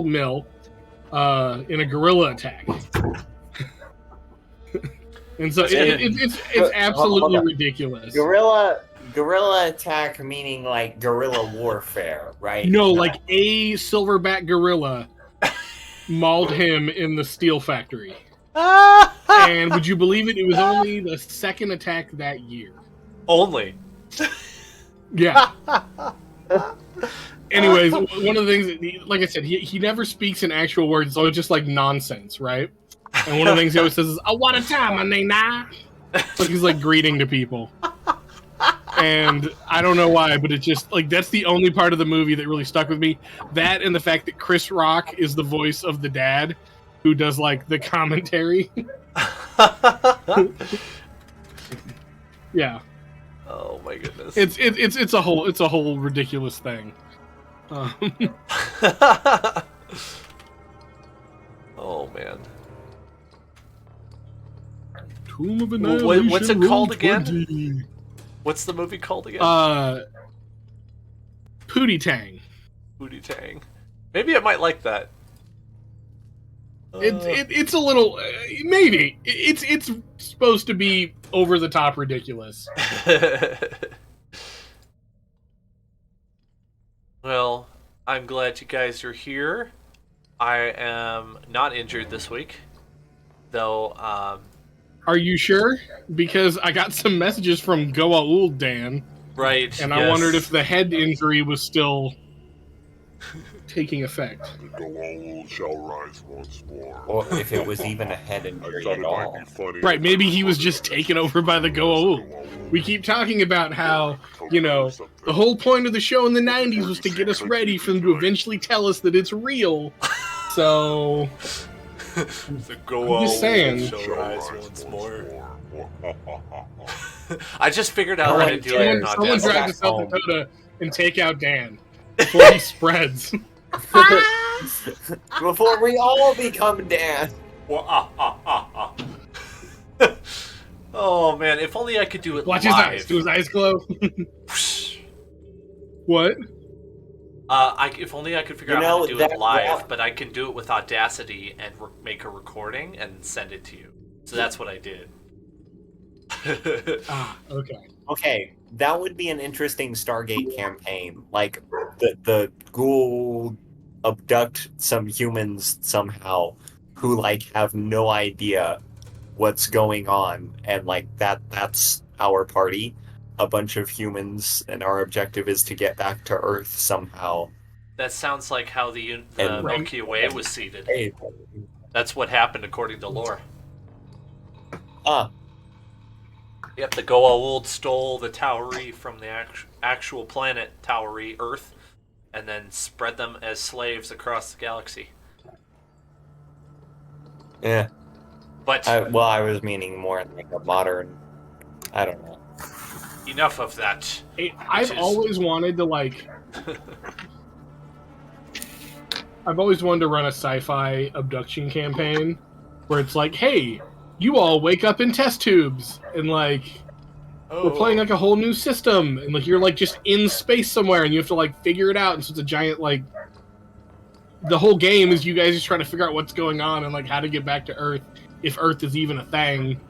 mill in a guerrilla attack. And so it's absolutely ridiculous. Gorilla guerrilla attack meaning like guerrilla warfare, right? No, like a silverback gorilla mauled him in the steel factory. And would you believe it? It was only the second attack that year. Only. Yeah. Anyways, one of the things, like I said, he never speaks in actual words, so it's just like nonsense, right? And one of the things he always says is, "I want a time, my name now." Like he's like greeting to people. And I don't know why, but it's just like that's the only part of the movie that really stuck with me. That and the fact that Chris Rock is the voice of the dad who does like the commentary. Yeah. Oh my goodness. It's a whole ridiculous thing. Oh man. Tomb of Annihilation. What's it called again? 20. What's the movie called again? Pootie Tang. Pootie Tang. Maybe I might like that. It's a little maybe it's supposed to be over the top ridiculous. Well, I'm glad you guys are here. I am not injured this week, though. Are you sure? Because I got some messages from Goa'uld Dan. Right. And I wondered if the head injury was still taking effect. The Goa'uld shall rise once more. Or if it was even a head injury at all. Right, maybe he was just taken over by the Goa'uld. We keep talking about how, the whole point of the show in the 90s was to get us ready for them to eventually tell us that it's real. So... the Goa'uld shall rise once more. I just figured out how to do it. Someone drive to South Dakota and take out Dan before he spreads. Before we all become Dan. Oh man, if only I could do it Watch live. his eyes. Do his eyes glow? What? If only I could figure out how to do it live, but I can do it with Audacity and make a recording and send it to you. So that's what I did. Okay. Okay, that would be an interesting Stargate campaign. Like, the ghoul abduct some humans somehow who, like, have no idea what's going on, and, like, that's our party. A bunch of humans, and our objective is to get back to Earth somehow. That sounds like how the Milky Way was seeded. Hey. That's what happened according to lore. Yep, the Goa'uld stole the Tauri from the actual planet Tauri, Earth, and then spread them as slaves across the galaxy. Yeah. But I was meaning more in like a modern... I don't know. Enough of that. I've always wanted to, like... I've always wanted to run a sci-fi abduction campaign where it's like, hey, you all wake up in test tubes, and, like, we're playing, like, a whole new system, and, like, you're, like, just in space somewhere, and you have to, like, figure it out, and so it's a giant, like... The whole game is you guys just trying to figure out what's going on and, like, how to get back to Earth, if Earth is even a thing.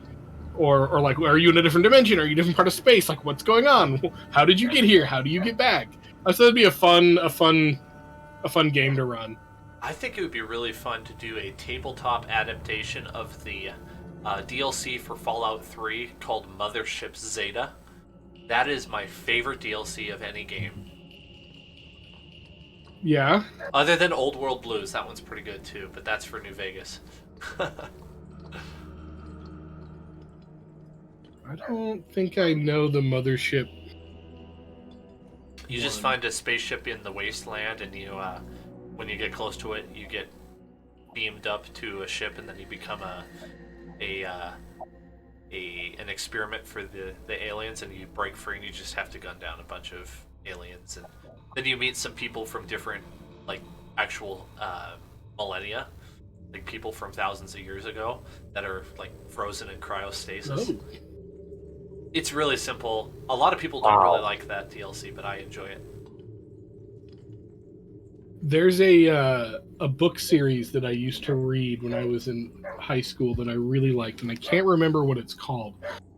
Or like, are you in a different dimension? Are you in a different part of space? Like, what's going on? How did you get here? How do you get back? I thought it'd be a fun game to run. I think it would be really fun to do a tabletop adaptation of the DLC for Fallout 3 called Mothership Zeta. That is my favorite DLC of any game. Yeah. Other than Old World Blues, that one's pretty good too, but that's for New Vegas. I don't think I know the Mothership. You just find a spaceship in the wasteland, and you, when you get close to it, you get beamed up to a ship, and then you become an experiment for the aliens, and you break free, and you just have to gun down a bunch of aliens, and then you meet some people from different, like, actual millennia, like people from thousands of years ago that are like frozen in cryostasis. Oh. It's really simple. A lot of people don't really like that DLC, but I enjoy it. There's a book series that I used to read when I was in high school that I really liked, and I can't remember what it's called,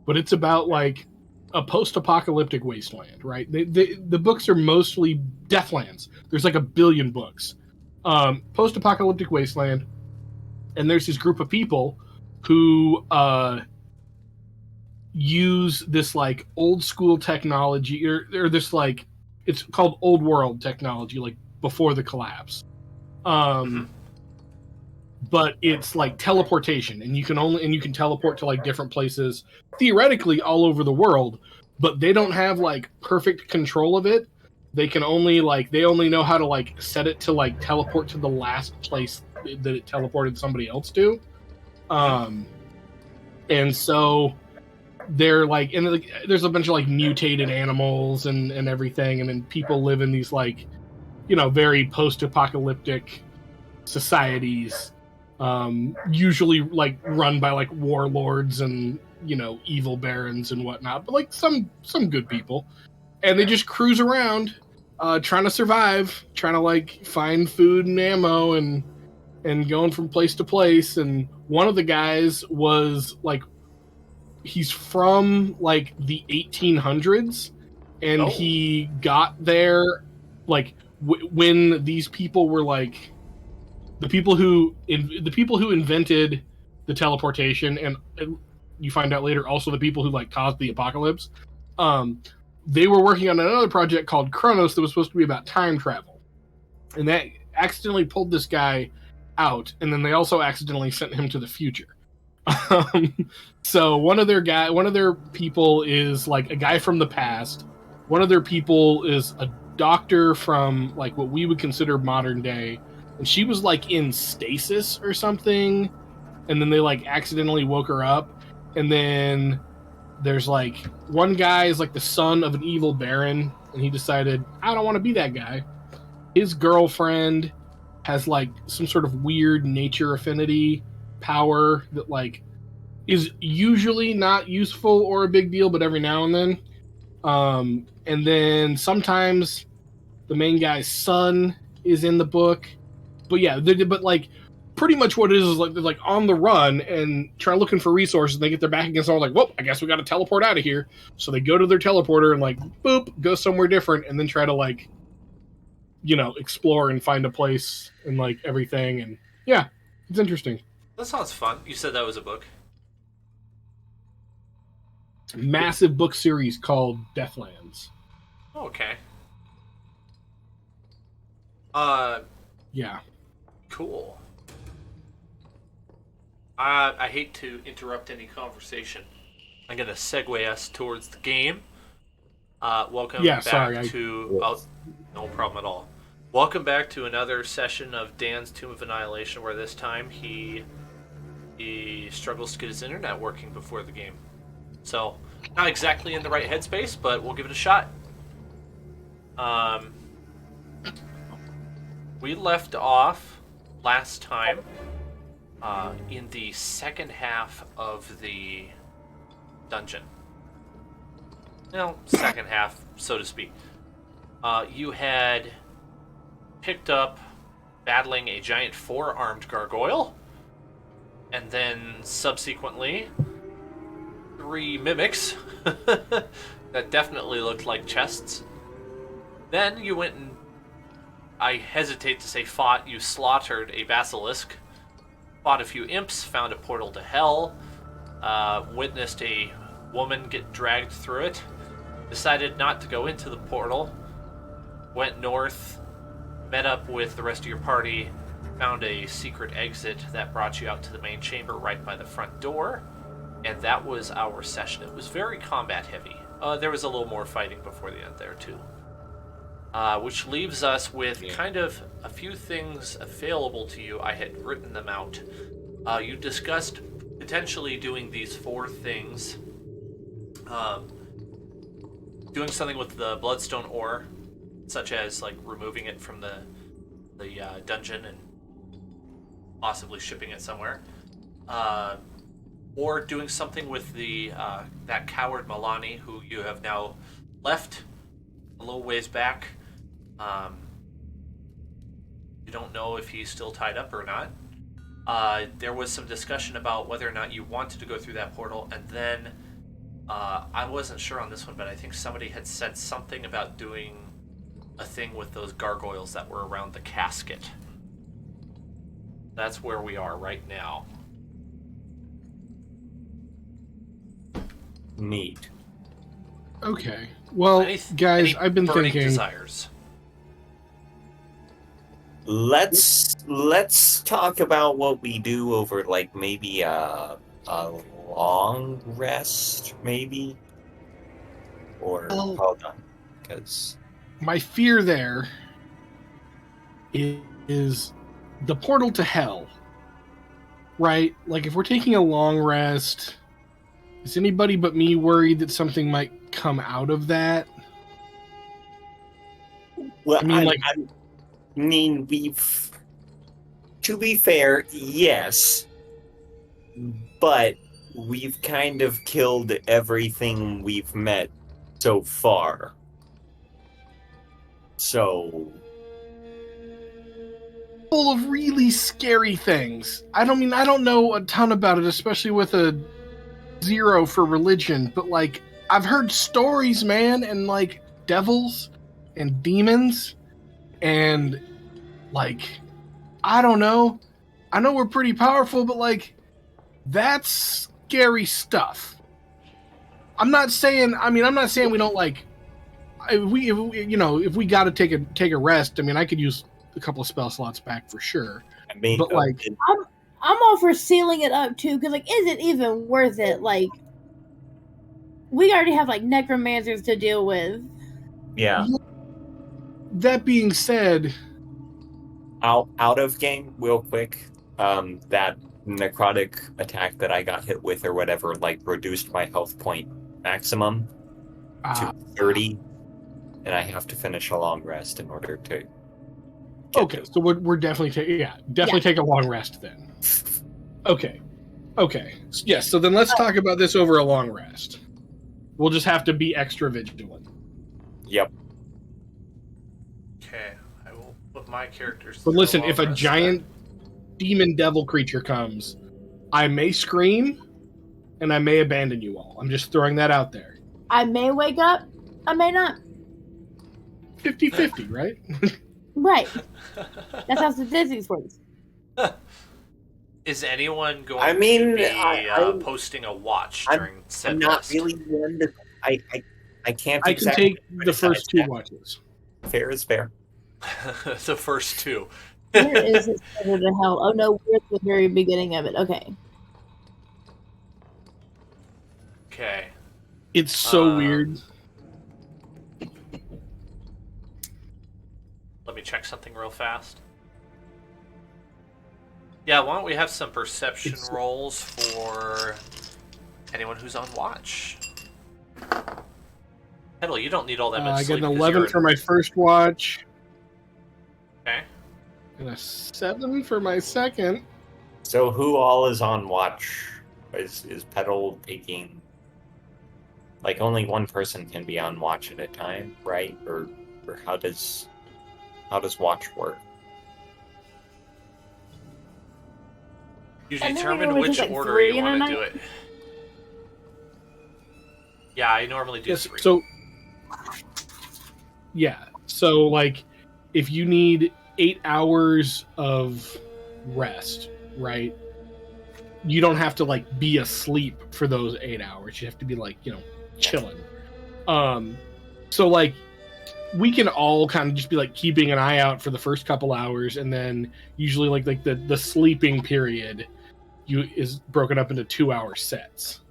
but it's about, like, a post-apocalyptic wasteland, right? The books are mostly Deathlands. There's like a billion books. Post-apocalyptic wasteland, and there's this group of people who use this like old school technology, or this like, it's called old world technology, like before the collapse. But it's like teleportation, and you can teleport to like different places theoretically all over the world, but they don't have like perfect control of it. They only know how to like set it to like teleport to the last place that it teleported somebody else to. And so they're like, and like, there's a bunch of like mutated animals and everything, and then people live in these like, very post-apocalyptic societies, usually like run by like warlords and evil barons and whatnot, but like some good people, and they just cruise around, trying to survive, trying to like find food and ammo and going from place to place. And one of the guys was like, he's from like the 1800s, and he got there like when these people were like the people who invented the teleportation, and you find out later also the people who like caused the apocalypse. They were working on another project called Kronos that was supposed to be about time travel, and that accidentally pulled this guy out, and then they also accidentally sent him to the future. So one of their people is like a guy from the past. One of their people is a doctor from like what we would consider modern day, and she was like in stasis or something, and then they like accidentally woke her up. And then there's like one guy is like the son of an evil baron, and he decided, I don't want to be that guy. His girlfriend has like some sort of weird nature affinity power that like is usually not useful or a big deal, but every now and then. And then sometimes the main guy's son is in the book. But yeah, but like pretty much what it is like they're like on the run and try looking for resources. And they get their back against all, like, whoop, I guess we got to teleport out of here. So they go to their teleporter and like boop, go somewhere different, and then try to like explore and find a place and like everything. And yeah, it's interesting. That sounds fun. You said that was a book. Massive book series called Deathlands. Oh, okay. Yeah. Cool. I hate to interrupt any conversation. I'm gonna segue us towards the game. Welcome back to... no problem at all. Welcome back to another session of Dan's Tomb of Annihilation, where this time he struggles to get his internet working before the game. So, not exactly in the right headspace, but we'll give it a shot. We left off last time in the second half of the dungeon. Second half, so to speak. You had picked up battling a giant four-armed gargoyle, and then subsequently 3 mimics that definitely looked like chests. Then you went and, I hesitate to say fought, you slaughtered a basilisk, fought a few imps, found a portal to hell, witnessed a woman get dragged through it, decided not to go into the portal, went north, met up with the rest of your party, found a secret exit that brought you out to the main chamber right by the front door, and that was our session. It was very combat heavy. There was a little more fighting before the end there too. Which leaves us with kind of a few things available to you. I had written them out. You discussed potentially doing these 4 things. Doing something with the bloodstone ore, such as like removing it from the dungeon and possibly shipping it somewhere. Or doing something with the that coward Milani, who you have now left a little ways back. You don't know if he's still tied up or not. There was some discussion about whether or not you wanted to go through that portal, and then I wasn't sure on this one, but I think somebody had said something about doing a thing with those gargoyles that were around the casket. That's where we are right now. Neat. Okay. Well, guys, I've been burning thinking. Desires. Let's talk about what we do over like maybe a long rest, maybe, or hold on, because My fear there is the portal to hell, right? Like, if we're taking a long rest, is anybody but me worried that something might come out of that? well, I mean, like, I mean, we've, to be fair, yes, but we've kind of killed everything we've met so far. So, full of really scary things. I don't know a ton about it, especially with a 0 for religion, but like, I've heard stories, man, and like devils and demons, and like, I don't know. I know we're pretty powerful, but like, that's scary stuff. I'm not saying we don't like. If we got to take a rest. I mean, I could use a couple of spell slots back for sure. I mean, But like, I'm all for sealing it up too, because like, is it even worth it? Like, we already have like necromancers to deal with. yeah. That being said, Out of game, real quick. That necrotic attack that I got hit with or whatever, like reduced my health point maximum to 30, and I have to finish a long rest in order to. Okay, so we're definitely take a long rest then. Okay. Yes, so then let's talk about this over a long rest. We'll just have to be extra vigilant. Yep. Okay, I will put my characters. But listen, if a giant demon devil creature comes, I may scream and I may abandon you all. I'm just throwing that out there. I may wake up, I may not. 50-50, right? Right. That's how statistics works. Is anyone going to be posting a watch during said I'm not rest? really one to. I can't. I can take the first 2 watches. Fair is fair. The first 2. Where is it scheduled to hell? Oh no, we're at the very beginning of it. Okay. Okay. It's so weird. Let me check something real fast. Yeah, why don't we have some perception rolls for anyone who's on watch? Hedl, you don't need all that much I sleep. got an 11 for my first watch. Okay. And a 7 for my second. So who all is on watch? Is Petal taking? Like only one person can be on watch at a time, right? Or how does watch work? You I think determine we which take, like, order 3 you in a want to night. do it. Yeah, I normally do 3. So like, if you need 8 hours of rest, right? You don't have to like be asleep for those 8 hours. You have to be like, chilling. So like, we can all kind of just be like keeping an eye out for the first couple hours, and then usually like the sleeping period is broken up into 2-hour sets.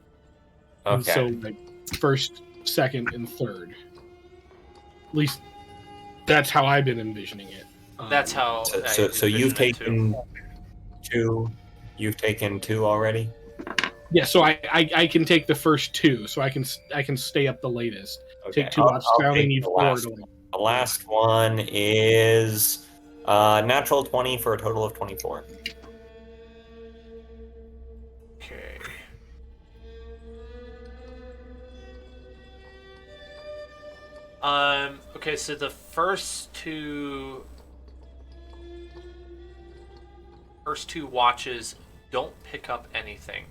Okay. And so like first, second, and third. At least that's how I've been envisioning it. That's how. So you've taken 2. You've taken 2 already. Yeah, so I can take the first 2, so I can stay up the latest. Okay. Take 2 watches. I only need 4 to. The last one is natural 20 for a total of 24. Okay. Okay, so the first two watches don't pick up anything.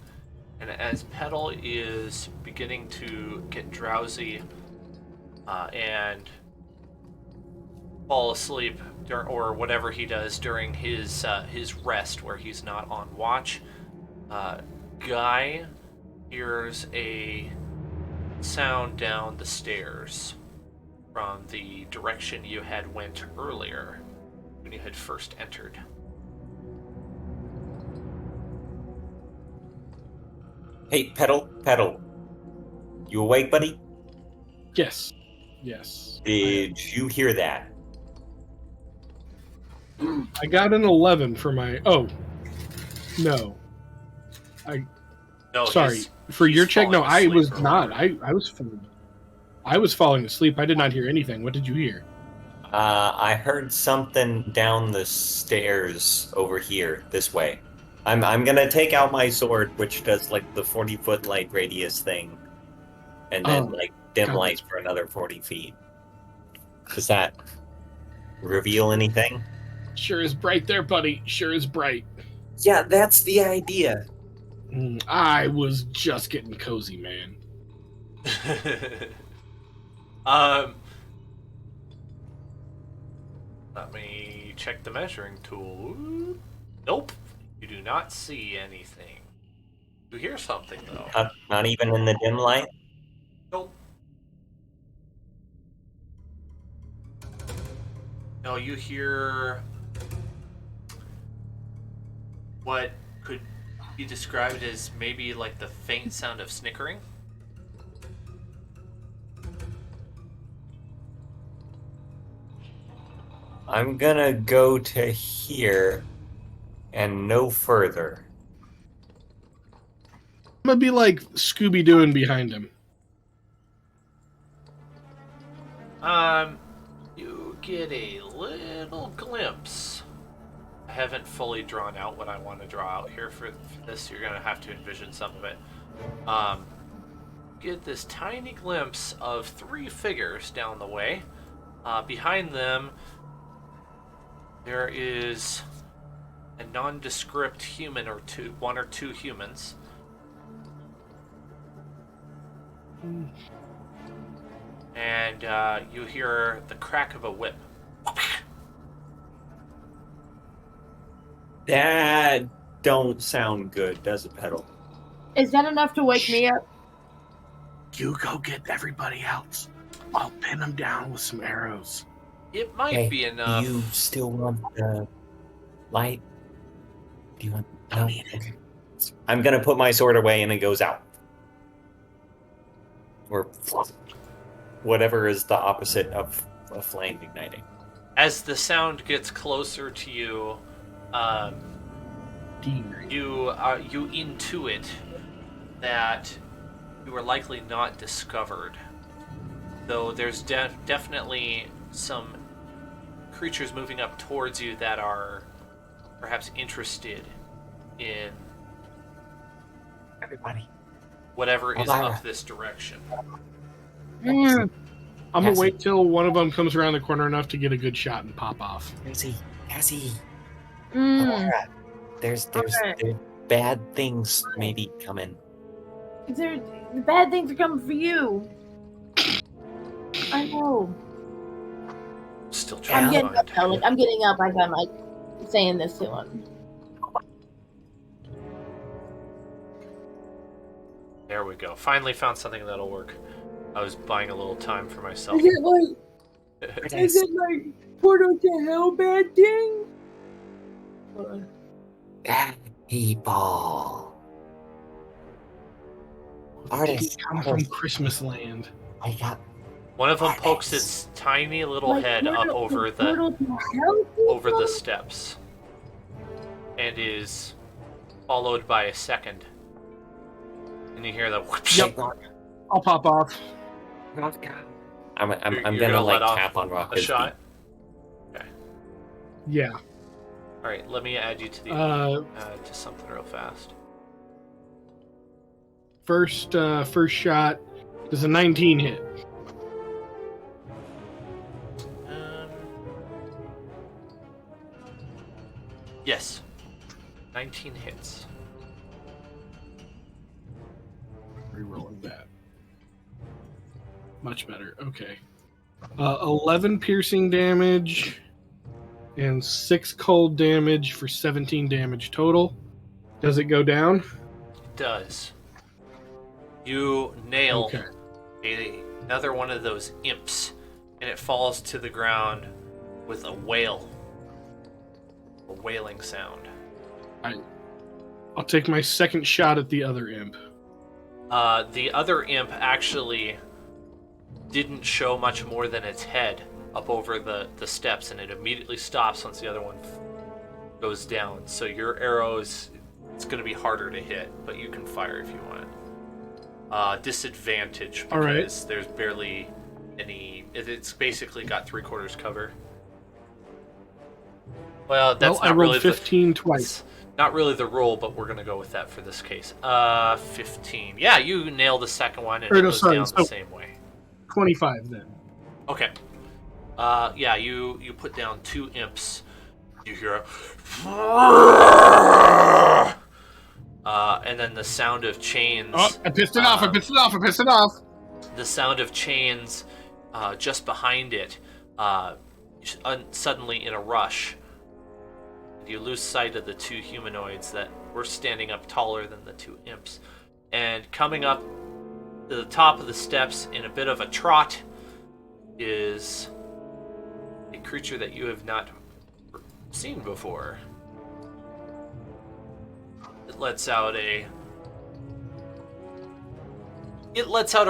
And as Petal is beginning to get drowsy and fall asleep, or whatever he does during his rest where he's not on watch, Guy hears a sound down the stairs from the direction you had went earlier when you had first entered. Hey, Petal. You awake, buddy? Yes. Yes. Did you hear that? I got an 11 for my. Oh. No. No, Sorry. For he's your check, no, falling I asleep was or not. whatever. I was falling asleep. I did not hear anything. What did you hear? I heard something down the stairs over here, this way. I'm gonna take out my sword, which does like the 40-foot light radius thing, and then Oh, like dim God, light for another 40 feet. Does that reveal anything? Sure is bright there, buddy. Sure is bright. Yeah, that's the idea. I was just getting cozy, man. Let me check the measuring tool. Nope, you do not see anything. You hear something though. Not even in the dim light? Nope. No, you hear what could be described as maybe like the faint sound of snickering. I'm gonna go to here and no further. I'm gonna be like Scooby Dooing behind him. You get a little glimpse. I haven't fully drawn out what I want to draw out here for this. You're gonna have to envision some of it. Get this tiny glimpse of 3 figures down the way. Behind them, there is a nondescript human or two, 1 or 2 humans. And you hear the crack of a whip. That don't sound good, does it, Petal? Is that enough to wake me up? You go get everybody else. I'll pin them down with some arrows. It might be enough. Do you still want the light? Do you want? Don't need it. I'm gonna put my sword away and it goes out. Or whatever is the opposite of a flame igniting. As the sound gets closer to you, you intuit that you are likely not discovered. Though there's definitely some creatures moving up towards you that are perhaps interested in Everybody. whatever is Elvira. up this direction. I'm gonna Cassie. wait till one of them comes around the corner enough to get a good shot and pop off. Cassie. Mm. Elvira. There's Okay. bad things maybe coming. The bad things are coming for you. I know. Still I'm trying to getting up find. though. Like, I'm getting up as I'm like saying this to him. There we go. Finally found something that'll work. I was buying a little time for myself. Is it like portal to hell bad thing? Bad people. Artist. Come from Christmas land. I got One of them pokes its tiny little head up over portal to hell the people? steps, and is followed by a second. And you hear the whoosh. Yep. I'll pop off. I'm You're gonna gonna like let off tap on a Rocket's shot. Okay. Yeah. All right. Let me add you to the to something real fast. First shot is a 19 hit. Yes. 19 hits. Much better. Okay. 11 piercing damage and 6 cold damage for 17 damage total. Does it go down? It does. You nail another one of those imps, and it falls to the ground with a wail. A wailing sound. I'll take my second shot at the other imp. The other imp actually didn't show much more than its head up over the steps, and it immediately stops once the other one goes down. So your arrows, it's going to be harder to hit, but you can fire if you want. Disadvantage because there's barely any. It's basically got 3/4 cover. Well, that's not I rolled really 15 twice. Not really the rule, but we're gonna go with that for this case. 15. Yeah, you nail the second one, and it goes down the same way. 25 then. Okay. Yeah, you put down 2 imps. You hear and then the sound of chains. Oh, I pissed it off! I pissed it off! I pissed it off! The sound of chains just behind it, suddenly in a rush. You lose sight of the 2 humanoids that were standing up taller than the 2 imps. And coming up to the top of the steps in a bit of a trot is a creature that you have not seen before. It lets out a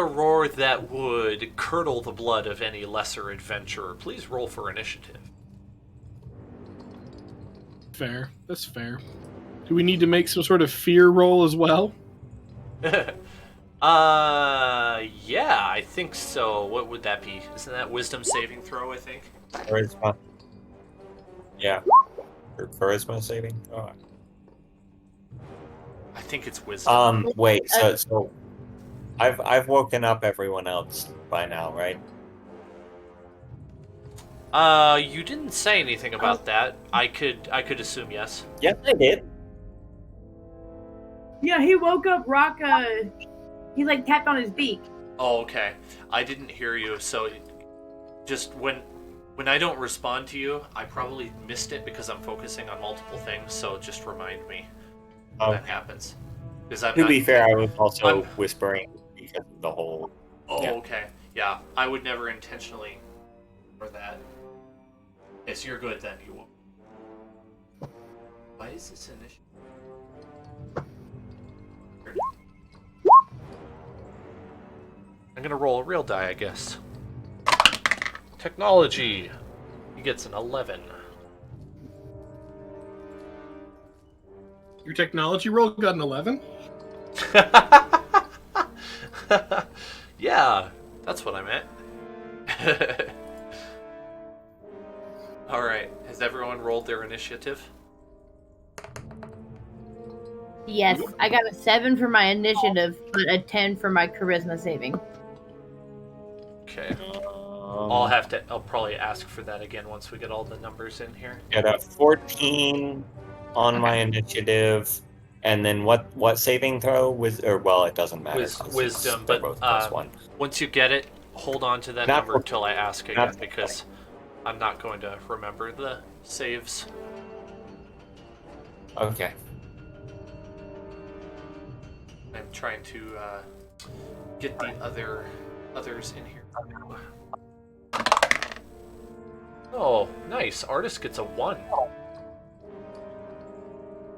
roar that would curdle the blood of any lesser adventurer. Please roll for initiative. Fair. That's fair. Do we need to make some sort of fear roll as well? Yeah, I think so. What would that be? Isn't that wisdom saving throw, I think? Charisma. Yeah. Or charisma saving? Oh. I think it's wisdom. Wait, so I've woken up everyone else by now, right? You didn't say anything about that. I could assume yes. Yes, I did. Yeah, he woke up Rock. He like tapped on his beak. Oh, okay. I didn't hear you, so just when I don't respond to you, I probably missed it because I'm focusing on multiple things. So just remind me when that happens. Because To be fair, I was also whispering because of the whole. Oh, yeah. Okay. Yeah, I would never intentionally for that. Yes, you're good then. You won't. Why is this initiative? I'm gonna roll a real die, I guess. Technology. He gets an 11. Your technology roll got an 11? Yeah, that's what I meant. Alright, has everyone rolled their initiative? Yes, I got a 7 for my initiative, but a 10 for my charisma saving. Okay. I'll probably ask for that again once we get all the numbers in here. Got a 14 on my initiative, and then what saving throw it doesn't matter. Wisdom, they're but both +1. Once you get it, hold on to that number until I ask again because I'm not going to remember the saves. Okay. I'm trying to get the others in here. Oh, nice. Artist gets a 1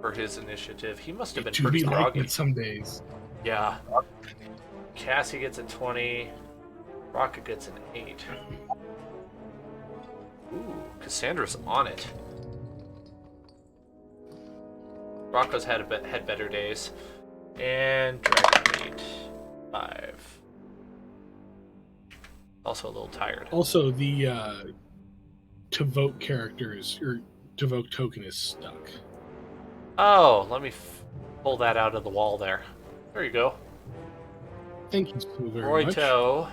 for his initiative. He must have been pretty groggy. Like some days. Yeah. Cassie gets a 20. Rocket gets an 8. Ooh, Cassandra's on it. Rocco's had better days. And Dragon 8. 5. Also a little tired. Also, the to vote characters or to vote token is stuck. Oh, let me pull that out of the wall there. There you go. Thank you so very much. Royto,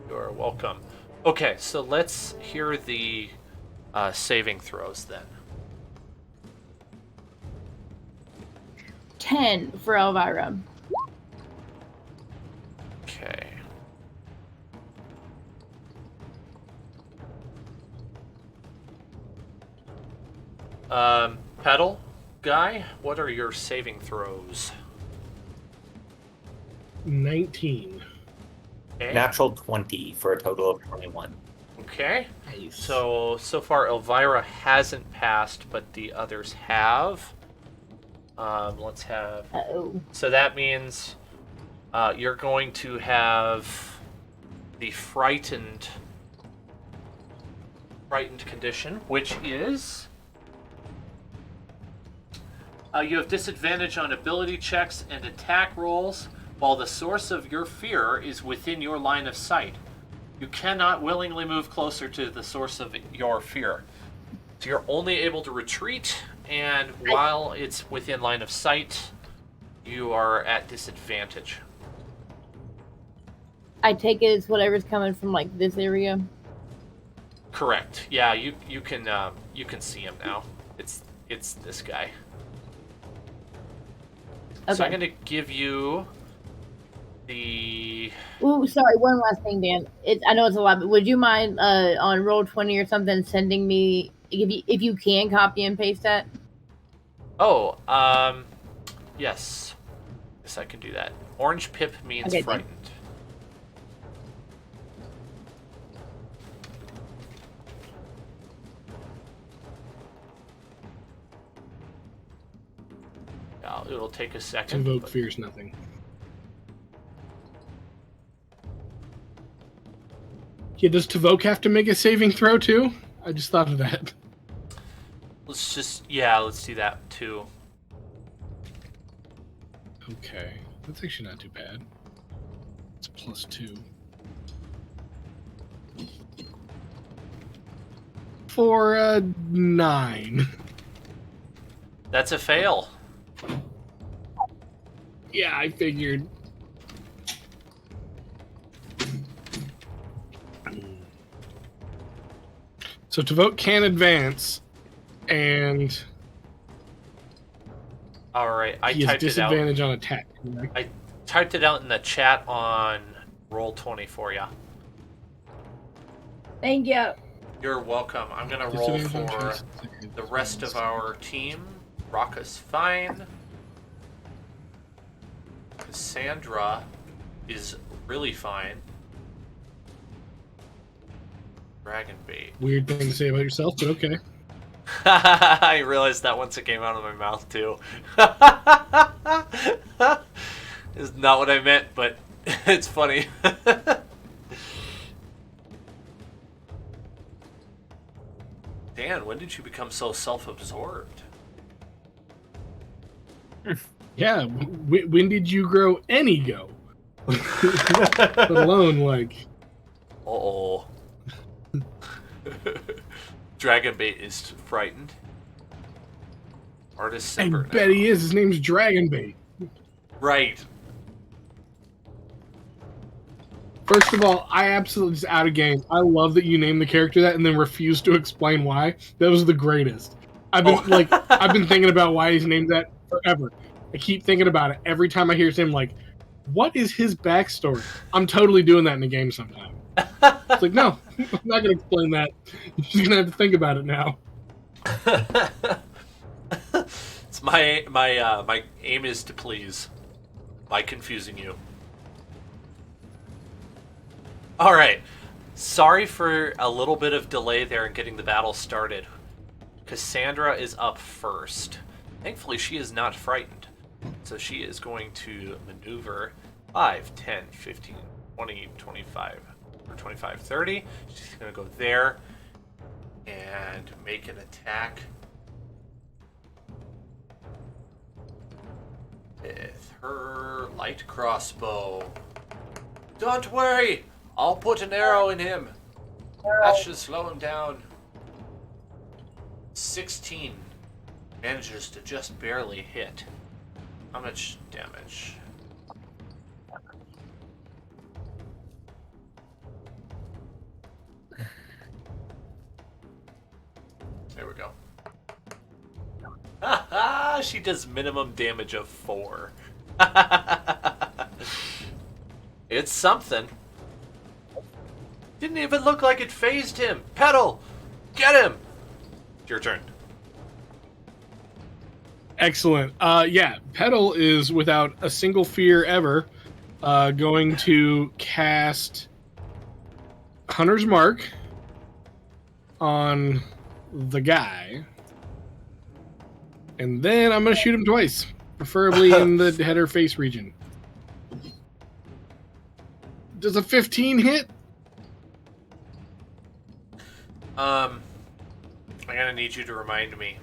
you are welcome. Okay, so let's hear the saving throws then. 10 for Elvira. Okay. Pedal guy, what are your saving throws? 19. Okay. Natural 20 for a total of 21. Okay. Nice. So far Elvira hasn't passed, but the others have. Let's have... Uh-oh. So that means you're going to have the frightened condition, which is... you have disadvantage on ability checks and attack rolls while the source of your fear is within your line of sight. You cannot willingly move closer to the source of your fear. So you're only able to retreat, and while it's within line of sight, you are at disadvantage. I take it as whatever's coming from like this area. Correct. Yeah, you can see him now. It's this guy. Okay. So I'm gonna give you the... Ooh, sorry. One last thing, Dan. I know it's a lot, but would you mind on Roll20 or something sending me if you can copy and paste that? Oh, yes. Yes, I can do that. Orange pip means Okay, frightened. Yeah, it'll take a second. Invoke fears nothing. Yeah, does Tavoke have to make a saving throw too? I just thought of that. Let's do that too. Okay, that's actually not too bad. It's +2. For 9. That's a fail. Yeah, I figured. So Tavoke can advance, and All right, I he has typed it out. disadvantage on attack. Correct? I typed it out in the chat on Roll20 for you. Thank you. You're welcome. I'm gonna roll Disadvantage on for chest. the rest of our team. Rocca's fine. Cassandra is really fine. Dragon bait. Weird thing to say about yourself, but okay. I realized that once it came out of my mouth too. It's not what I meant, but it's funny. Dan, when did you become so self-absorbed? Yeah, when did you grow any ego? Let alone, like... Uh-oh. Dragonbait is frightened. Artist I Simper bet now. he is. His name's Dragonbait. Right. First of all, I absolutely just out of game. I love that you named the character that and then refuse to explain why. That was the greatest. I've been thinking about why he's named that forever. I keep thinking about it every time I hear his name. Like, what is his backstory? I'm totally doing that in the game sometime. It's like, no, I'm not gonna explain that. You're just gonna have to think about it now. It's my aim is to please by confusing you. All right. Sorry for a little bit of delay there in getting the battle started. Cassandra is up first. Thankfully, she is not frightened. So she is going to maneuver 5, 10, 15, 20, 25, or 25, 30. She's going to go there and make an attack with her light crossbow. Don't worry! I'll put an arrow in him. That should slow him down. 16. Manages to just barely hit. How much damage? There we go. Haha! She does minimum damage of 4. It's something. Didn't even look like it phased him. Pedal! Get him! It's your turn. Excellent. Yeah, Petal is without a single fear ever going to cast Hunter's Mark on the guy. And then I'm going to shoot him twice, preferably in the head or face region. Does a 15 hit? I'm gonna need you to remind me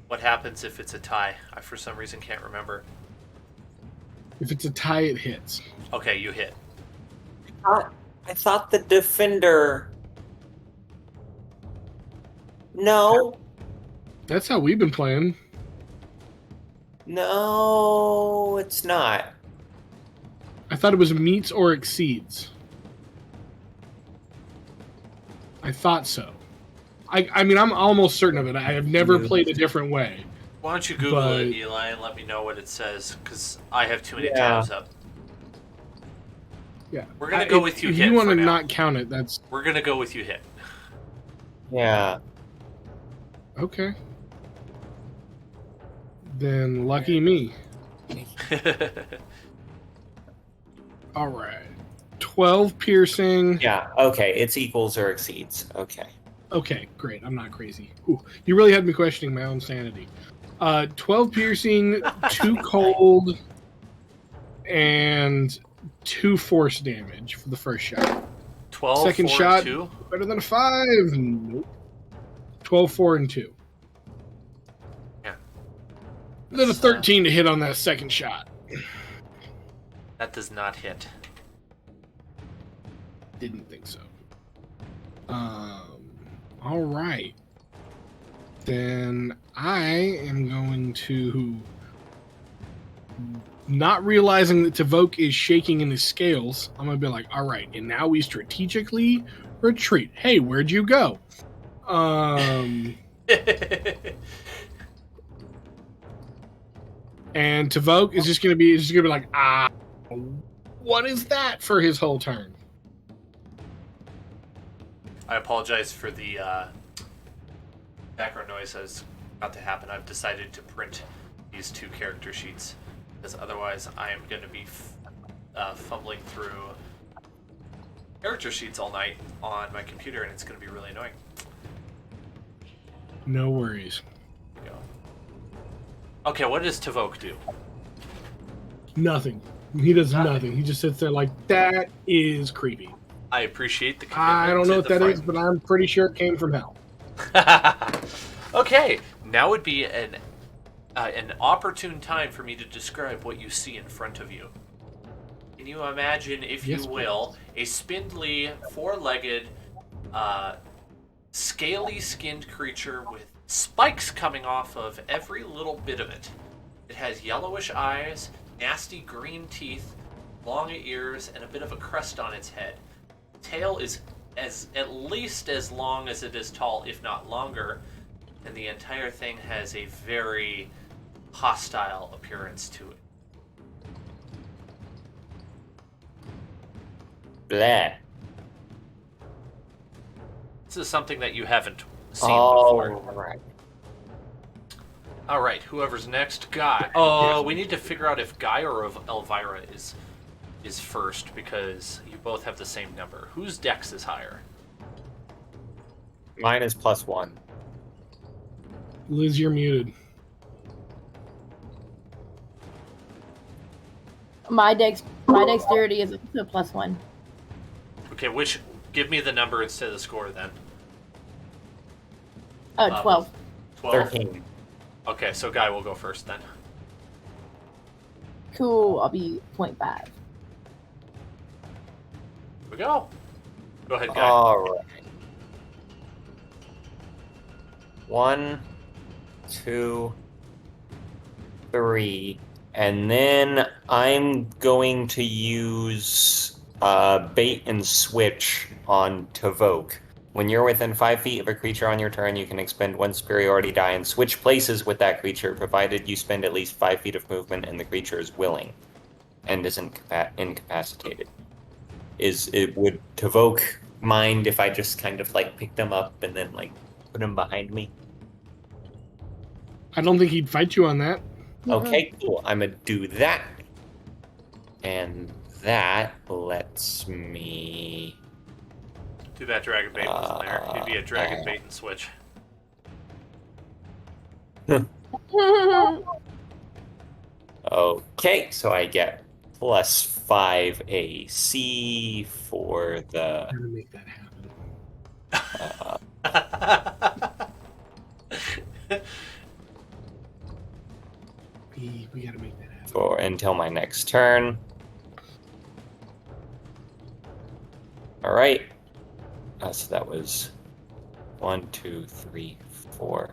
what happens if it's a tie. I for some reason can't remember. If it's a tie, it hits. Okay, you hit. I thought the defender. No, That's how we've been playing. no, it's not. I thought it was meets or exceeds. I thought so. I mean, I'm almost certain of it. I have never played a different way. Why don't you Google it, Eli, and let me know what it says? Because I have too many tabs up. Yeah, we're gonna go with you. If hit you want to now. not count it, that's We're gonna go with you hit. Yeah. okay. Then lucky me. All right, 12 piercing. Yeah, okay, it's equals or exceeds. Okay. Okay, great. I'm not crazy. Ooh, you really had me questioning my own sanity. 12 piercing, 2 cold, and 2 force damage for the first shot. 12, Second 4, shot, 2. better than a 5. Nope. 12, 4, and 2. Yeah. Then a 13 to hit on that second shot. That does not hit. Didn't think so. All right. Then I am going to, not realizing that Tavoke is shaking in his scales, I'm going to be like, all right, and now we strategically retreat. Hey, where'd you go? And Tavoke is just going to be like, what is that for his whole turn? I apologize for the background noise that's about to happen. I've decided to print these 2 character sheets because otherwise I am going to be fumbling through character sheets all night on my computer, and it's going to be really annoying. No worries. There we go. Okay, what does Tavoke do? Nothing. He does nothing. He just sits there like, that is creepy. I appreciate the commitment. I don't know to what the that is, fight. but I'm pretty sure it came from hell. Okay, now would be an opportune time for me to describe what you see in front of you. Can you imagine, if Yes, you will, a spindly, 4-legged, scaly-skinned creature with spikes coming off of every little bit of it? It has yellowish eyes, nasty green teeth, long ears, and a bit of a crest on its head. Tail is at least as long as it is tall, if not longer, and the entire thing has a very hostile appearance to it. Blah. This is something that you haven't seen Oh, before. right. All right, whoever's next, Guy. Oh, we need to figure out if Guy or if Elvira is first, because you both have the same number. Whose dex is higher? Mine is +1. Liz, you're muted. My dexterity is a +1. Okay, give me the number instead of the score then. 12. 12? 13. Okay, so Guy will go first then. Cool. I'll be 0.5. Here we go. Go ahead, Guy. All right. 1, 2, 3, and then I'm going to use bait and switch on Tavoke. When you're within 5 feet of a creature on your turn, you can expend 1 superiority die and switch places with that creature, provided you spend at least 5 feet of movement and the creature is willing and isn't incapacitated. Would Tavoke mind if I just kind of like picked him up and then like put him behind me? I don't think he'd fight you on that. Okay, cool. I'm gonna do that. And that lets me... Too bad Dragon Bait wasn't there. He'd be a Dragon Bait and switch. Okay, so I get +5 AC for the... Gotta make that happen. We gotta make that happen. For until my next turn. Alright. So that was 1, 2, 3, 4.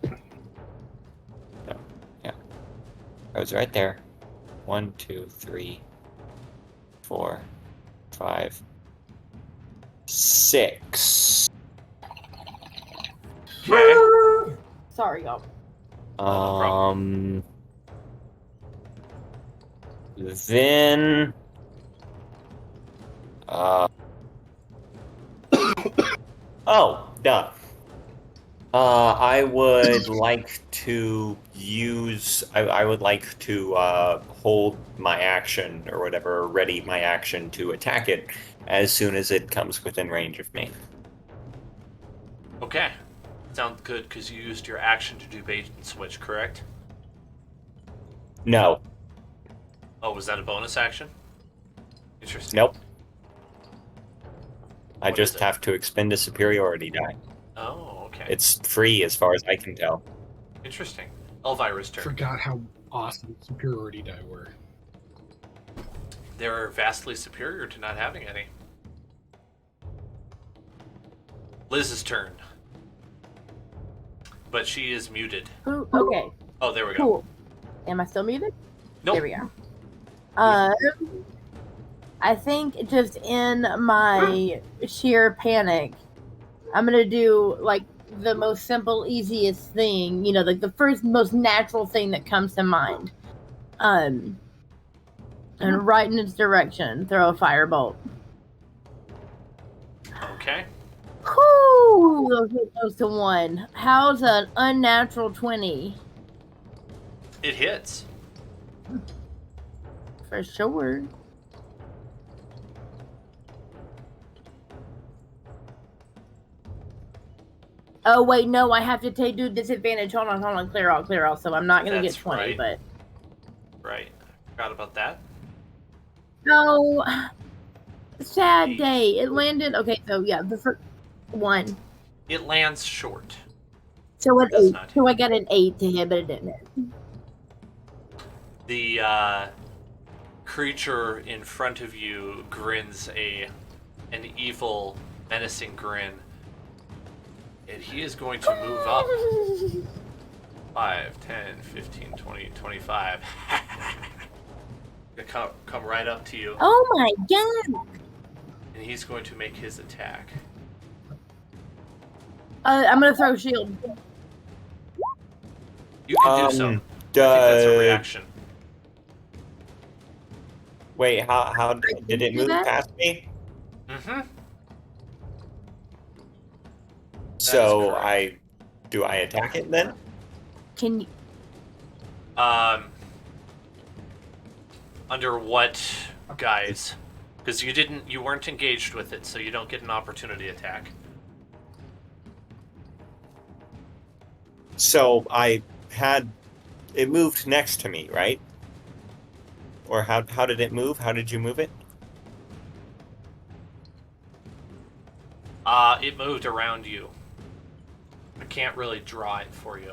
No, yeah. I was right there. 1, 2, 3, 4, 5, 6. Okay. Sorry, y'all. Then oh, duh. I would like to use I would like to hold my action or whatever, ready my action to attack it as soon as it comes within range of me. Okay. Sounds good, because you used your action to do bait and switch, correct? No. Oh, was that a bonus action? Interesting. Nope. I What just is it? have to expend a superiority die. Oh, okay. It's free as far as I can tell. Interesting. Elvira's turn. Forgot how awesome superiority die were. They're vastly superior to not having any. Liz's turn. But she is muted. Ooh, okay, Oh, there we go. cool. Am I still muted? Nope. There we go. I think just in my sheer panic, I'm gonna do like the most simple, easiest thing. You know, like the first most natural thing that comes to mind. And right in its direction, throw a firebolt. Okay. Whoo! Those hit close to 1. How's an unnatural 20? It hits. For sure. Oh wait, no, I have to do disadvantage. Hold on, clear all. So I'm not gonna That's get 20, right. but Right. Forgot about that. no. Sad day. It landed. Okay, so yeah, the first one. It lands short. So an Does 8. not So I got an 8 to hit, but it didn't hit. The creature in front of you grins an evil, menacing grin. And he is going to move up 5, 10, 15, 20, 25. Gonna come right up to you, Oh my god! and he's going to make his attack. I'm gonna throw shield. You can do so. I think that's a reaction. Wait, how did it do move that? past me? Mm-hmm. So correct. do I attack it then? Can you? Under what guise? Because you weren't engaged with it, so you don't get an opportunity attack. So it moved next to me, right? Or how did it move? How did you move it? It moved around you. I can't really draw it for you.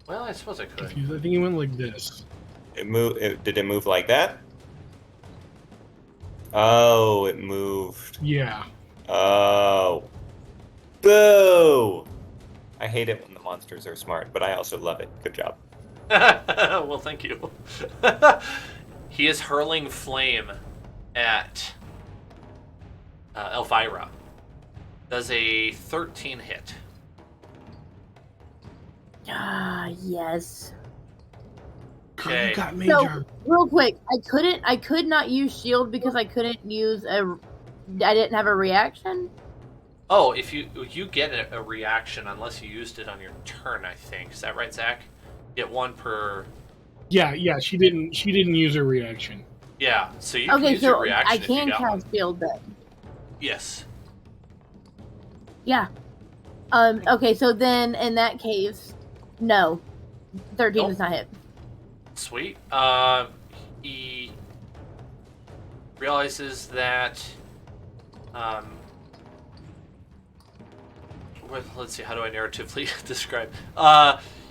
Well, I suppose I could. I think he went like this. Did it move like that? Oh, it moved. Yeah. Oh. Boo! I hate it when the monsters are smart, but I also love it. Good job. Well, thank you. He is hurling flame at Elvira. Does a 13 hit? Ah, yes. Okay. You got So major. real quick, I could not use shield because I couldn't use I didn't have a reaction. Oh, if you get a reaction unless you used it on your turn, I think. Is that right, Zach? Get 1 per. Yeah. She didn't use her reaction. Yeah, so you can Okay, use your so reaction I if you can got one. cast Field then. Yes. Yeah. Okay, so then in that case, no. 13 Nope. does not hit. Sweet. He realizes that. Let's see, how do I narratively describe?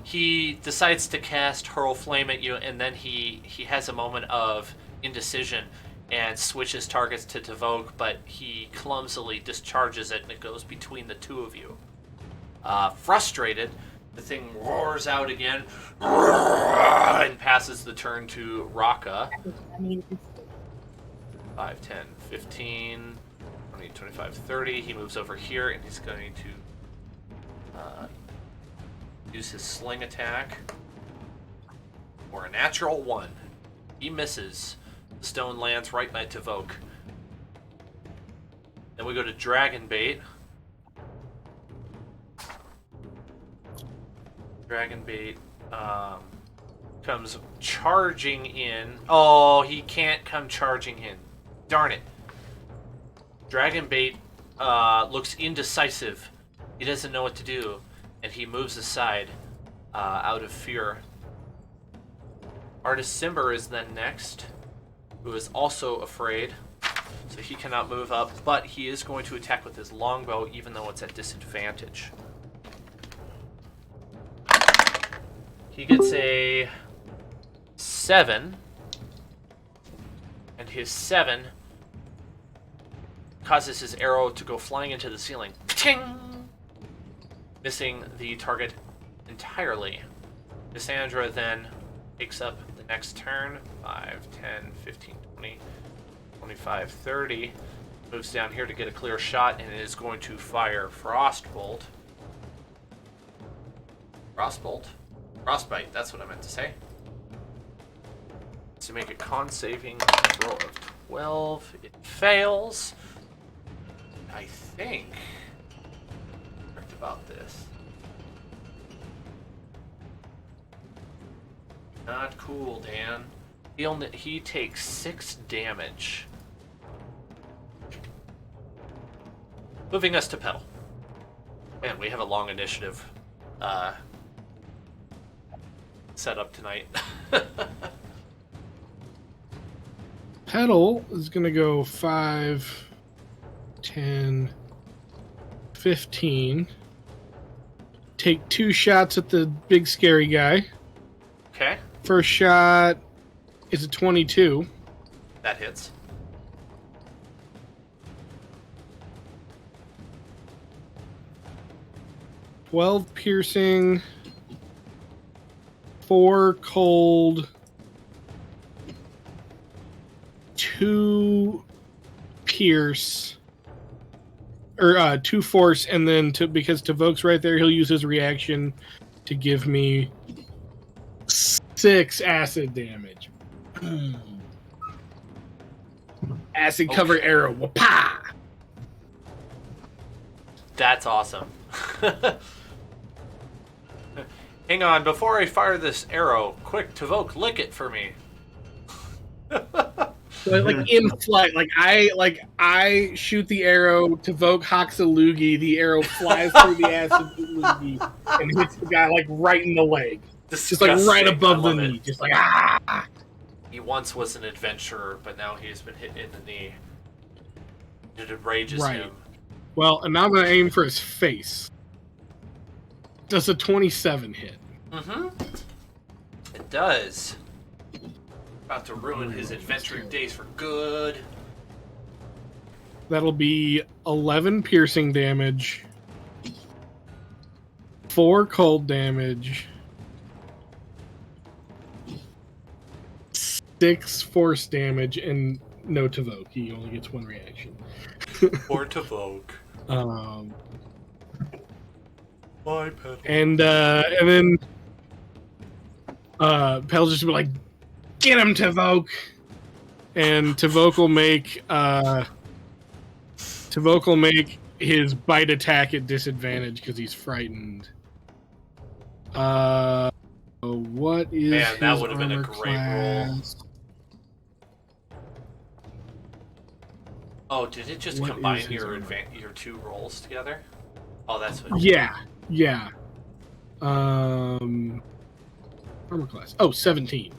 He decides to cast Hurl Flame at you, and then he has a moment of indecision and switches targets to Tavoke, but he clumsily discharges it, and it goes between the two of you. Frustrated, the thing roars out again and passes the turn to Raka. 5, 10, 15, 20, 25, 30. He moves over here, and he's going to use his sling attack for a natural 1. He misses. The stone lands right by Tavoke. Then we go to Dragon Bait. Dragon Bait comes charging in. Oh, he can't come charging in. Darn it. Dragon Bait looks indecisive. He doesn't know what to do, and he moves aside out of fear. Artist Simber is then next, who is also afraid, so he cannot move up, but he is going to attack with his longbow, even though it's at disadvantage. He gets a 7, and his 7 causes his arrow to go flying into the ceiling. Ting! Missing the target entirely. Cassandra then takes up the next turn. 5, 10, 15, 20, 25, 30. Moves down here to get a clear shot and is going to fire Frostbolt. Frostbite, that's what I meant to say. To make a con saving throw of 12. It fails. I think about this. Not cool, Dan. He takes 6 damage. Moving us to Petal. Man, we have a long initiative set up tonight. Petal is going to go 5, 10, 15. Take 2 shots at the big scary guy. Okay. First shot is a 22. That hits. "12 piercing, 4 cold, 2 pierce, or 2 force, and then because Tavoke's right there, he'll use his reaction to give me 6 acid damage. Acid cover arrow. Wah-pah! That's awesome. Hang on, before I fire this arrow, quick, Tavoke, lick it for me. Like in flight, I shoot the arrow, Tavoke hawks a loogie, the arrow flies through the acid loogie and hits the guy like right in the leg. Just like right above the knee. Just like ah. He once was an adventurer, but now he's been hit in the knee. It enrages him. Well, and now I'm gonna aim for his face. Does a 27 hit? Mm-hmm. It does. About to ruin his adventuring days for good. That'll be 11 piercing damage, 4 cold damage, 6 force damage, and no Tavoke. He only gets 1 reaction. Poor Tavoke. Bye, Petal. And then Pel's just be like, "Get him, Tavoke!" And Tavoke will make his bite attack at disadvantage because he's frightened. what is Man, that his would have been a armor great roll. class? Oh, did it just What combine is his your armor? your two rolls together? Oh, that's what. Yeah. Armor class. Oh, 17.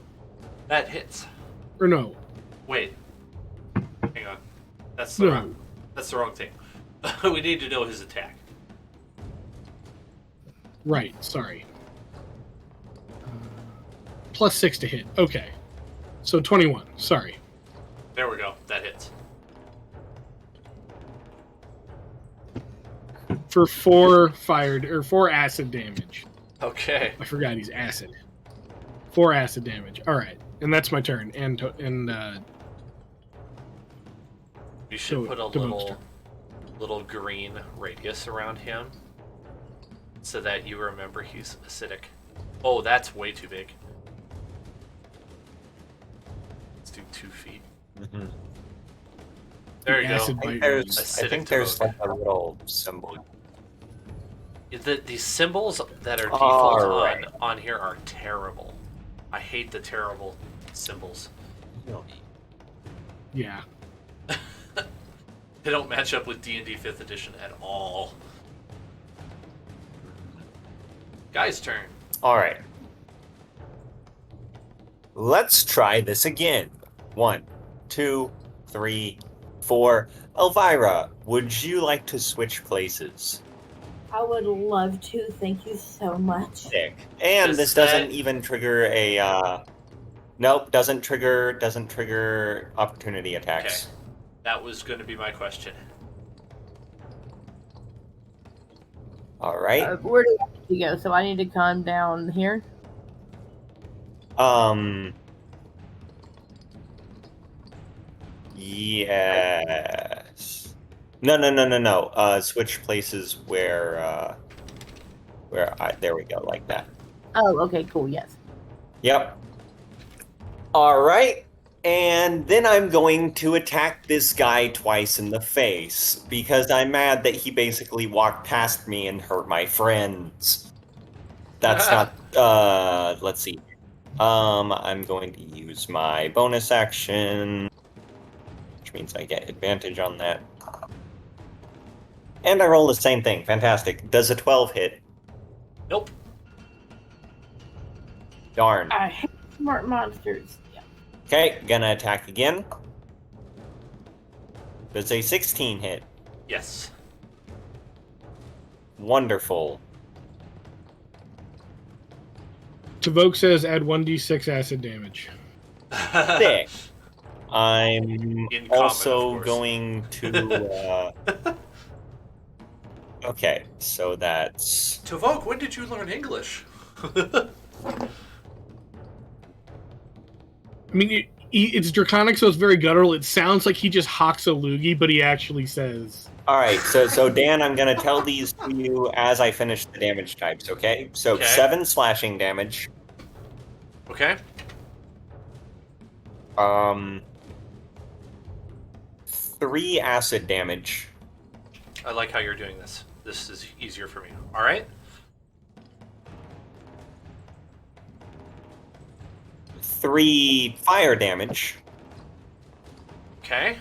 That hits. Or no. Wait. Hang on. That's the No. wrong thing. We need to know his attack. Right, sorry. Plus 6 to hit. Okay. So 21. Sorry. There we go. That hits. For 4 acid damage. Okay. I forgot he's acid. 4 acid damage. All right, and that's my turn. And You should So, put a Devote's turn. little green radius around him so that you remember he's acidic. Oh, that's way too big. Let's do 2 feet. Mm-hmm. There you Acid go. bite. I think there's like a little symbol. These symbols that are default Alright. on here are terrible. I hate the terrible symbols. Yeah. They don't match up with D&D 5th edition at all. Guy's turn. Alright. Let's try this again. 1, 2, 3, 4. Elvira, would you like to switch places? I would love to. Thank you so much. Sick. And Does this doesn't that- even trigger a nope, doesn't trigger opportunity attacks. Okay. That was going to be my question. Alright. Where do I need to go? So I need to come down here? Yes. No. Switch places where there we go, like that. Oh, okay, cool, yes. Yep. Alright. And then I'm going to attack this guy twice in the face because I'm mad that he basically walked past me and hurt my friends. That's not let's see. I'm going to use my bonus action, which means I get advantage on that. And I roll the same thing. Fantastic. Does a 12 hit? Nope. Darn. I hate smart monsters. Yeah. Okay, gonna attack again. Does a 16 hit? Yes. Wonderful. Tavoke says add 1d6 acid damage. Sick. I'm In common, also of course. going to. Okay, so that's. Tavoke, when did you learn English? I mean, it's draconic, so it's very guttural. It sounds like he just hawks a loogie, but he actually says. All right, so Dan, I'm gonna tell these to you as I finish the damage types. Okay, so Okay. 7 slashing damage. Okay. 3 acid damage. I like how you're doing this. This is easier for me. All right. 3 fire damage. Okay.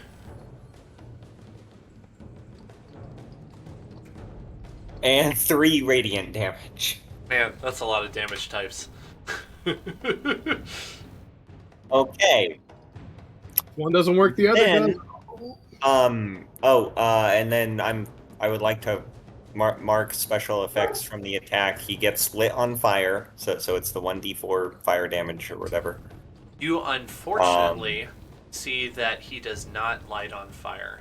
And 3 radiant damage. Man, that's a lot of damage types. Okay. One doesn't work, the other Then, does. and then I would like to mark special effects from the attack. He gets lit on fire, so it's the 1d4 fire damage or whatever. You unfortunately see that he does not light on fire.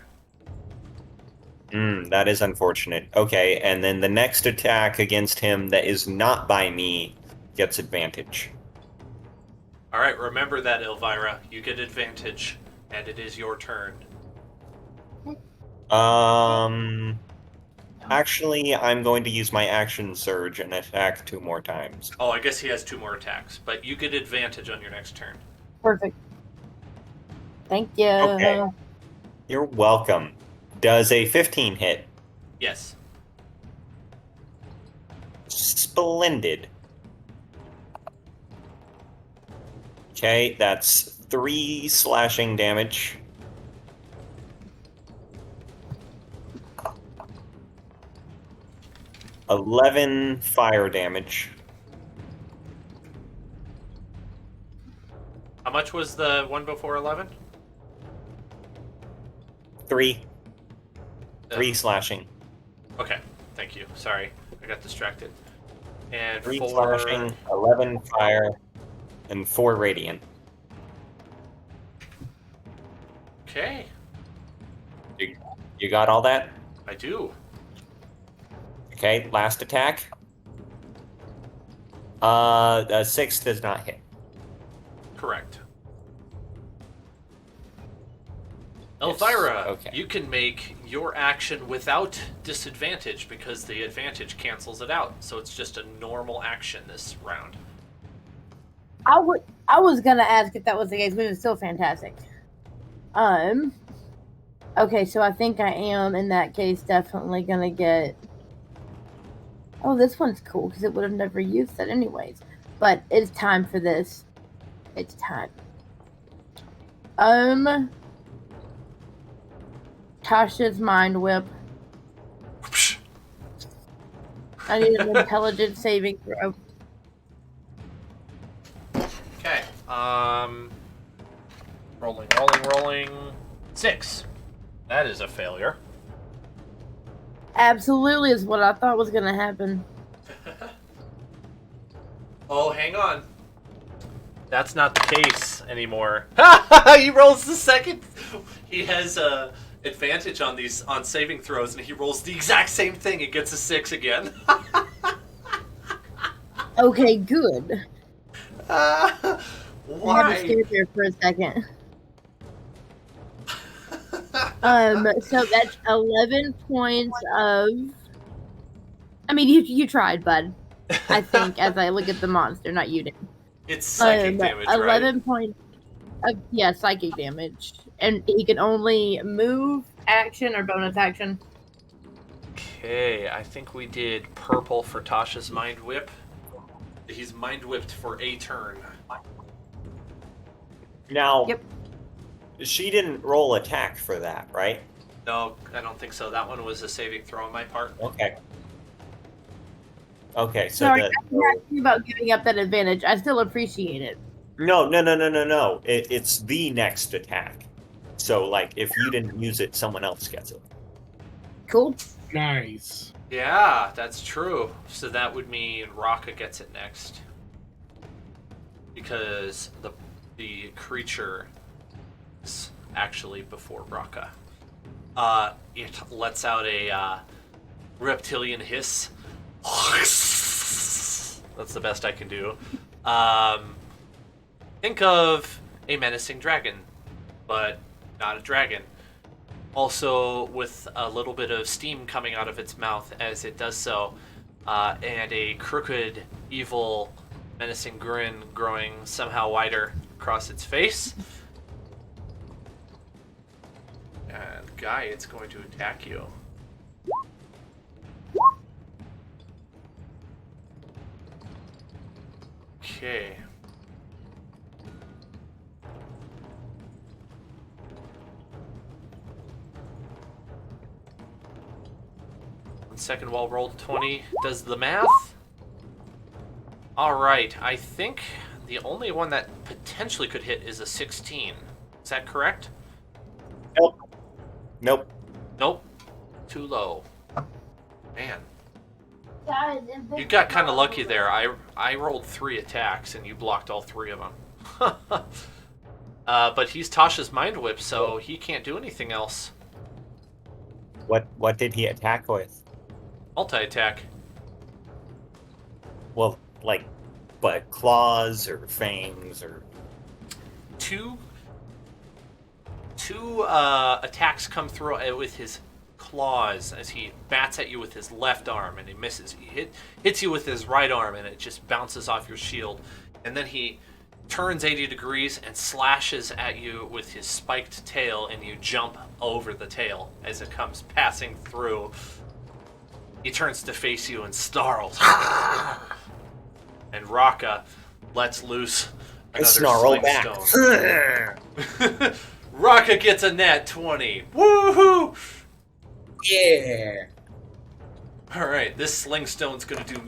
That is unfortunate. Okay, and then the next attack against him that is not by me gets advantage. All right, remember that, Elvira. You get advantage, and it is your turn. Actually, I'm going to use my action surge and attack 2 more times. Oh, I guess he has 2 more attacks, but you get advantage on your next turn. Perfect. Thank you. Okay. You're welcome. Does a 15 hit? Yes. Splendid. Okay, that's 3 slashing damage. $11 fire damage. How much was the one before 11? 3 slashing. Okay, thank you. Sorry, I got distracted. And 3 for slashing, 11 fire, and 4 radiant. okay, You got all that? I do. Okay, last attack. 6 does not hit. Correct. Elvira, okay. you can make your action without disadvantage because the advantage cancels it out. So it's just a normal action this round. I was gonna ask if that was the case, but it's still fantastic. Okay, so I think I am in that case definitely gonna get. Oh, this one's cool because it would have never used that anyways. But it's time for this. It's time. Tasha's mind whip. I need an intelligence saving throw. Okay. Rolling. 6. That is a failure. Absolutely is what I thought was gonna happen. Oh, hang on. That's not the case anymore. He rolls the second. He has advantage on saving throws, and he rolls the exact same thing and gets a 6 again. Okay, good. Why? I had to stare there for a second. So that's 11 points of. I mean, you tried, bud. I think as I look at the monster, not you did. It's psychic damage, 11 right? points of psychic damage, and he can only move, action, or bonus action. Okay, I think we did purple for Tasha's mind whip. He's mind whipped for a turn. Now, Yep. She didn't roll attack for that, right? No, I don't think so. That one was a saving throw on my part. Okay. Okay, so Sorry, I'm not asking about giving up that advantage. I still appreciate it. No. It's the next attack. So, like, if you didn't use it, someone else gets it. Cool. Nice. Yeah, that's true. So that would mean Raka gets it next. Because the creature is actually before Raka. It lets out a reptilian hiss. That's the best I can do. Think of a menacing dragon, but not a dragon. Also with a little bit of steam coming out of its mouth as it does so, and a crooked, evil, menacing grin growing somehow wider across its face. And Guy, it's going to attack you. Okay. Second wall rolled 20 does the math. Alright, I think the only one that potentially could hit is a 16. Is that correct? Nope. Nope. Too low. Man. You got kind of lucky there. I rolled 3 attacks and you blocked all 3 of them. But he's Tasha's mind whip, so he can't do anything else. What did he attack with? Multi-attack. Well, like, but claws or fangs or... Two attacks come through with his claws as he bats at you with his left arm and he misses. He hits you with his right arm and it just bounces off your shield. And then he turns 80 degrees and slashes at you with his spiked tail, and you jump over the tail as it comes passing through. He turns to face you and snarls. And Raka lets loose I snarl back. Stone. Raka gets a nat 20. Woohoo! Yeah. Alright, this sling stone's gonna do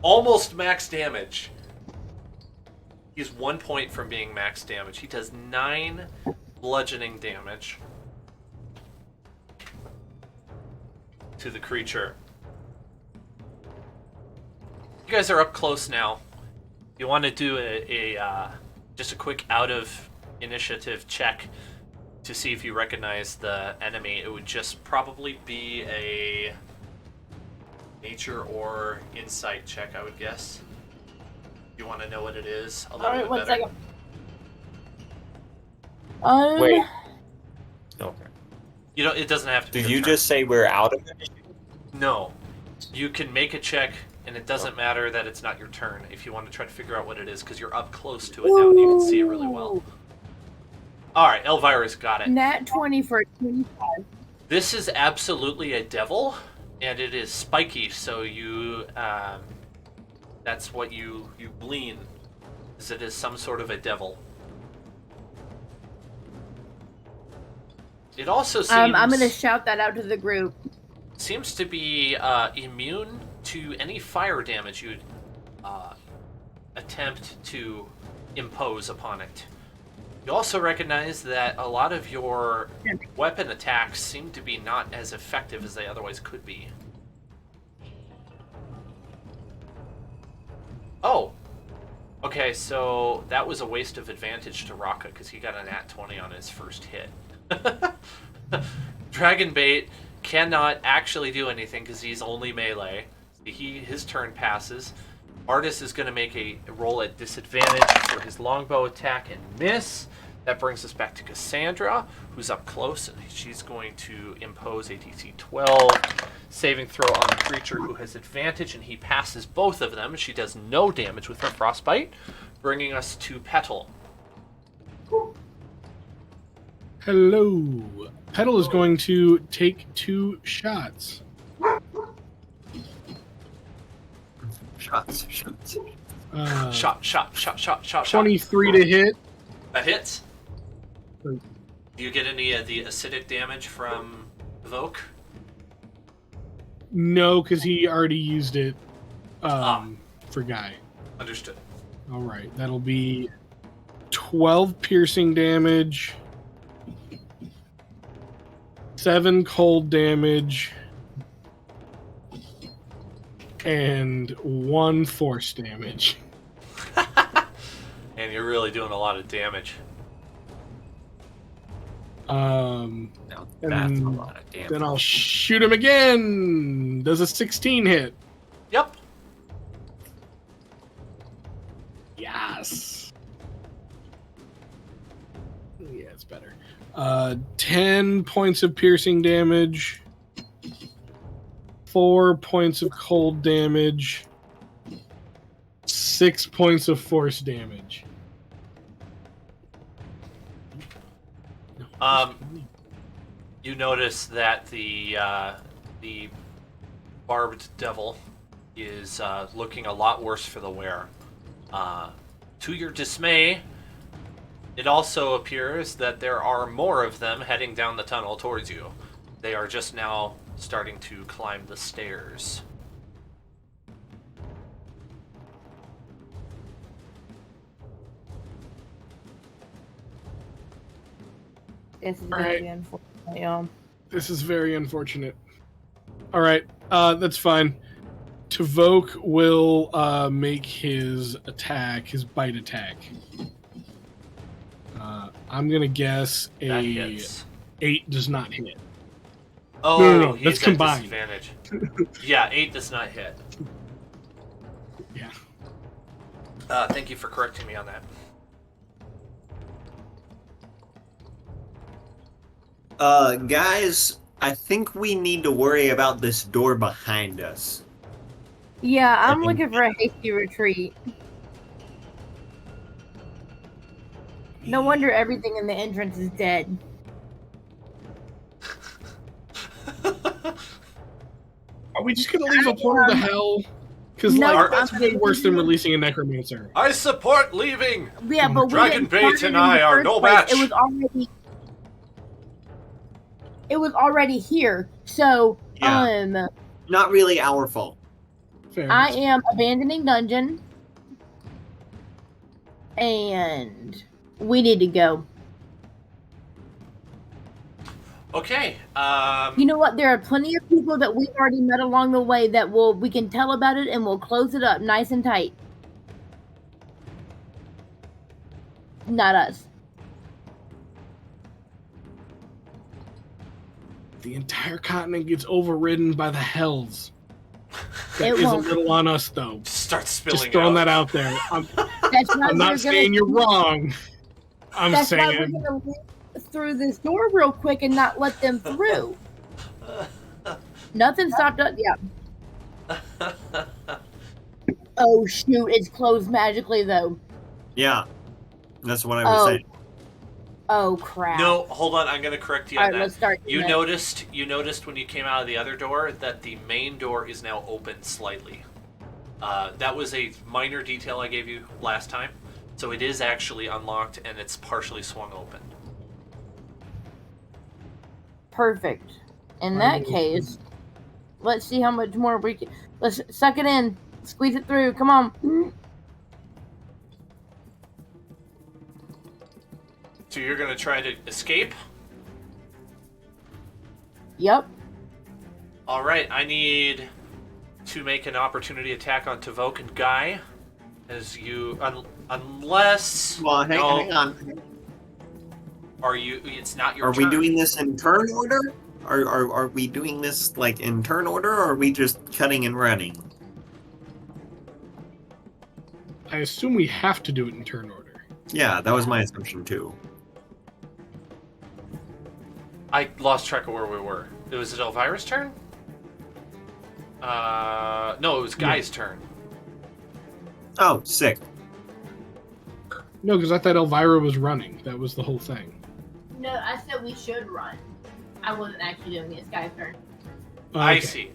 almost max damage. He's 1 point from being max damage. He does 9 bludgeoning damage to the creature. You guys are up close now. You want to do just a quick out of initiative check to see if you recognize the enemy. It would just probably be a nature or insight check, I would guess. You want to know what it is a little bit one better. Second. Wait. Okay. You know, it doesn't have to be. Did your you turn. just say we're out of initiative? No. You can make a check, and it doesn't matter that it's not your turn if you want to try to figure out what it is, because you're up close to it now and you can see it really well. Alright, Elvira's got it. Nat 20 for a 25. This is absolutely a devil, and it is spiky, so you, that's what you glean, is it is some sort of a devil. It also seems... I'm going to shout that out to the group. Seems to be immune to any fire damage you'd attempt to impose upon it. You also recognize that a lot of your weapon attacks seem to be not as effective as they otherwise could be. Oh! Okay, so that was a waste of advantage to Raka, because he got a nat 20 on his first hit. Dragonbait cannot actually do anything because he's only melee. His turn passes. Artis is going to make a roll at disadvantage for his longbow attack and miss. That brings us back to Cassandra, who's up close, and she's going to impose a DC 12 saving throw on the creature who has advantage, and he passes both of them. She does no damage with her frostbite, bringing us to Petal. Hello. Petal is going to take 2 shots. Shots. Shot. 23 to hit. That hits. Do you get any of the acidic damage from Evoke? No, because he already used it for Guy. Understood. All right, that'll be 12 piercing damage, 7 cold damage, and 1 force damage. And you're really doing a lot of damage. No, that's a lot of damage. Then I'll shoot him again. Does a 16 hit? Yep. Yes. Yeah, it's better. 10 points of piercing damage, 4 points of cold damage, 6 points of force damage. You notice that the barbed devil is looking a lot worse for the wear. To your dismay, it also appears that there are more of them heading down the tunnel towards you. They are just now starting to climb the stairs. This is Alright. very unfortunate. This is very unfortunate. All right, that's fine. Tavoke will make his attack, his bite attack. I'm gonna guess That a hits. 8 does not hit. Oh, No, he's that's at combined. disadvantage. Yeah, 8 does not hit. Yeah. Thank you for correcting me on that. Guys, I think we need to worry about this door behind us. Yeah, I'm looking for a hasty retreat. No wonder everything in the entrance is dead. Are we just gonna leave a portal to hell? Because No, like, I'm that's way good. worse than releasing a necromancer. I support leaving. Yeah, but Dragon we didn't Bait start and it in I the are first no place. match. It was already here. So, Yeah. Not really our fault. Fair. I am abandoning dungeon, and we need to go. Okay. You know what? There are plenty of people that we've already met along the way that we can tell about it, and we'll close it up nice and tight. Not us. The entire continent gets overridden by the hells. That It is won't. a little on us, though. Start spilling. Just throwing out. that out there. That's why I'm not saying you're wrong. I'm That's why we're saying gonna leave through this door real quick and not let them through. Nothing stopped us. Yeah. Oh shoot! It's closed magically though. Yeah. That's what I was saying. Oh crap! No, hold on. I'm going to correct you All on right, that. let's start. You noticed when you came out of the other door that the main door is now open slightly. That was a minor detail I gave you last time. So it is actually unlocked and it's partially swung open. Perfect. In that case, let's see how much more we can. Let's suck it in. Squeeze it through. Come on. So you're going to try to escape? Yep. All right, I need to make an opportunity attack on Tavok and Guy. As you... unless... Well, hang on. Are you... It's not your Are turn. we doing this in turn order? Are we doing this, like, in turn order, or are we just cutting and running? I assume we have to do it in turn order. Yeah, that was my assumption, too. I lost track of where we were. Was it Elvira's turn? No, it was Guy's turn. Oh, sick. No, because I thought Elvira was running. That was the whole thing. No, I said we should run. I wasn't actually doing this guy's turn. I see.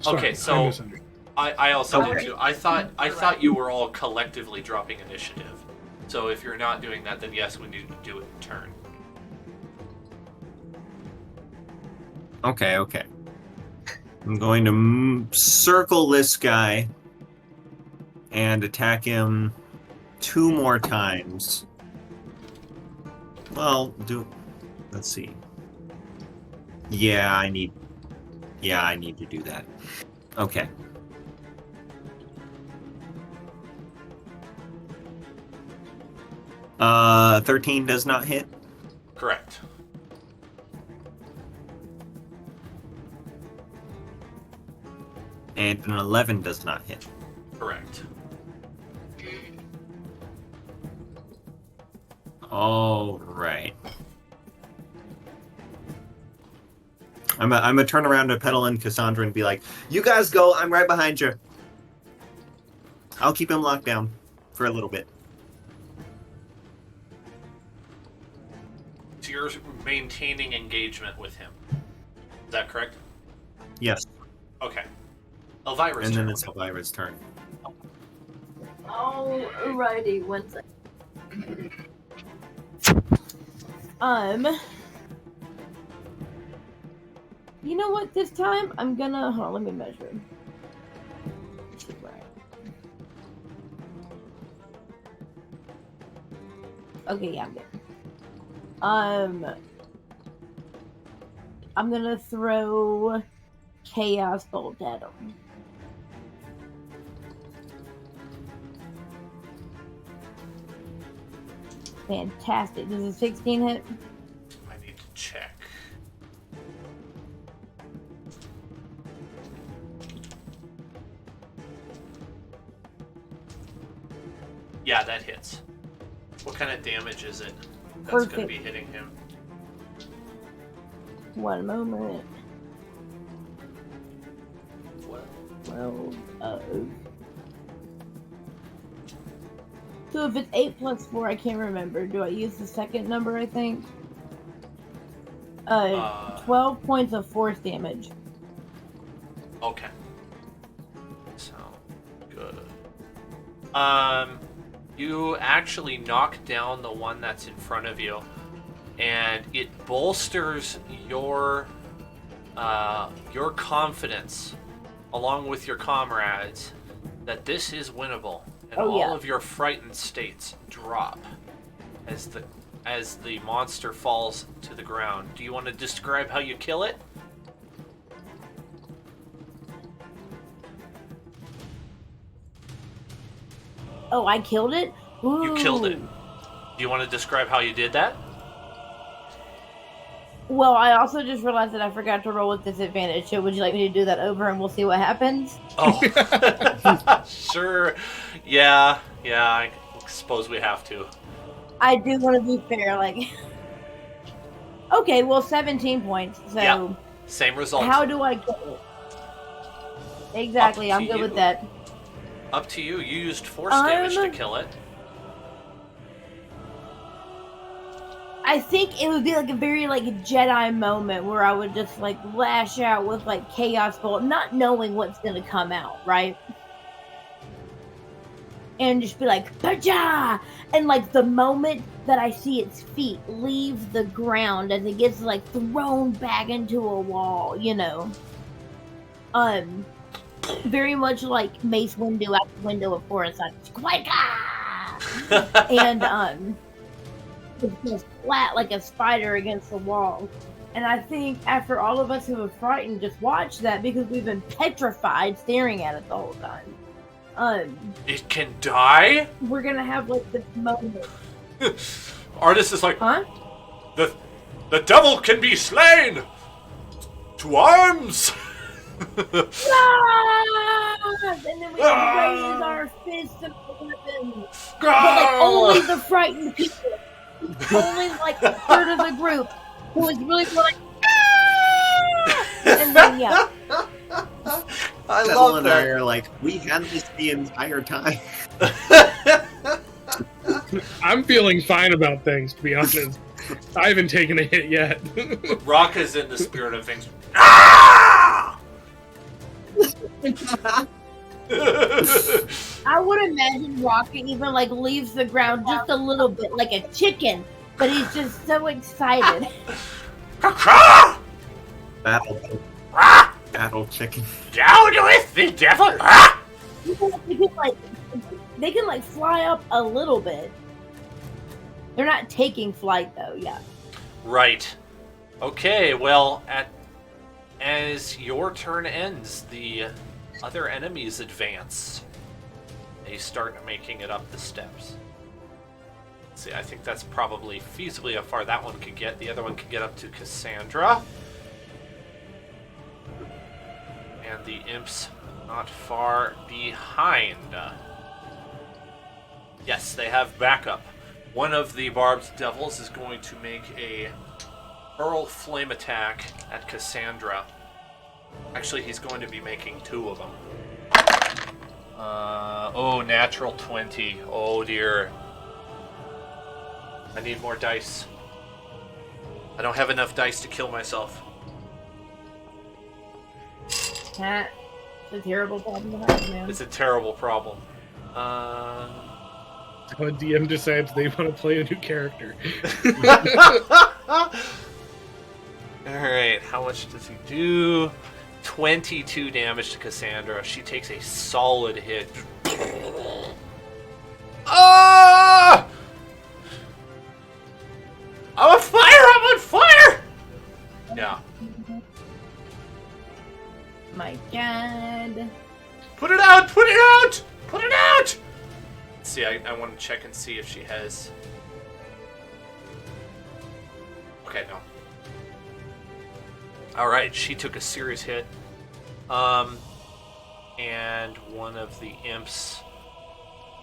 Sorry, Okay, I so misunderstood. I also Okay. did too. I thought you were all collectively dropping initiative. So if you're not doing that, then yes, we need to do it in turn. Okay. I'm going to circle this guy and attack him 2 more times. Well, let's see. Yeah, I need to do that. Okay. Uh, 13 does not hit. Correct. And an 11 does not hit. Correct. All right. I'm gonna turn around to Petal and Cassandra and be like, "You guys go. I'm right behind you. I'll keep him locked down for a little bit." So you're maintaining engagement with him. Is that correct? Yes. Okay. Elvira's And turn. then it's Elvira's turn. Alrighty, one second. You know what? This time I'm gonna. Hold on, let me measure. Right. Okay, yeah, I'm good. I'm gonna throw Chaos Bolt at him. Fantastic. Does a 16 hit? I need to check. Yeah, that hits. What kind of damage is it that's going to Perfect. be hitting him? One moment. What? 12. So if it's 8 plus 4, I can't remember. Do I use the second number, I think? 12 points of force damage. Okay. So, You actually knock down the one that's in front of you, and it bolsters your confidence, along with your comrades, that this is winnable, and all of your frightened states drop as the monster falls to the ground. Do you want to describe how you kill it? Oh, I killed it? Ooh. You killed it. Do you want to describe how you did that? Well, I also just realized that I forgot to roll with disadvantage. So would you like me to do that over and we'll see what happens? Oh, sure. Yeah, I suppose we have to. I do want to be fair, like... Okay, well, 17 points, so... Yeah, same result. How do I kill it? Exactly, I'm good with that. Up to you. You used force damage to kill it. I think it would be like a very like Jedi moment where I would just like lash out with like Chaos Bolt, not knowing what's gonna come out, right? And just be like, Baja! And like the moment that I see its feet leave the ground as it gets like thrown back into a wall, you know. Very much like Mace Windu out the window of Forest and it's just flat like a spider against the wall. And I think after all of us who are frightened just watch that because we've been petrified staring at it the whole time. It can die? We're gonna have like this moment. Artist is like, huh? The devil can be slain! To arms! And then we raise our fists and weapons. But like only the frightened people. Only like a third of the group who is really like, and then yeah. I love that. And I are like, we had this the entire time. I'm feeling fine about things, to be honest. I haven't taken a hit yet. Raka's in the spirit of things. I would imagine Rocket even like leaves the ground just a little bit, like a chicken, but he's just so excited. Battle chicken. Down with the devil! They can like fly up a little bit. They're not taking flight though, yeah. Right. Okay, well, as your turn ends, the other enemies advance. They start making it up the steps. Let's see, I think that's probably feasibly how far that one could get. The other one could get up to Cassandra. And the imps not far behind. Yes, they have backup. One of the barbed devils is going to make a hurl flame attack at Cassandra. Actually, he's going to be making two of them. Natural 20. Oh dear. I need more dice. I don't have enough dice to kill myself. It's a terrible problem to have, man. It's a terrible problem. When DM decides they want to play a new character. Alright, how much does he do? 22 damage to Cassandra. She takes a solid hit. Ah! I'm on fire! I'm on fire! Yeah. My God. Put it out! Put it out! Put it out! Let's see, I want to check and see if she has... Okay, no. Alright, she took a serious hit. And one of the imps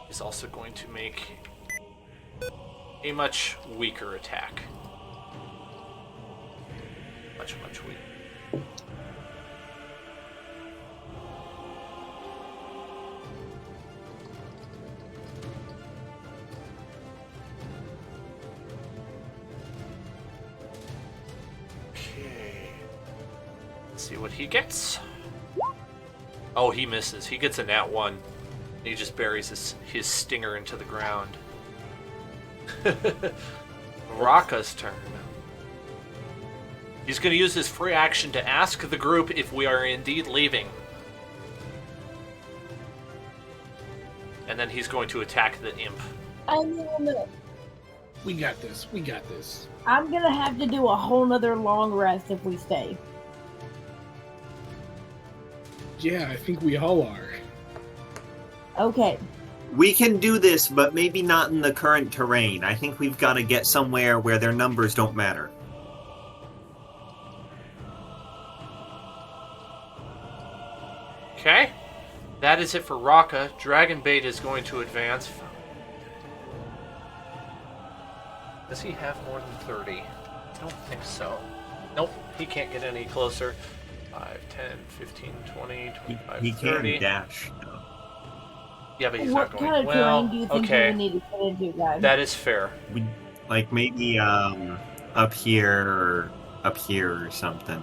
is also going to make a much weaker attack. Much weaker. Okay. Let's see what he gets. Oh, he misses. He gets a nat 1. He just buries his stinger into the ground. Raka's turn. He's going to use his free action to ask the group if we are indeed leaving. And then he's going to attack the imp. We got this. We got this. I'm gonna have to do a whole nother long rest if we stay. Yeah, I think we all are. Okay. We can do this, but maybe not in the current terrain. I think we've got to get somewhere where their numbers don't matter. Okay. That is it for Raka. Dragonbait is going to advance. Does he have more than 30? I don't think so. Nope, he can't get any closer. 5, 10, 15, 20, 25, He 30. can dash. Yeah, but he's What not going kind of well. terrain do you think Okay, we need to get into, guys? that is fair. We, like maybe up here or something.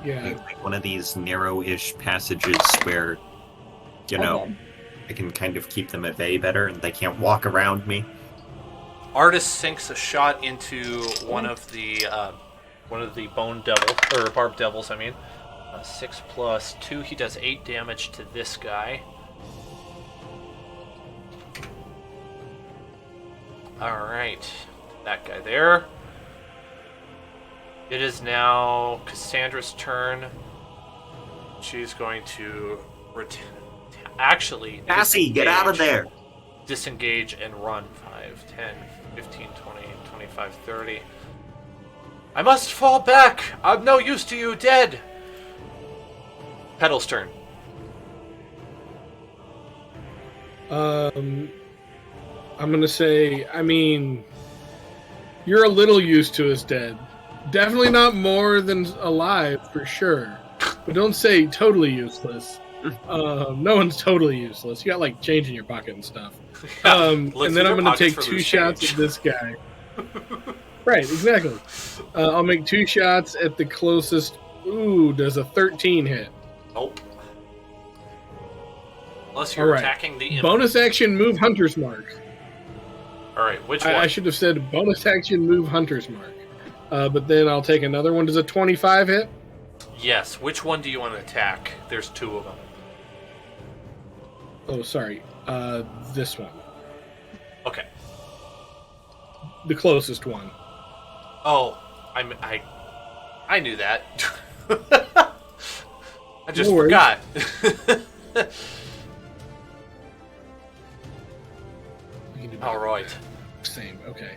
Yeah. Like one of these narrow-ish passages where, you know, Okay. I can kind of keep them at bay better and they can't walk around me. Artis sinks a shot into one of the bone devil or barb devils. 6 plus 2. He does 8 damage to this guy. All right, that guy there. It is now Cassandra's turn. She's going to actually Cassie, get out of there! disengage and run. 5, 10, 15, 20, 25, 30. I must fall back! I'm no use to you, dead! Petal's turn. I'm gonna say, you're a little used to us dead. Definitely not more than alive, for sure. But don't say totally useless. No one's totally useless. You got, like, change in your pocket and stuff. And then I'm gonna take 2 shots at this guy. Right, exactly. I'll make 2 shots at the closest. Ooh, does a 13 hit? Nope. Unless you're attacking the imp. Bonus action, move Hunter's Mark. Alright, which one? I should have said bonus action, move Hunter's Mark. But then I'll take another one. Does a 25 hit? Yes, which one do you want to attack? There's 2 of them. Oh, sorry. This one. Okay. The closest one. Oh, I knew that. I just No worries. forgot. We can do All right. Same. Okay.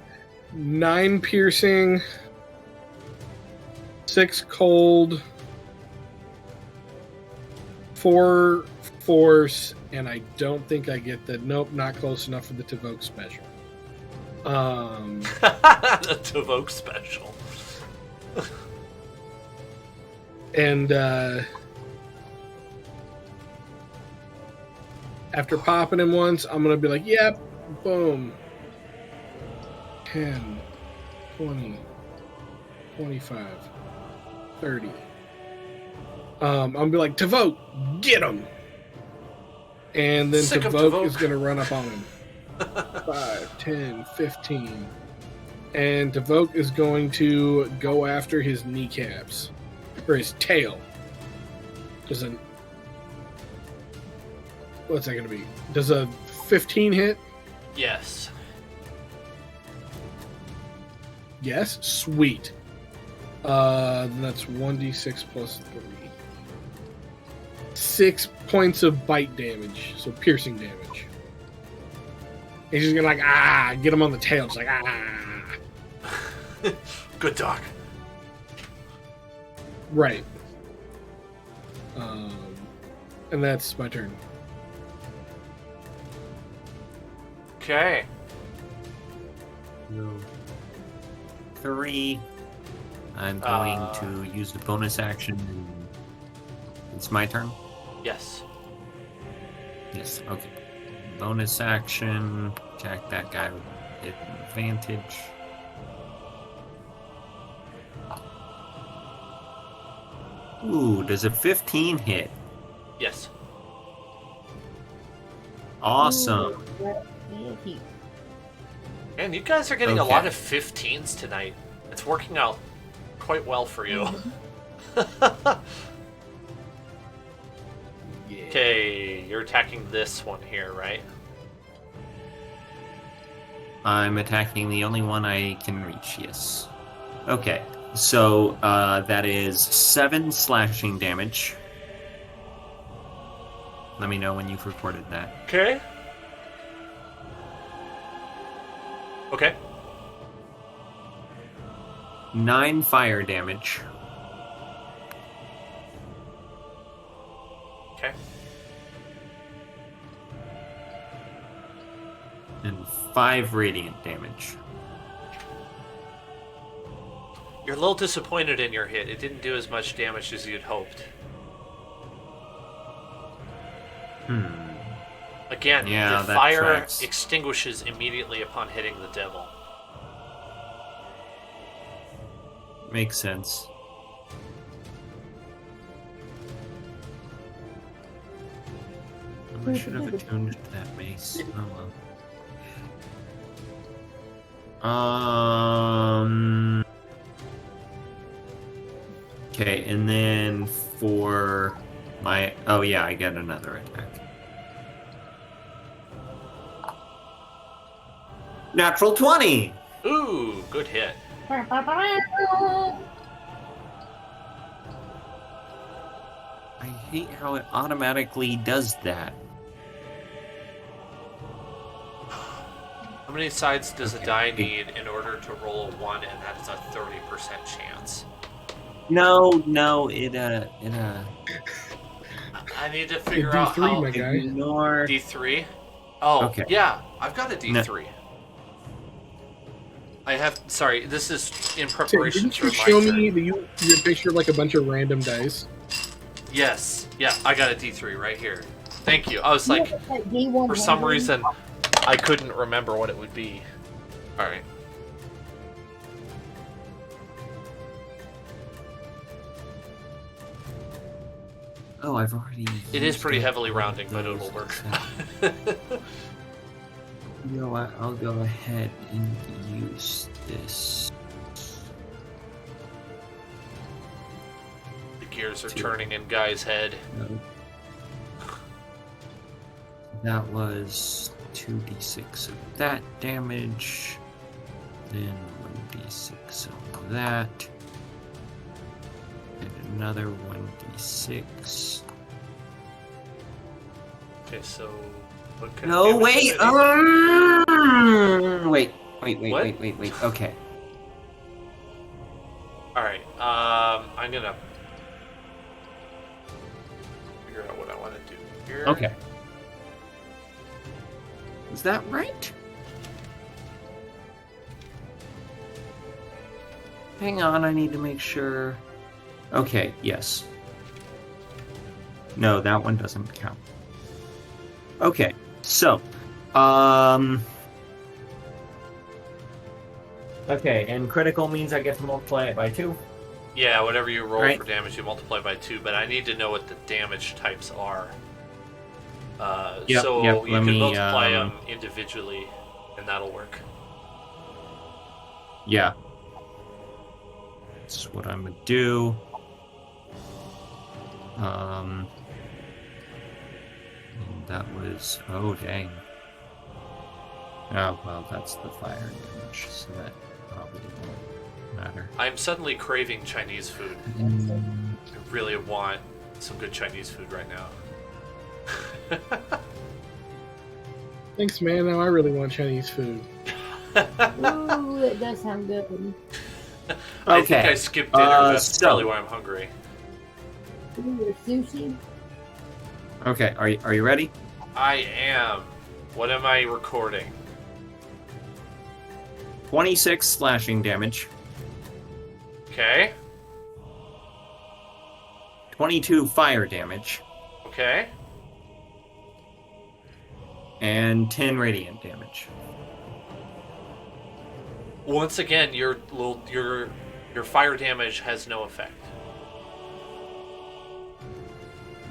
9 piercing, 6 cold, 4 force, and I don't think I get the. Nope, not close enough for the Tavoke special. The Tavoke special. And after popping him once, I'm gonna be like, "Yep, boom." 10, 20, 25, 30. I'm gonna be like, Tavoke, get him! And then Sick of Tavoke Tavoke. is gonna run up on him. 5, 10, 15. And Tavoke is going to go after his kneecaps. Or his tail. What's that gonna be? Does a 15 hit? Yes. Yes? Sweet. Then that's 1d6 plus 3. 6 points of bite damage, so piercing damage. He's just gonna get him on the tail, just Good dog. Right. And that's my turn. Okay. No. 3. I'm going to use the bonus action. It's my turn? Yes. Yes, okay. Bonus action. Attack that guy with advantage. Ooh, does a 15 hit? Yes. Awesome. Man, you guys are getting a Okay. lot of 15s tonight. It's working out quite well for you. Okay, you're attacking this one here, right? I'm attacking the only one I can reach, yes. Okay, so that is 7 slashing damage. Let me know when you've recorded that. Okay. Okay. 9 fire damage. Okay. And 5 radiant damage. You're a little disappointed in your hit. It didn't do as much damage as you'd hoped. Again, Yeah, the that fire tracks. extinguishes immediately upon hitting the devil. Makes sense. I should have attuned to that mace. Oh well. Okay, and then for my... Oh yeah, I get another attack. Natural 20! Ooh, good hit. I hate how it automatically does that. How many sides does a die need in order to roll a 1, and that is a 30% chance? No, it I need to Hey, figure out D3, how... my guy. ignore... D3? Oh, Okay. yeah, I've got a D3. I have... Sorry, this is in Tim, preparation didn't for you my show turn. me your picture of like a bunch of random dice? Yes. Yeah, I got a D3 right here. Thank you. I was like, for some reason, I couldn't remember what it would be. Alright. Oh, I've already... It is used pretty up heavily one of rounding, but those it'll work. except- You know what? I'll go ahead and use this. The gears are turning in Guy's head. No. That was 2d6 of that damage. Then 1d6 of that. And another 1d6. Okay, so... what kind of No, damage wait! is it? Wait. Okay. Alright, I'm gonna figure out what I want to do here. Okay. Is that right? Hang on, I need to make sure. Okay, yes. No, that one doesn't count. Okay, so, okay, and critical means I get to multiply it by 2. Yeah, whatever you roll Right. for damage, you multiply by 2, but I need to know what the damage types are. Yep, So yep, you let can me, multiply them individually, and that'll work. Yeah. That's what I'm gonna do. And that was... Oh, dang. Oh, well, that's the fire damage, so that probably won't matter. I'm suddenly craving Chinese food. I really want some good Chinese food right now. Thanks, man. Now I really want Chinese food. Ooh, it does sound good. I think Okay, I skipped dinner. That's so- probably why I'm hungry. Ooh, sushi. Okay, are you ready? I am. What am I recording? 26 slashing damage, Okay. 22 fire damage, Okay. and 10 radiant damage. Once again, your fire damage has no effect.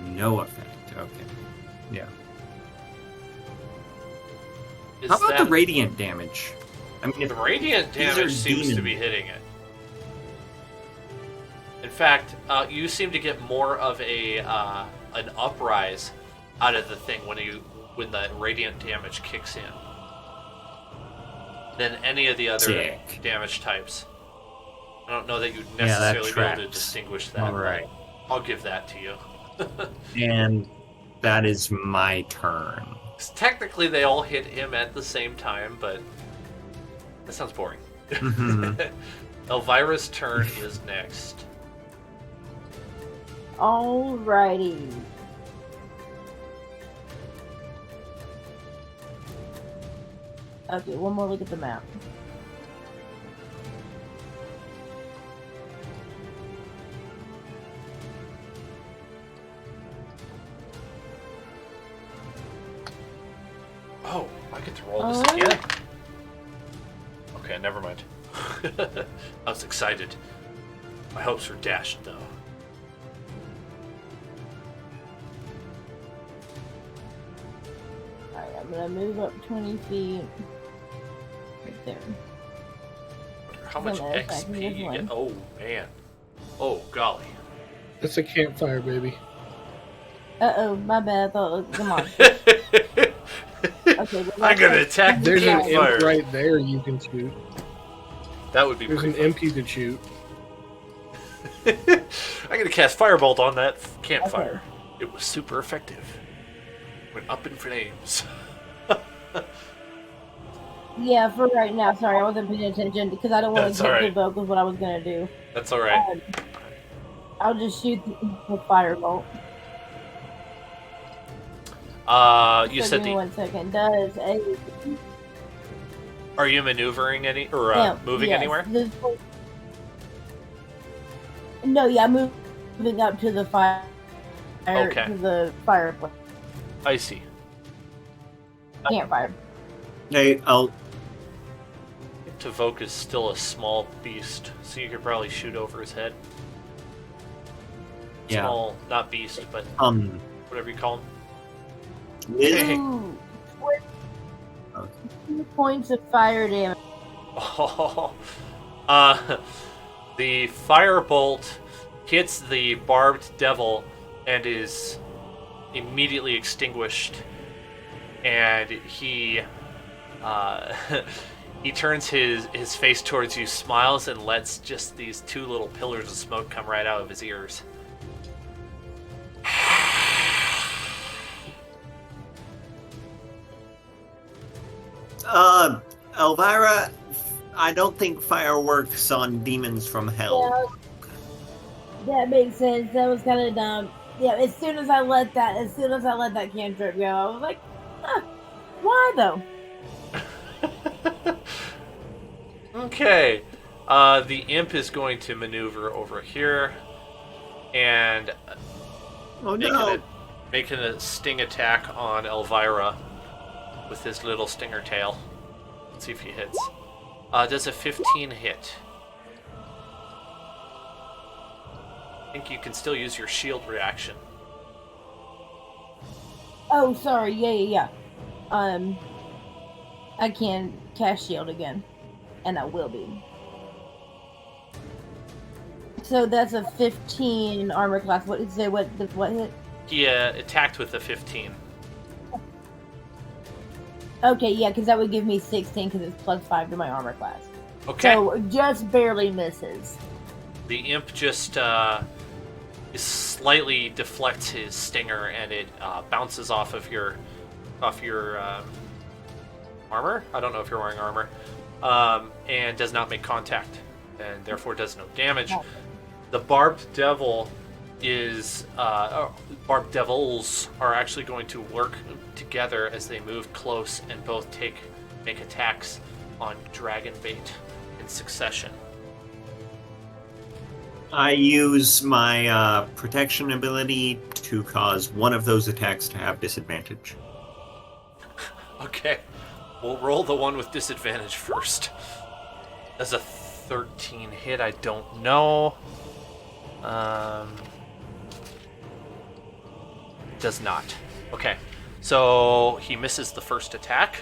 No effect. Okay. Yeah. How about the radiant damage? I mean, the radiant damage seems to be hitting it. In fact, you seem to get more of an uprise out of the thing when the radiant damage kicks in than any of the other damage types. I don't know that you'd necessarily be able to distinguish that. All right. I'll give that to you. And that is my turn. Technically, they all hit him at the same time, but that sounds boring. Mm-hmm. Elvira's turn is next. Alrighty. Okay, one more look at the map. Oh, I get to roll this again. Okay, never mind. I was excited. My hopes were dashed, though. Alright, I'm gonna move up 20 feet. Right there. How much XP you get? Oh, man. Oh, golly. That's a campfire, baby. Uh-oh, my bad. I thought it was a monster. Okay, I'm gonna attack the There's an campfire. imp right there you can shoot. That would be There's pretty an imp you can shoot. I'm gonna cast Firebolt on that campfire. Okay. It was super effective. Went up in flames. Yeah, for right now. Sorry, I wasn't paying attention because I don't want That's to get alright. the vocals what I was gonna do. That's alright. I'll just shoot the firebolt. You So said give me the. 1 second. Does a Are you maneuvering or imp, moving yes, anywhere? No, yeah, I'm moving up to the fire. Okay. To the fireplace. I see. Campfire. Hey, Tavoke is still a small beast, so you could probably shoot over his head. yeah. Small, not beast, but whatever you call him. Liz, Ooh, 2 points of fire damage. Oh, the firebolt hits the barbed devil and is immediately extinguished, and he he turns his face towards you, smiles, and lets just these 2 little pillars of smoke come right out of his ears. Elvira, I don't think fire works on demons from hell. Yeah, that makes sense. That was kind of dumb. Yeah, as soon as I let that cantrip go, I was like, why though? Okay. The imp is going to maneuver over here and Oh no! making a sting attack on Elvira with his little stinger tail. Let's see if he hits. Does a 15 hit? I think you can still use your shield reaction. Oh, sorry. Yeah. I can cast shield again, and I will be. So that's a 15 armor class. What is it? What hit? He attacked with a 15. Okay, yeah, because that would give me 16 because it's +5 to my armor class. Okay. So just barely misses. The imp just slightly deflects his stinger, and it bounces off of your armor. I don't know if you're wearing armor, and does not make contact, and therefore does no damage. Oh. The barbed devil barbed devils are actually going to work together as they move close and both make attacks on dragon bait in succession. I use my protection ability to cause one of those attacks to have disadvantage. Okay, we'll roll the one with disadvantage first. As a 13 hit, I don't know. Does not. Okay, so he misses the first attack,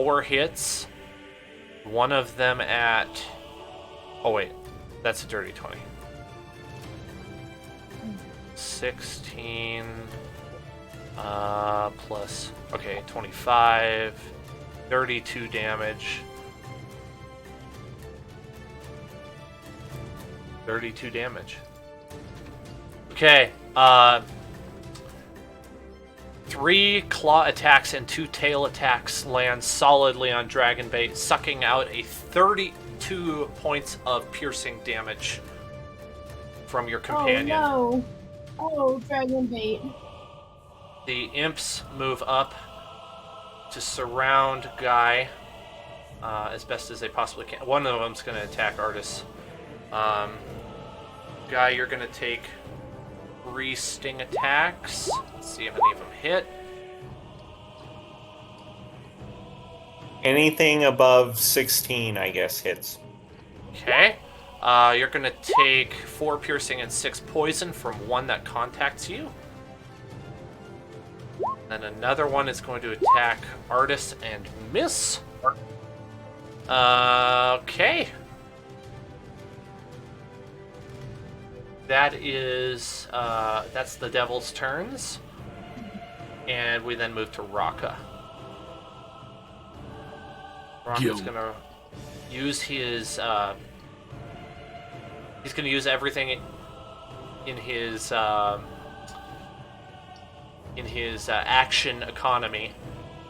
4 hits. One of them at... Oh, wait. That's a dirty 20. 16... plus... Okay, 25... 32 damage. 32 damage. Okay, 3 claw attacks and 2 tail attacks land solidly on Dragonbait, sucking out a 32 points of piercing damage from your companion. Oh, no. Oh, Dragonbait. The imps move up to surround Guy as best as they possibly can. One of them's going to attack Artis. Guy, you're going to take 3 sting attacks. Let's see if any of them hit. Anything above 16, I guess, hits. Okay. You're going to take 4 piercing and 6 poison from one that contacts you. And another one is going to attack Artis and miss. Okay. That is, that's the devil's turns. And we then move to Raka. Raka's gonna use his, he's gonna use everything in his action economy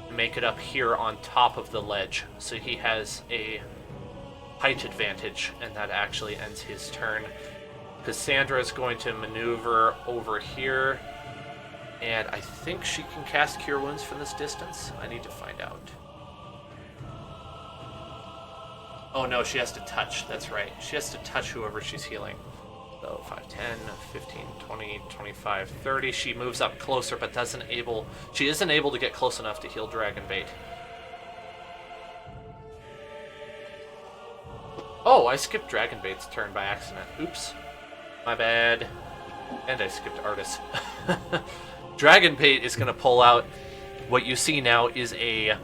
to make it up here on top of the ledge. So he has a height advantage, and that actually ends his turn. Cassandra is going to maneuver over here, and I think she can cast Cure Wounds from this distance. I need to find out. Oh no, she has to touch. That's right. She has to touch whoever she's healing. So 5, 10, 15, 20, 25, 30. She moves up closer, but she isn't able to get close enough to heal Dragonbait. Oh, I skipped Dragonbait's turn by accident. Oops. My bad. And I skipped Artis. Dragonbait is going to pull out. What you see now is a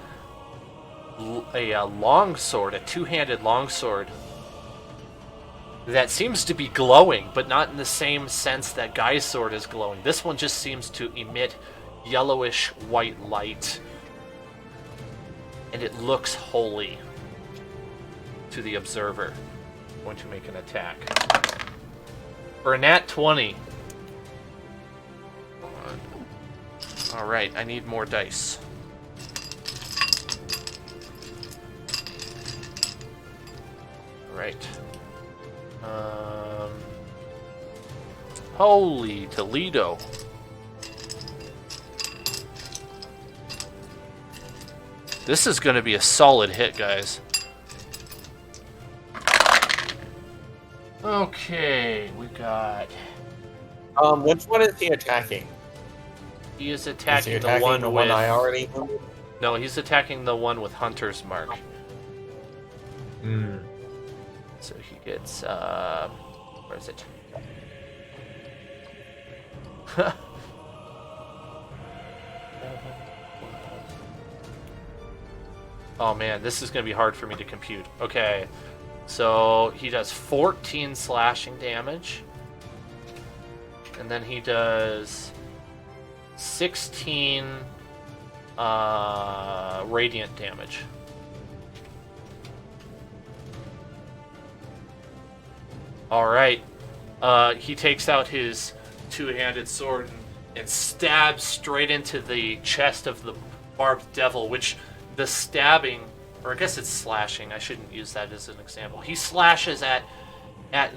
longsword, a 2-handed longsword that seems to be glowing, but not in the same sense that Guy's sword is glowing. This one just seems to emit yellowish white light, and it looks holy to the observer. I'm going to make an attack. For a nat 20. Alright, I need more dice. Right. Holy Toledo. This is going to be a solid hit, guys. Okay, we got... Which one is he attacking? He is Is he attacking attacking the one the with... one I already knew? No, he's attacking the one with Hunter's Mark. Hmm. So he gets, where is it? Oh man, this is going to be hard for me to compute. Okay, so he does 14 slashing damage. And then he does 16 radiant damage. Alright. He takes out his 2-handed sword and stabs straight into the chest of the barbed devil, which the stabbing, or I guess it's slashing, I shouldn't use that as an example. He slashes at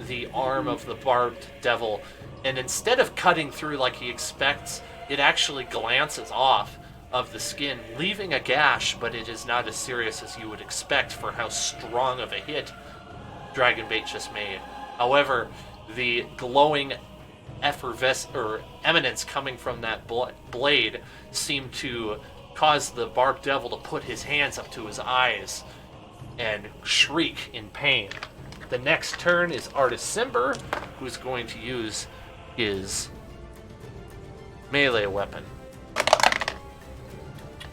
the arm of the barbed devil, and instead of cutting through like he expects, it actually glances off of the skin, leaving a gash, but it is not as serious as you would expect for how strong of a hit Dragonbait just made. However, the glowing eminence coming from that blade seemed to cause the barbed devil to put his hands up to his eyes and shriek in pain. The next turn is Artis Cimber, who's going to use his melee weapon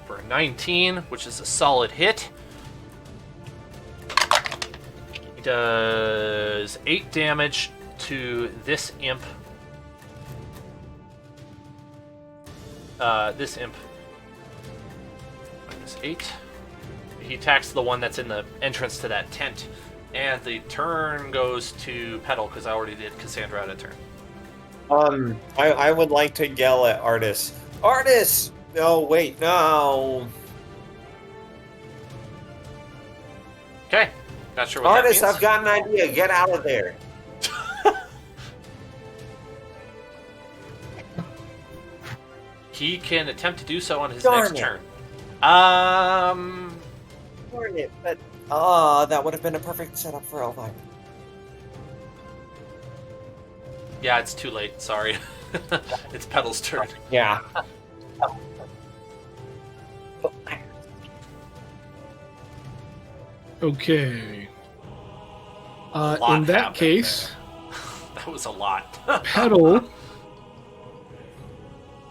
for a 19, which is a solid hit. He does 8 damage to this imp. This imp. Minus 8. He attacks the one that's in the entrance to that tent. And the turn goes to Petal, because I already did Cassandra out of turn. I would like to yell at Artis. Artis! No, wait, no. Okay. Not sure what Artis, that means. I've got an idea. Get out of there. He can attempt to do so on his Darn next it. turn. Darn it, but... that would have been a perfect setup for Elvire. Yeah, it's too late. Sorry. It's Petal's turn. Yeah. Okay. A lot In that happened case, That was a lot. Petal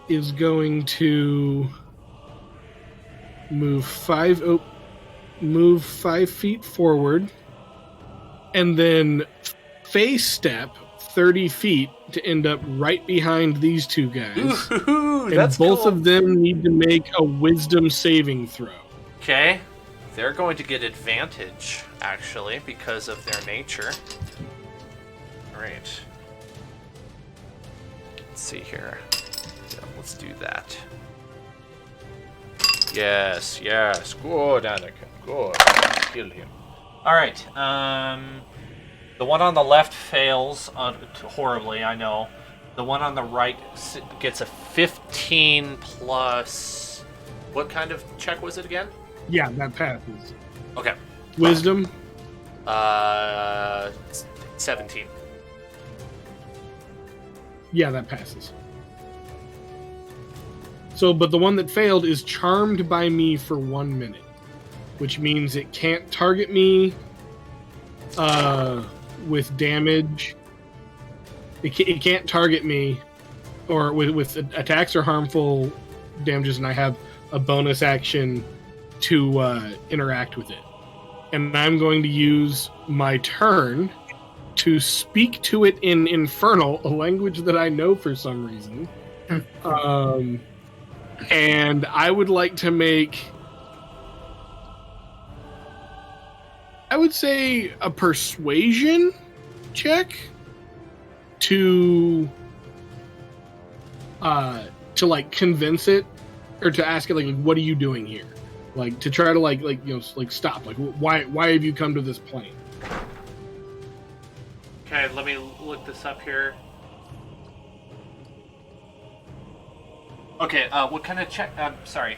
is going to move 5 feet forward, and then face step 30 feet to end up right behind these two guys. Ooh, And that's both cool. of them need to make a wisdom saving throw. Okay. They're going to get advantage, actually, because of their nature. Alright. Let's see here. Yeah, let's do that. Yes, yes. Good, Anakin. Good. Kill him. Alright. The one on the left fails horribly, I know. The one on the right gets a 15 plus... What kind of check was it again? Yeah, that passes. Okay. Wisdom? 17. Yeah, that passes. So, but the one that failed is charmed by me for 1 minute, which means it can't target me with damage. It can't target me or with attacks or harmful damages, and I have a bonus action to interact with it. And I'm going to use my turn to speak to it in Infernal, a language that I know for some reason. And I would like to make, I would say, a persuasion check to like convince it, or to ask it like, what are you doing here? Like to try to like stop. Like why have you come to this plane? Okay, let me look this up here. Okay, what kind of check? Sorry.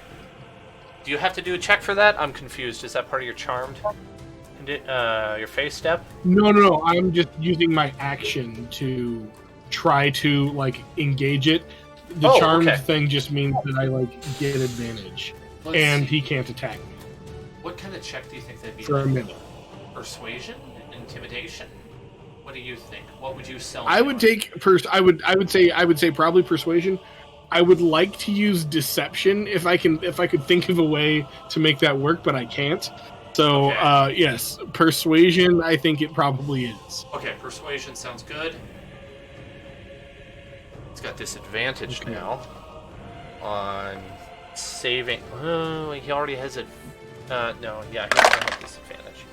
Do you have to do a check for that? I'm confused. Is that part of your charmed? Your face step? No. I'm just using my action to try to like engage it. The charmed thing just means that I like get advantage, and he can't attack me. What kind of check do you think that'd be? For a minute. Persuasion, intimidation. What do you think? What would you sell? I would take I would say probably persuasion. I would like to use deception if I could think of a way to make that work, but I can't. So yes, persuasion. I think it probably is. Okay, persuasion sounds good. It's got disadvantage now on saving. Oh, he already has it. No, yeah, he doesn't have disadvantage.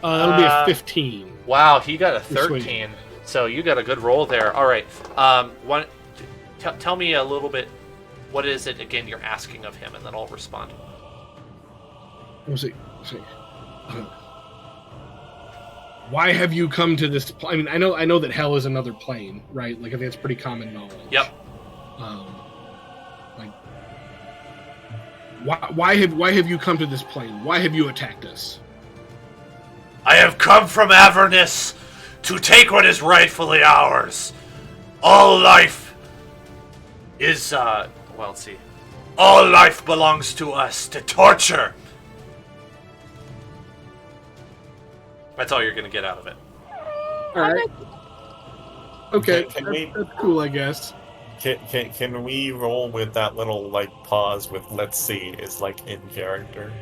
That'll be a 15. Wow, he got a 13. Persuasion. So you got a good roll there. All right. Tell me a little bit. What is it again you're asking of him, and then I'll respond. Let's see. Why have you come to this? I mean, I know that hell is another plane, right? Like I think it's pretty common knowledge. Yep. Like, why have you come to this plane? Why have you attacked us? I have come from Avernus to take what is rightfully ours. All life is, well, let's see. All life belongs to us to torture. That's all you're going to get out of it. All right. Okay, Can we- that's cool, I guess. Can we roll with that little like pause with "let's see" is like in character?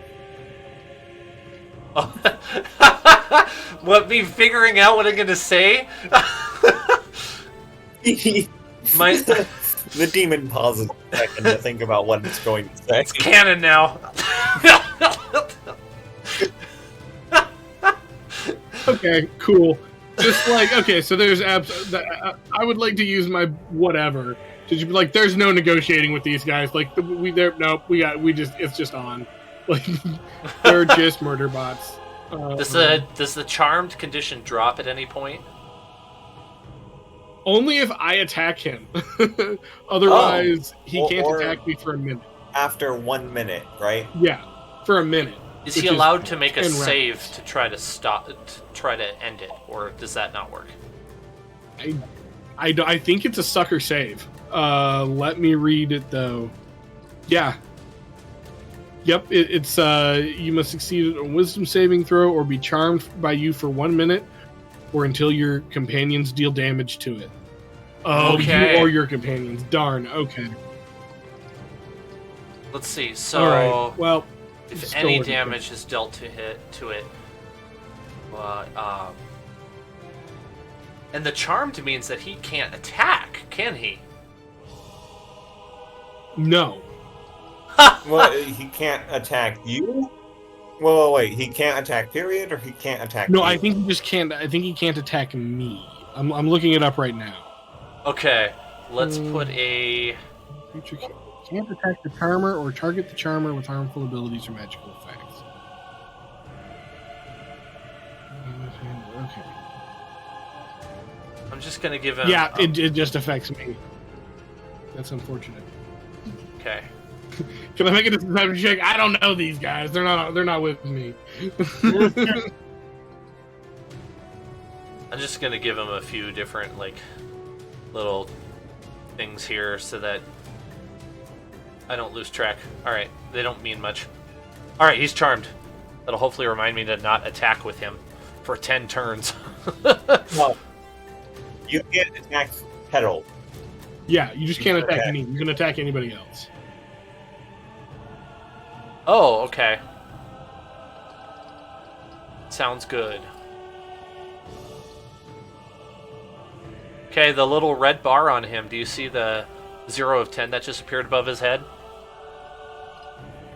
Oh. What, me figuring out what I'm gonna say? My The demon pauses a second to think about what it's going to say. It's canon now. Okay, cool. Just like, okay, so there's I would like to use my whatever to just be like, there's no negotiating with these guys. Like, it's just on. Like, they're just murder bots. Does the charmed condition drop at any point? Only if I attack him. Otherwise, he can't attack me for a minute. After 1 minute, right? Yeah, for a minute. Is he allowed to make a save to try to end it, or does that not work? I think it's a sucker save. Let me read it though. Yeah. Yep, it's you must succeed a wisdom saving throw or be charmed by you for 1 minute, or until your companions deal damage to it. Oh, okay. You or your companions. Darn. Okay. Let's see. So, all right. Well, if any damage is dealt to it, and the charmed means that he can't attack, can he? No. Well, he can't attack you? Well, wait, he can't attack period, or he can't attack No, you? I think he just can't. I think he can't attack me. I'm looking it up right now. Okay, let's put a... Creature can't attack the charmer or target the charmer with harmful abilities or magical effects. Okay. I'm just gonna give him... Yeah, it just affects me. That's unfortunate. Okay. Can I make a deception check? I don't know these guys. They're not with me. I'm just gonna give him a few different like little things here so that I don't lose track. Alright, they don't mean much. Alright, he's charmed. That'll hopefully remind me to not attack with him for 10 turns. Well, you can't attack Petal. Yeah, you just can't attack me. You can attack anybody else. Oh, okay. Sounds good. Okay, the little red bar on him, do you see the 0 of 10 that just appeared above his head?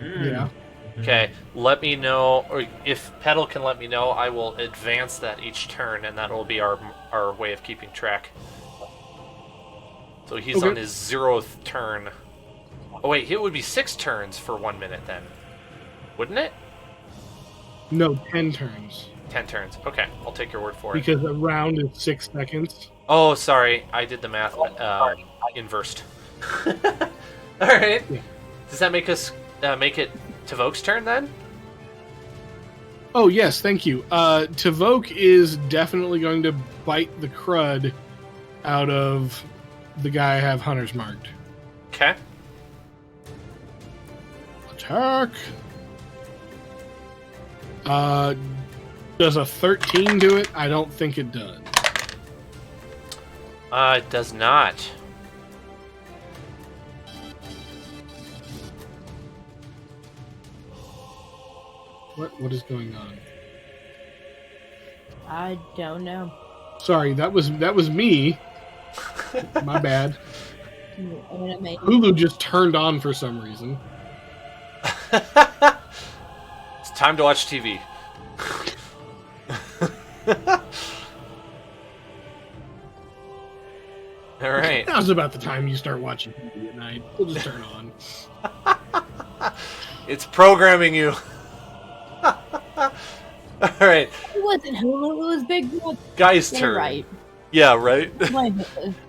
Yeah. Okay, let me know, or if Petal can let me know, I will advance that each turn, and that will be our way of keeping track. So he's on his 0th turn. Oh wait, it would be 6 turns for 1 minute then, wouldn't it? No, 10 turns. 10 turns. Okay, I'll take your word for it. Because a round is 6 seconds. Oh, sorry, I did the math inversed. All right. Yeah. Does that make us make it Tavoke's turn then? Oh yes, thank you. Tavoke is definitely going to bite the crud out of the guy I have hunters marked. Okay. Attack. Does a 13 do it? I don't think it does. It does not. What is going on? I don't know. Sorry, that was me. My bad. Animated. Hulu just turned on for some reason. It's time to watch TV. All right. Now's about the time you start watching TV at night. We'll just turn on. It's programming you. All right. It wasn't Hulu. It was Big Brother. Guy's turn. Right. Yeah, right.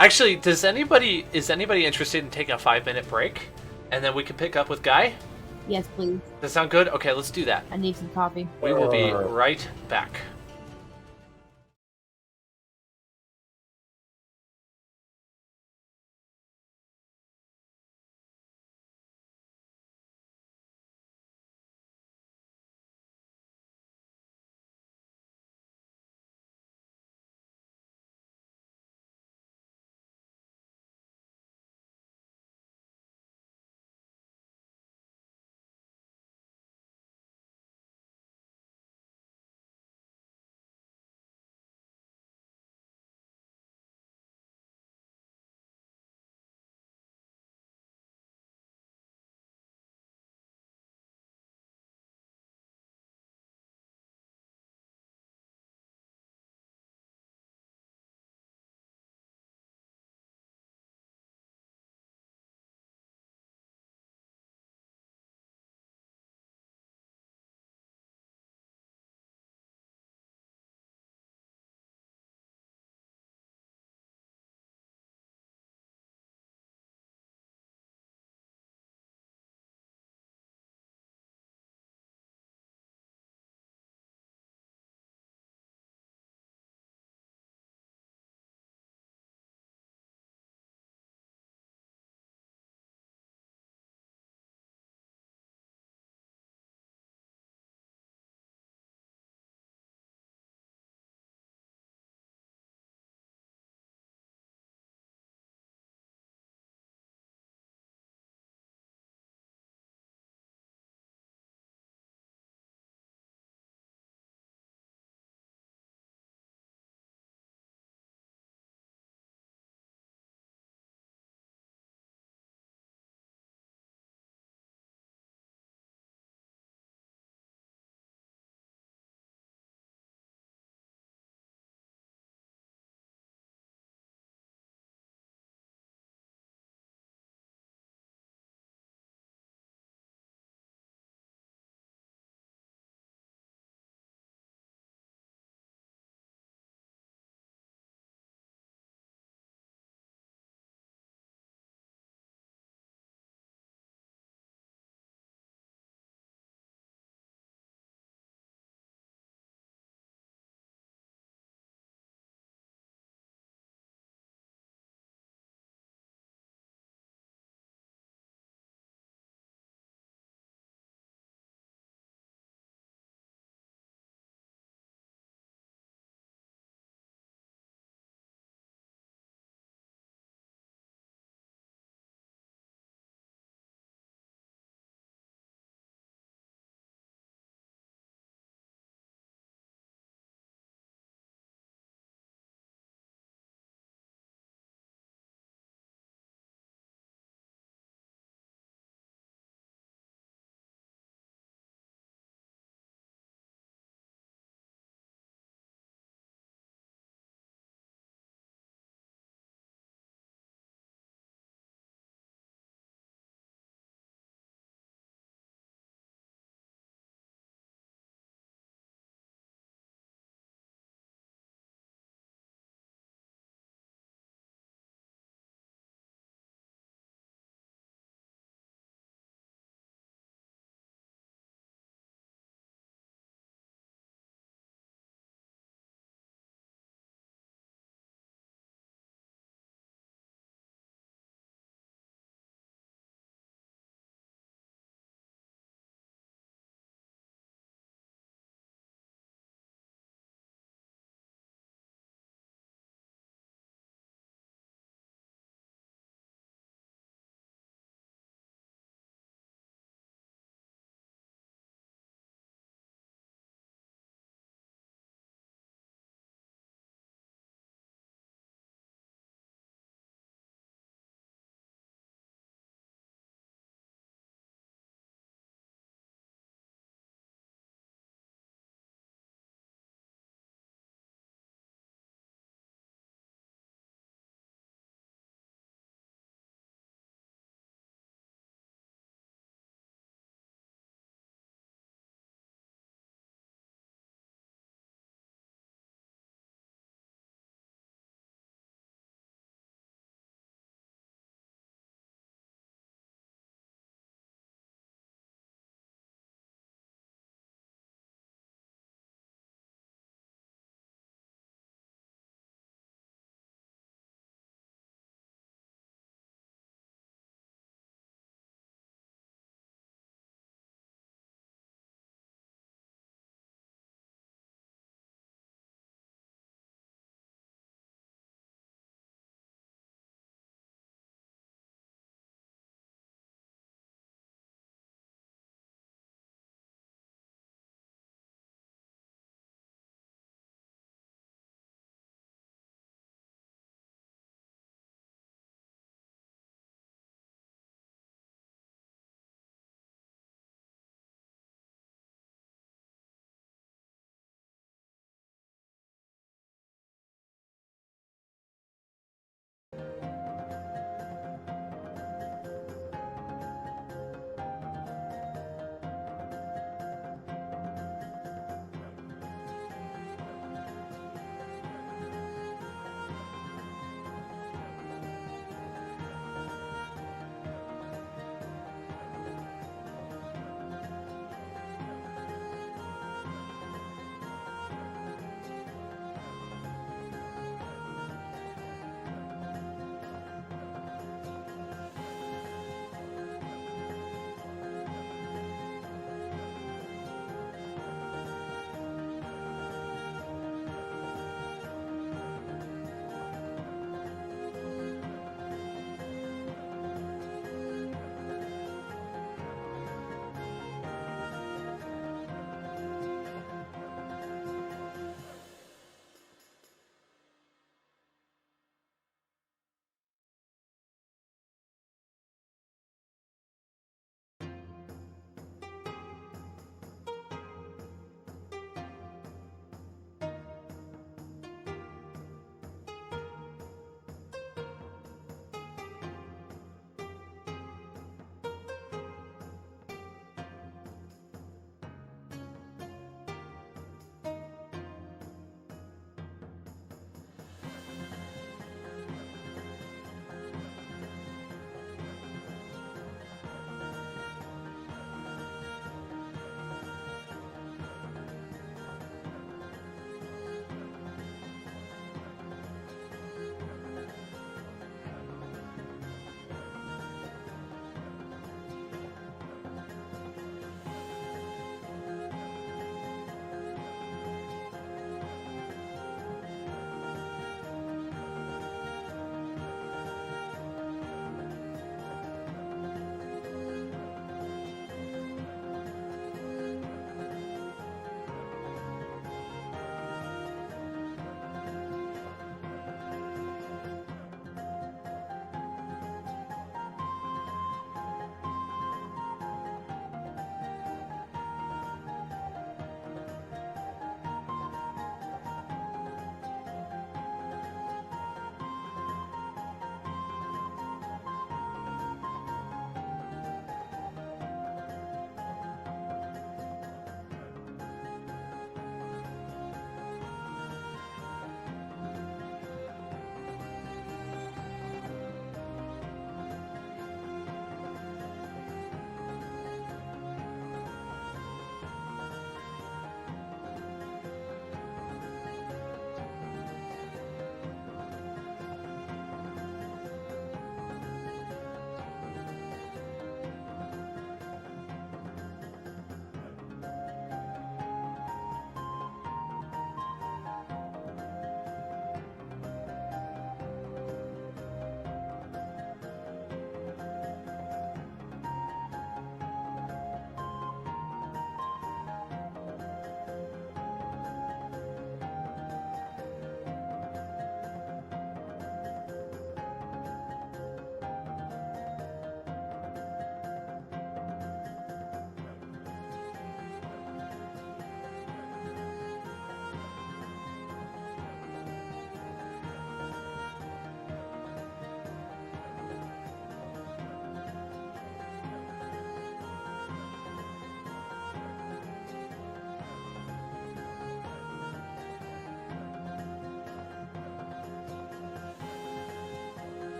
Actually, is anybody interested in taking a 5-minute break, and then we can pick up with Guy? Yes, please. Does that sound good? Okay, let's do that. I need some coffee. We will be right back.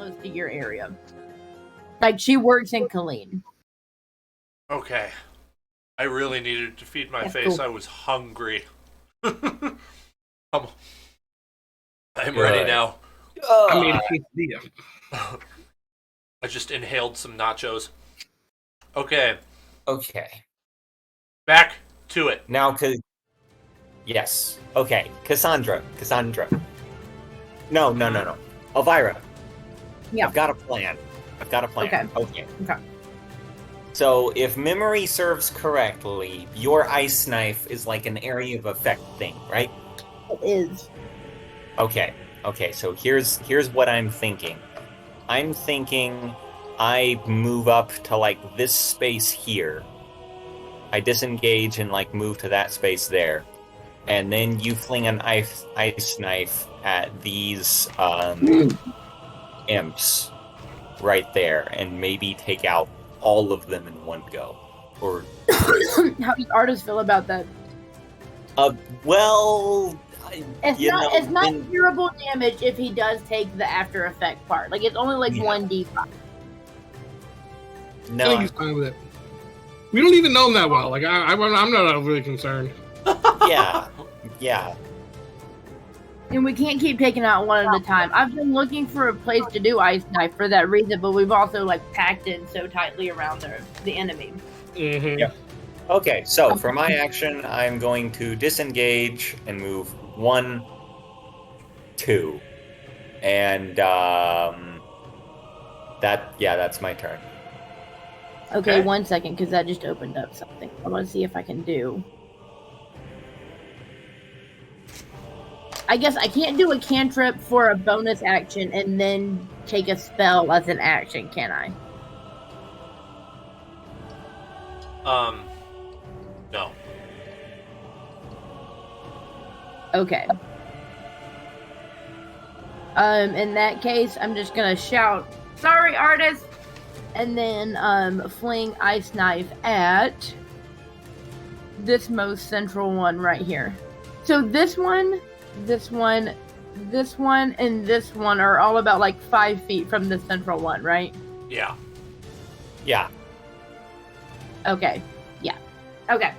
close to your area. Like, she works in Colleen. Okay. I really needed to feed my face. Cool. I was hungry. I'm ready now. I mean, I just inhaled some nachos. Okay. Okay. Back to it. Now, yes. Okay. Cassandra. No. Elvira. Yeah. I've got a plan. Okay. So, if memory serves correctly, your ice knife is like an area of effect thing, right? It is. Okay, so here's what I'm thinking. I'm thinking I move up to, like, this space here. I disengage and, like, move to that space there. And then you fling an ice knife at these, imps right there, and maybe take out all of them in one go. Or how does Artis feel about that? Well, it's not durable damage if he does take the after effect part. Like, it's only like 1d5. No, I think he's fine with it. We don't even know him that well. Like, I'm not overly concerned. Yeah. And we can't keep taking out one at a time. I've been looking for a place to do ice knife for that reason, but we've also, like, packed in so tightly around the enemy. Mm-hmm. Yeah. Okay, so for my action, I'm going to disengage and move 1, 2, and that's my turn. Okay, 1 second, because that just opened up something. I want to see if I can do. I guess I can't do a cantrip for a bonus action and then take a spell as an action, can I? No. Okay. In that case, I'm just gonna shout, "Sorry, Artis!" and then fling ice knife at this most central one right here. So this one, and this one are all about like 5 feet from the central one, right? Yeah. Okay. Yeah. Okay.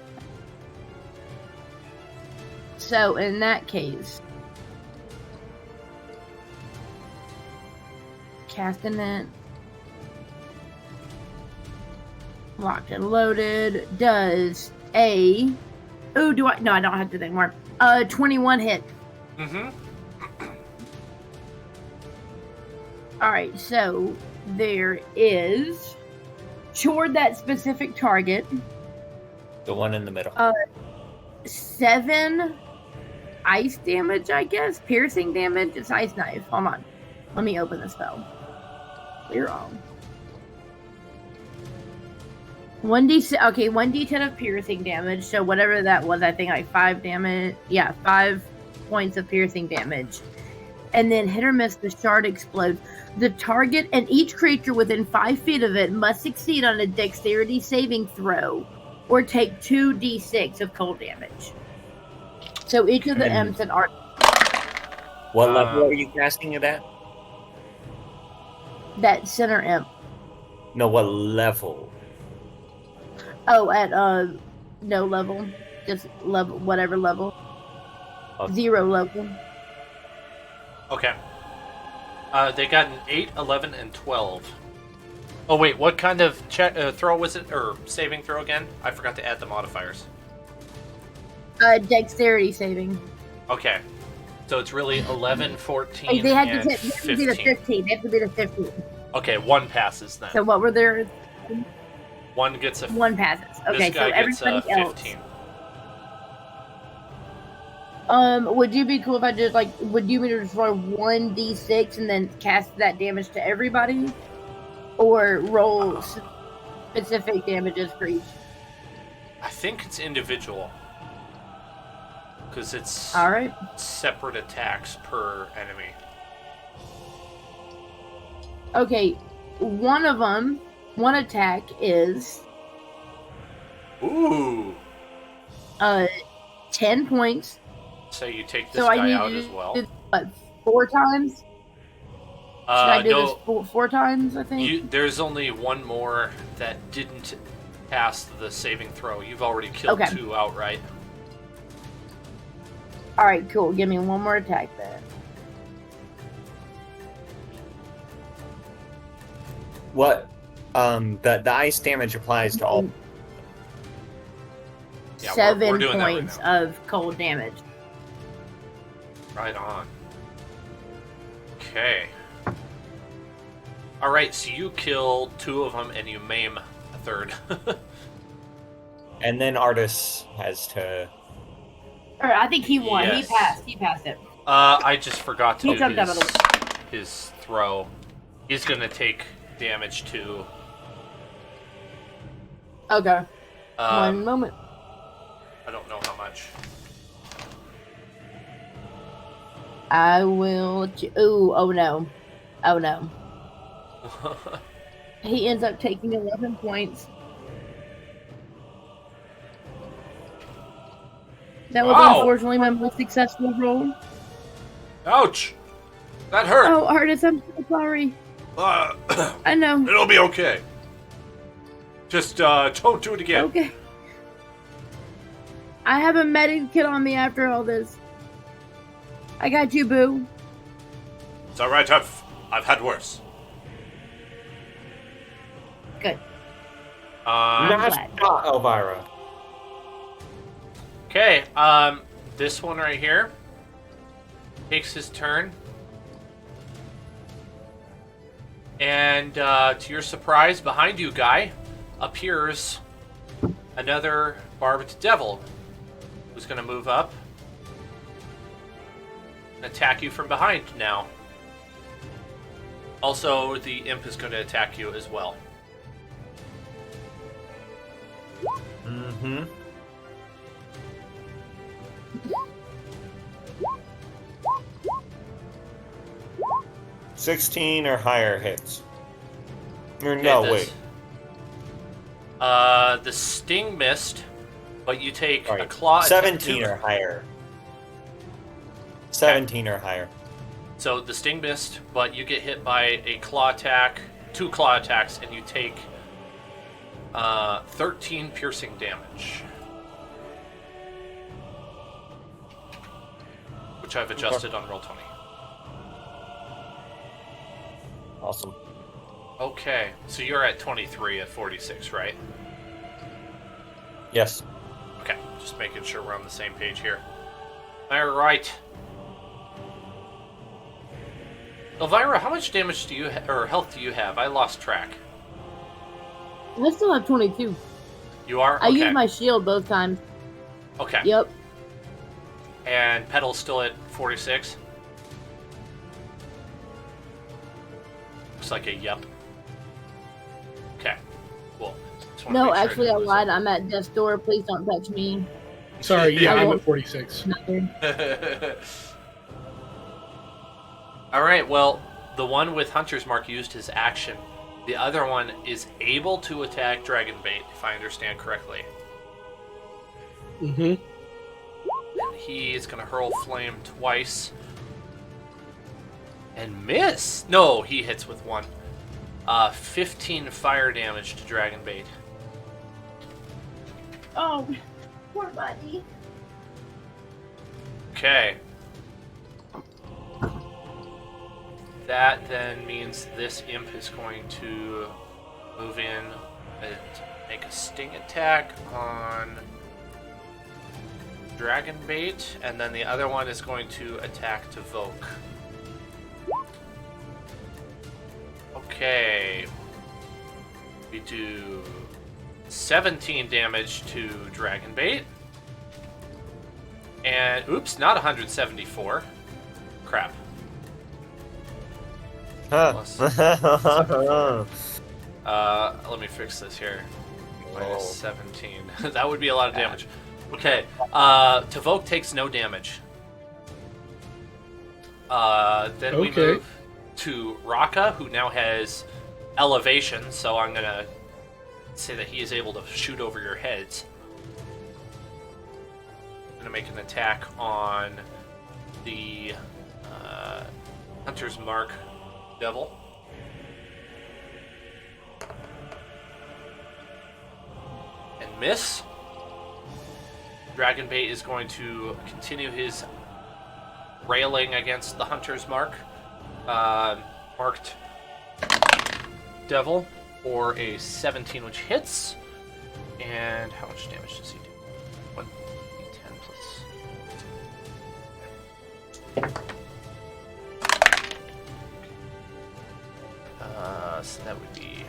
So in that case, casting it, locked and loaded, does a... Oh, do I... No, I don't have to do that anymore. 21 hit. Mm-hmm. Alright, so there is... Toward that specific target... The one in the middle. 7 ice damage, I guess? Piercing damage? It's ice knife. Hold on. Let me open the spell. You're wrong. 1d6, okay, 1d10 of piercing damage, so whatever that was, I think like 5 damage, 5 points of piercing damage. And then hit or miss, the shard explodes. The target and each creature within 5 feet of it must succeed on a dexterity saving throw, or take 2d6 of cold damage. So each of the imps and art. What level are you casting it at? That center imp. No, what level? Oh, at no level, just level, whatever level. Okay. 0 level. Okay. They got an 8, 11, and 12. Oh wait, what kind of throw was it, or saving throw again? I forgot to add the modifiers. Dexterity saving. Okay, so it's really 11, 14, they had and to be the 15. They have to be the 15. Okay, 1 passes then. So what were their? 1 gets a. 1 passes. Okay, this guy so everybody gets 15. Else. Would you be cool if I just would you me to just roll 1d6 and then cast that damage to everybody, or roll specific damages for each? I think it's individual, because it's all right. Separate attacks per enemy. Okay, one of them. One attack is 10 points. So you take this guy out as well. What, 4 times? Should I do No, this four times, I think? there's only one more that didn't pass the saving throw. You've already killed Okay. 2 outright. Alright, cool. Give me one more attack then. What? The ice damage applies to all. Yeah, we're 7 doing that right points now. of cold damage. Right on. Okay. Alright, so you kill 2 of them and you maim a 3rd. And then Artis has to. Or I think he won. Yes. He passed it. I just forgot to He do jumped out of the his throw. He's gonna take damage too. Okay. One moment. I don't know how much. I will. Ooh, oh no. Oh no. He ends up taking 11 points. That was Wow. unfortunately my most successful roll. Ouch! That hurt! Oh, Artis, I'm so sorry. I know. It'll be okay. Just don't do it again. Okay. I have a medic kit on me after all this. I got you, boo. It's alright, I've had worse. Good. Nice glad. shot, Elvira. Okay, this one right here takes his turn. And to your surprise, behind you, Guy, appears another barbed devil who's going to move up and attack you from behind now. Also, the imp is going to attack you as well. Mm-hmm. $16 or higher hits. Or no, Okay, wait. The sting missed, but you take Sorry. a claw. 17 or higher. 17 or higher. So the sting missed, but you get hit by a claw attack, 2 claw attacks, and you take 13 piercing damage. Which I've adjusted on Roll20. Awesome. Okay, so you're at 23 at 46, right? Yes. Okay, just making sure we're on the same page here. Alright. Elvira, how much damage do you or health do you have? I lost track. I still have 22. You are? I Okay. used my shield both times. Okay. Yep. And Petal's still at 46? Looks like a yep. Okay, cool. Just wanna No, make sure actually, I didn't lose lied. I'm at death's door. Please don't touch me. Sorry, yeah, I I'm won't- at 46. Nothing. it. Alright, well, the one with Hunter's Mark used his action. The other one is able to attack Dragonbait, if I understand correctly. Mm-hmm. And he is going to hurl flame twice. And miss! No, he hits with 1. 15 fire damage to Dragonbait. Oh, poor buddy. Okay. That then means this imp is going to move in and make a sting attack on Dragonbait, and then the other one is going to attack to Voke. Okay. We do 17 damage to Dragonbait. And, oops, not 174. Crap. Huh. Let me fix this here. Minus 17. That would be a lot of damage. Okay. Tavok takes no damage. Then we Okay. move to Raka, who now has elevation, so I'm gonna say that he is able to shoot over your heads. I'm gonna make an attack on the Hunter's Mark Devil. And miss. Dragonbait is going to continue his railing against the hunter's mark. Marked Devil for a 17, which hits. And how much damage does he do? 1d10 plus. So that would be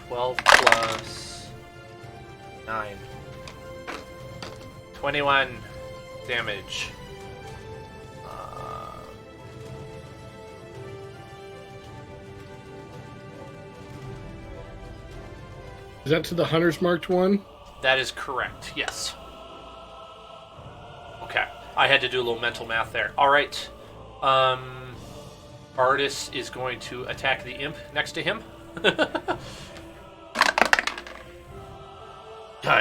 12 plus 9. 21 damage. Is that to the Hunter's Marked one? That is correct, yes. Okay, I had to do a little mental math there. All right. Artis is going to attack the imp next to him.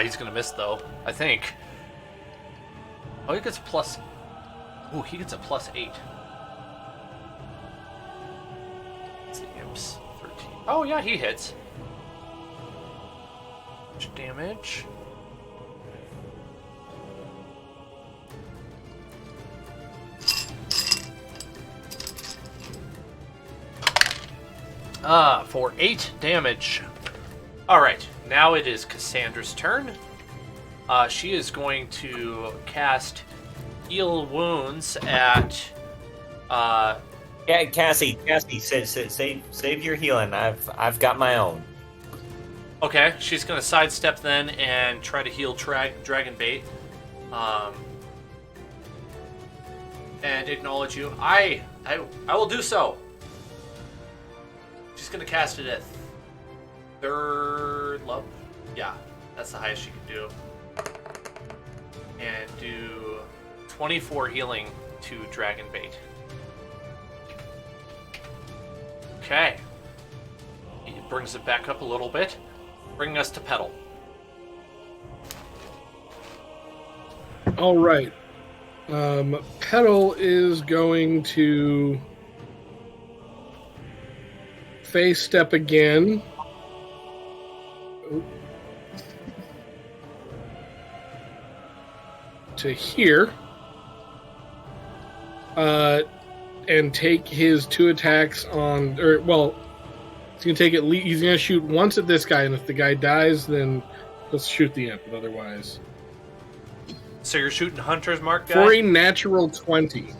He's going to miss, though, I think. Oh, he gets plus... Ooh, he gets a plus 8. It's the imp's 13. Oh, yeah, he hits. Damage. For 8 damage. Alright, now it is Cassandra's turn. She is going to cast Heal Wounds at... Yeah, Cassie, save your healing. I've got my own. Okay, she's going to sidestep then and try to heal Dragonbait. And acknowledge you. I will do so. She's going to cast it at third level. Yeah, that's the highest she can do. And do 24 healing to Dragonbait. Okay. It brings it back up a little bit. Bringing us to Petal. All right. Petal is going to face step again. To here. And take his 2 attacks on... He's going to take it. He's going to shoot once at this guy, and if the guy dies, then let's shoot the imp, but otherwise... So you're shooting Hunter's Mark, guy? For a natural 20.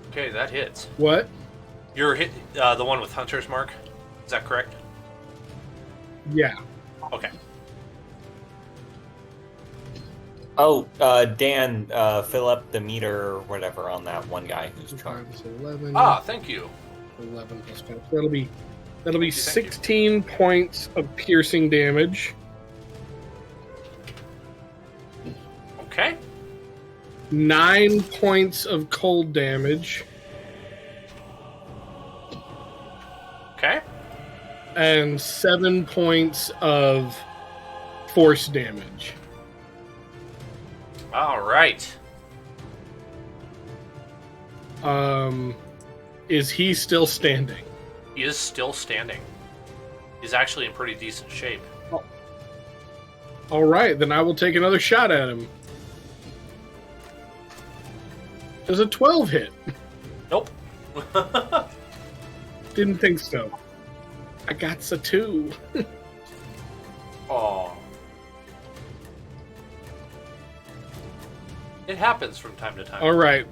Okay, that hits. What? You're hit the one with Hunter's Mark? Is that correct? Yeah. Okay. Oh, Dan, fill up the meter or whatever on that one guy who's charged. 11. Thank you. 11 plus 5. That'll be 16 points of piercing damage. Okay. 9 points of cold damage. Okay. And 7 points of force damage. All right. Is he still standing? He is still standing. He's actually in pretty decent shape. Oh. All right, then I will take another shot at him. Does a 12 hit? Nope. Didn't think so. I got a 2. Aw. It happens from time to time. All right.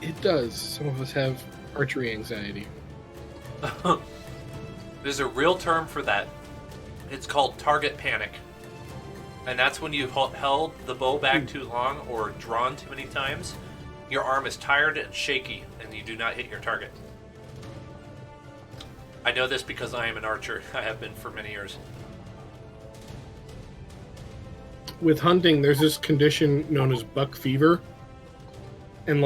It does. Some of us have archery anxiety. There's a real term for that. It's called target panic. And that's when you've held the bow back too long or drawn too many times. Your arm is tired and shaky, and you do not hit your target. I know this because I am an archer. I have been for many years. With hunting, there's this condition known as buck fever. And,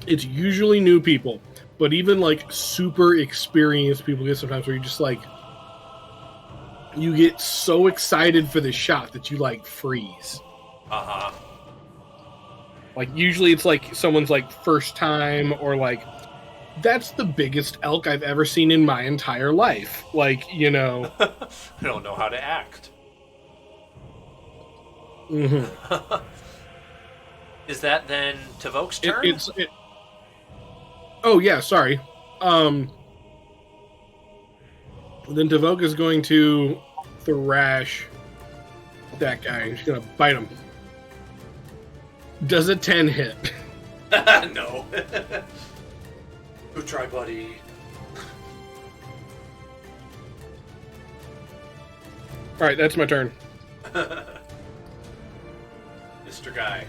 it's usually new people. But even, super experienced people get sometimes where you just, you get so excited for the shot that you, freeze. Uh-huh. Like usually it's like someone's like first time or like that's the biggest elk I've ever seen in my entire life. Like, you know. I don't know how to act. Mm-hmm. Is that then Tavok's turn? Oh yeah, sorry. Then Tavok is going to thrash that guy. He's gonna bite him. Does a 10 hit? No. Good try, buddy. Alright, that's my turn. Mr. Guy.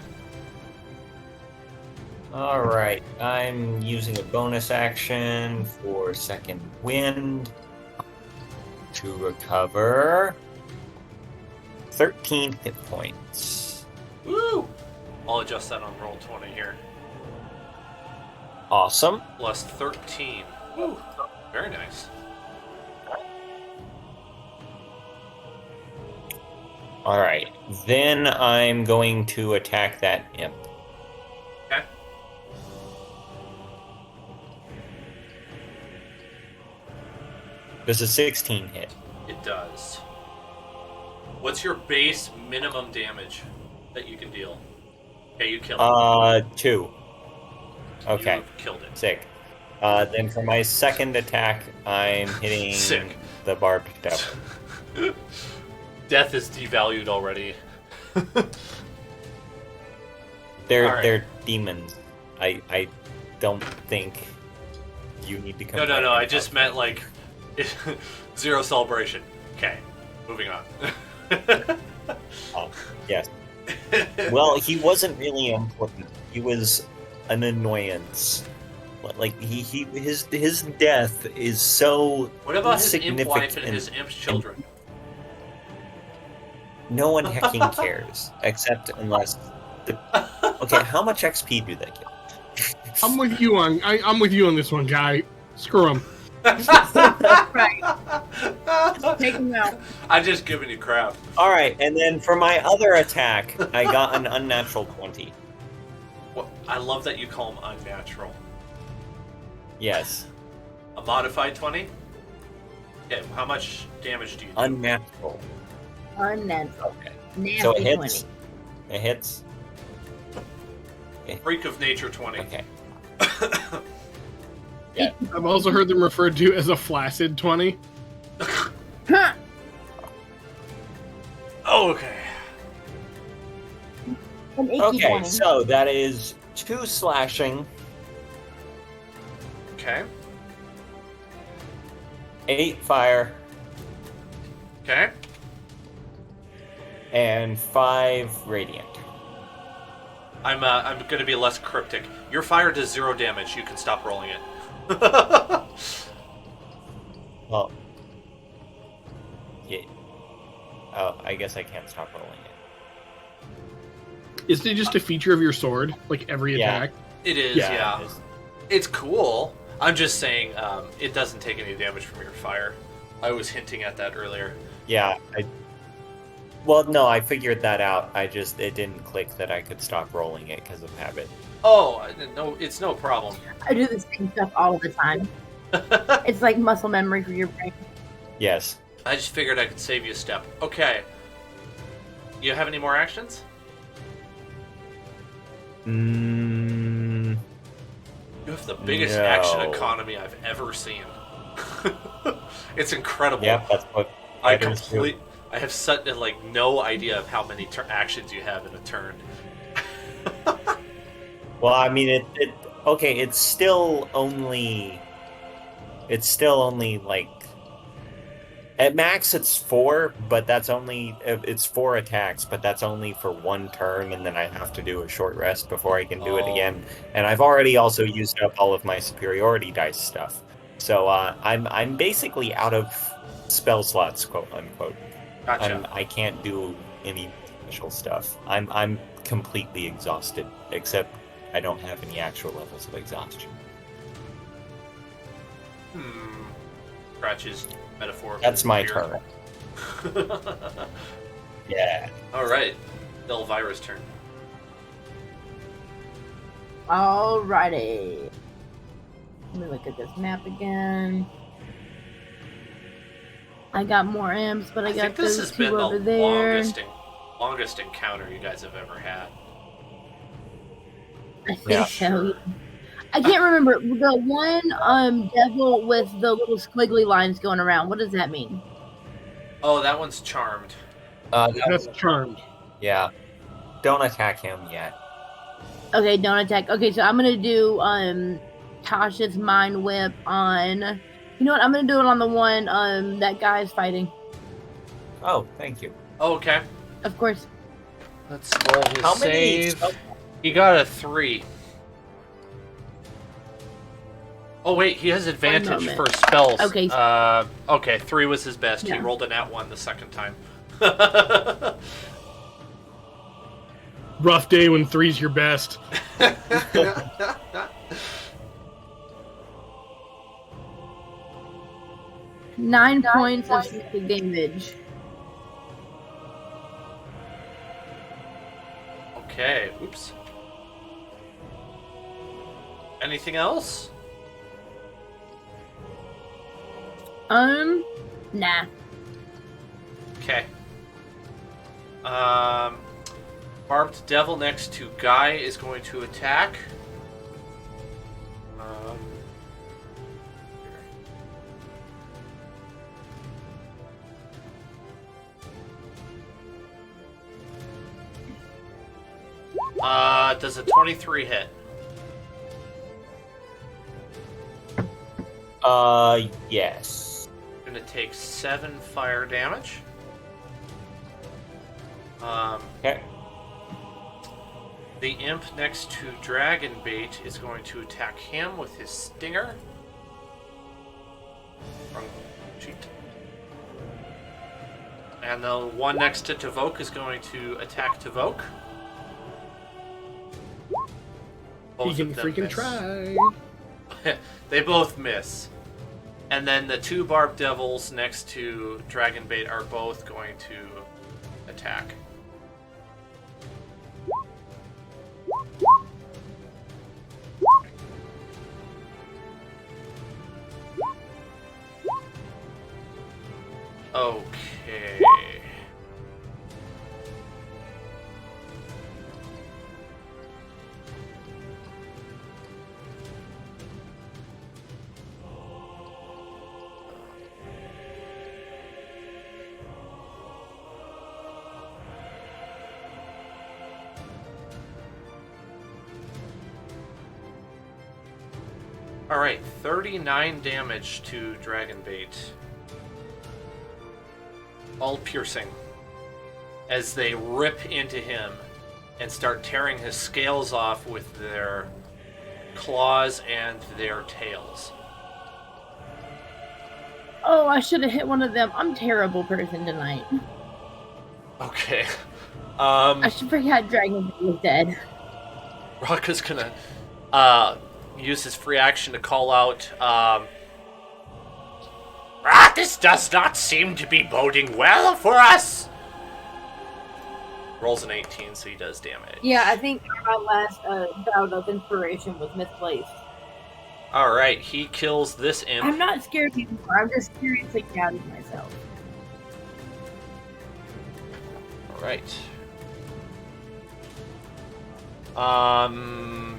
Alright, I'm using a bonus action for second wind to recover 13 hit points. Woo! I'll adjust that on roll 20 here. Awesome. Plus 13. Woo! Very nice. Alright, then I'm going to attack that imp. Okay. Does a 16 hit? It does. What's your base minimum damage that you can deal? Okay, you kill it. 2. Okay. You've killed it. Sick. Then for my second attack, I'm hitting Sick. the barbed devil. Death is devalued already. They're demons. I don't think you need to come. No. I just meant like zero celebration. Okay, moving on. Oh, yes. Well, he wasn't really important. He was an annoyance. Like his death is so What about his imp insignificant. wife and his imp's children? No one hecking cares, except unless. Okay, how much XP do they get? I'm with you on this one, guy. Screw him. Right. Take him out. I'm just giving you crap. All right, and then for my other attack, I got an unnatural 20. Well, I love that you call them unnatural. Yes, A modified 20? Okay, how much damage do you do? unnatural. Unnatural. Okay, Nasty so it hits. 20. It hits. Freak of nature 20. Okay. I've also heard them referred to as a flaccid 20. Huh. Oh, okay. An achy Okay, 20. so that is 2 slashing, Okay. 8 fire, Okay. and 5 radiant. I'm going to be less cryptic. Your fire does 0 damage. You can stop rolling it. Well, yeah. Oh, I guess I can't stop rolling it. Isn't it just a feature of your sword? Like every Yeah. attack? It is, Yeah, yeah. It is. It's cool. I'm just saying it doesn't take any damage from your fire. I was hinting at that earlier. Yeah, well, no, I figured that out. It didn't click that I could stop rolling it because of habit. Oh, no, it's no problem. I do the same stuff all the time. It's like muscle memory for your brain. Yes. I just figured I could save you a step. Okay. You have any more actions? Mm, You have the biggest No. action economy I've ever seen. It's incredible. yep, that's what I fighters do. I have such like no idea of how many actions you have in a turn. Well, I mean, okay, it's still only like at max it's 4, but it's 4 attacks, but that's only for 1 turn, and then I have to do a short rest before I can do it Oh. again. And I've already also used up all of my superiority dice stuff, so I'm basically out of spell slots, quote unquote. Gotcha. I can't do any special stuff. I'm completely exhausted, except I don't have any actual levels of exhaustion. Scratches metaphor. That's my turn. Yeah. All right, Elvira's turn. Alrighty. Let me look at this map again. I got more imps, but I got think this those has two been over the there. longest encounter you guys have ever had. I think Yeah, so. sure. I can't remember the one devil with the little squiggly lines going around. What does that mean? Oh, that one's charmed. That's charmed. Yeah. Don't attack him yet. Okay, don't attack. Okay, so I'm gonna do Tasha's mind whip on. You know what? I'm gonna do it on the one that guy is fighting. Oh, thank you. Oh, okay. Of course. Let's roll his How many? save. He got a 3. Oh wait, he has advantage moment. for spells. Okay. Okay, 3 was his best. Yeah. He rolled a nat 1 the second time. Rough day when 3's your best. 9 points of psychic damage. Okay, oops. Anything else? Nah. Okay. Barbed Devil next to Guy is going to attack. Does a 23 hit? Yes. Gonna take 7 fire damage. Okay. The imp next to Dragonbait is going to attack him with his stinger. Wrong sheet. And the one next to Tavoke is going to attack Tavoke. He Both can of them freaking miss. try. They both miss. And then the 2 Barbed Devils next to Dragonbait are both going to attack. Okay. Alright, 39 damage to Dragonbait. All piercing. As they rip into him and start tearing his scales off with their claws and their tails. Oh, I should have hit one of them. I'm a terrible person tonight. Okay. I should forget Dragon was dead. Raka's gonna use his free action to call out, this does not seem to be boding well for us! Rolls an 18, so he does damage. Yeah, I think my last bout of inspiration was misplaced. Alright, he kills this imp. I'm not scared anymore. I'm just seriously doubting myself. Alright.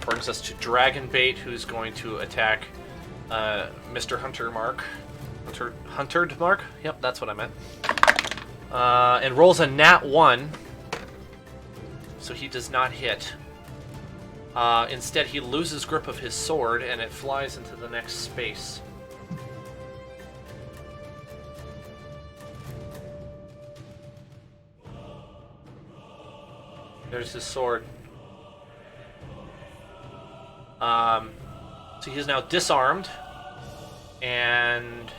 Brings us to Dragonbait, who's going to attack Mr. Hunter Mark. Huntered Mark? Yep, that's what I meant. And rolls a nat 1. So he does not hit. Instead, he loses grip of his sword, and it flies into the next space. There's his sword. So he is now disarmed. And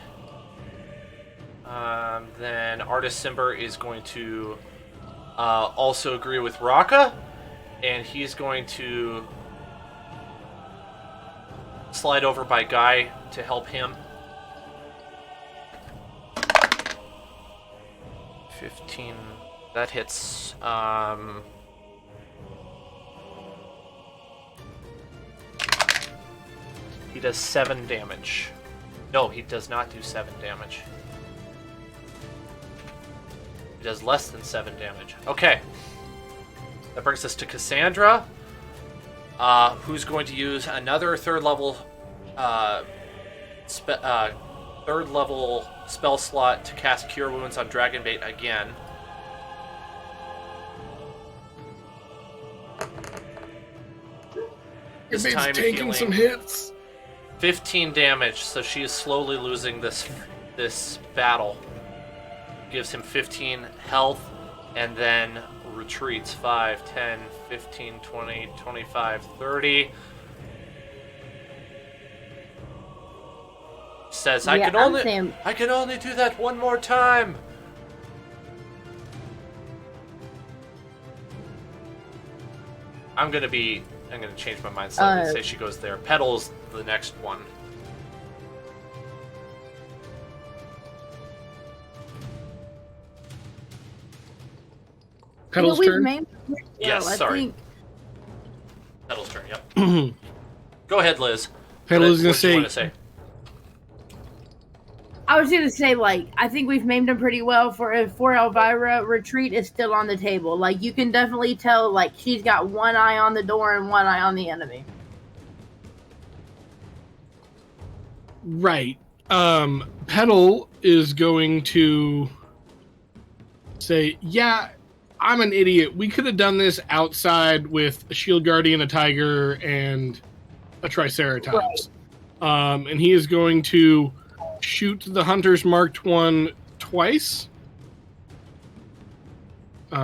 then Artis Simber is going to also agree with Raka. And he's going to slide over by Guy to help him. 15. That hits. He does 7 damage. No, he does not do 7 damage. He does less than 7 damage. Okay. That brings us to Cassandra, who's going to use another third level spell slot to cast Cure Wounds on Dragonbait again. This time taking healing some hits. 15 damage, so she is slowly losing this battle. Gives him 15 health, and then retreats 5, 10, 15, 20, 25, 30. Says, I can only do that one more time. I'm gonna change my mind slightly and say she goes there. Petal's the next one. Petal's turn? Yes, sorry. Petal's turn, yep. Go ahead, Liz. Petal's going to say. I was going to say, like, I think we've named him pretty well for Elvira. Retreat is still on the table. Like, you can definitely tell, like, she's got one eye on the door and one eye on the enemy. Right. Petal is going to say, yeah, I'm an idiot. We could have done this outside with a shield guardian, a tiger, and a triceratops. Right. And he is going to shoot the Hunter's Marked one twice. Does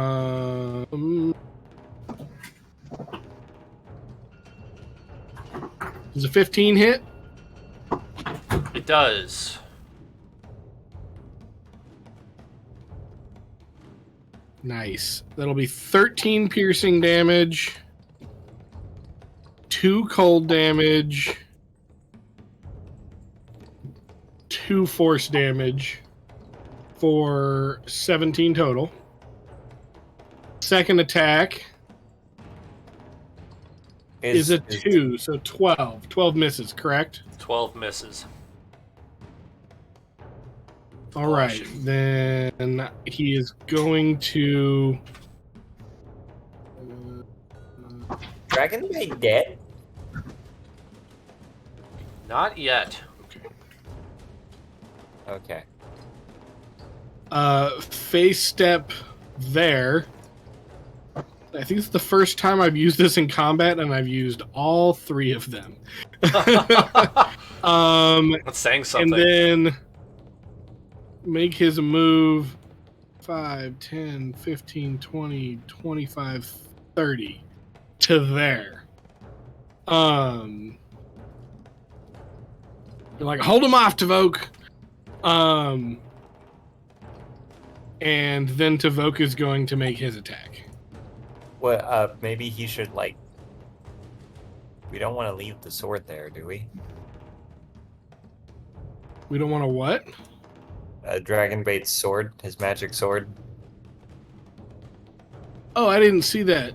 a 15 hit? It does. Nice. That'll be 13 piercing damage, 2 cold damage, 2 force damage for 17 total. Second attack is a 2, so 12. 12 misses, correct? 12 misses. All right, then he is going to... Dragonbait dead? Not yet. Okay. Face step there. I think it's the first time I've used this in combat, and I've used all 3 of them. That's saying something. And then make his move 5, 10, 15, 20, 25, 30 to there. You're like, hold him off, Tavoke. And then Tavoke is going to make his attack. Well, maybe he should, like... We don't want to leave the sword there, do we? We don't want to what? Dragonbait's sword, his magic sword. Oh, I didn't see that.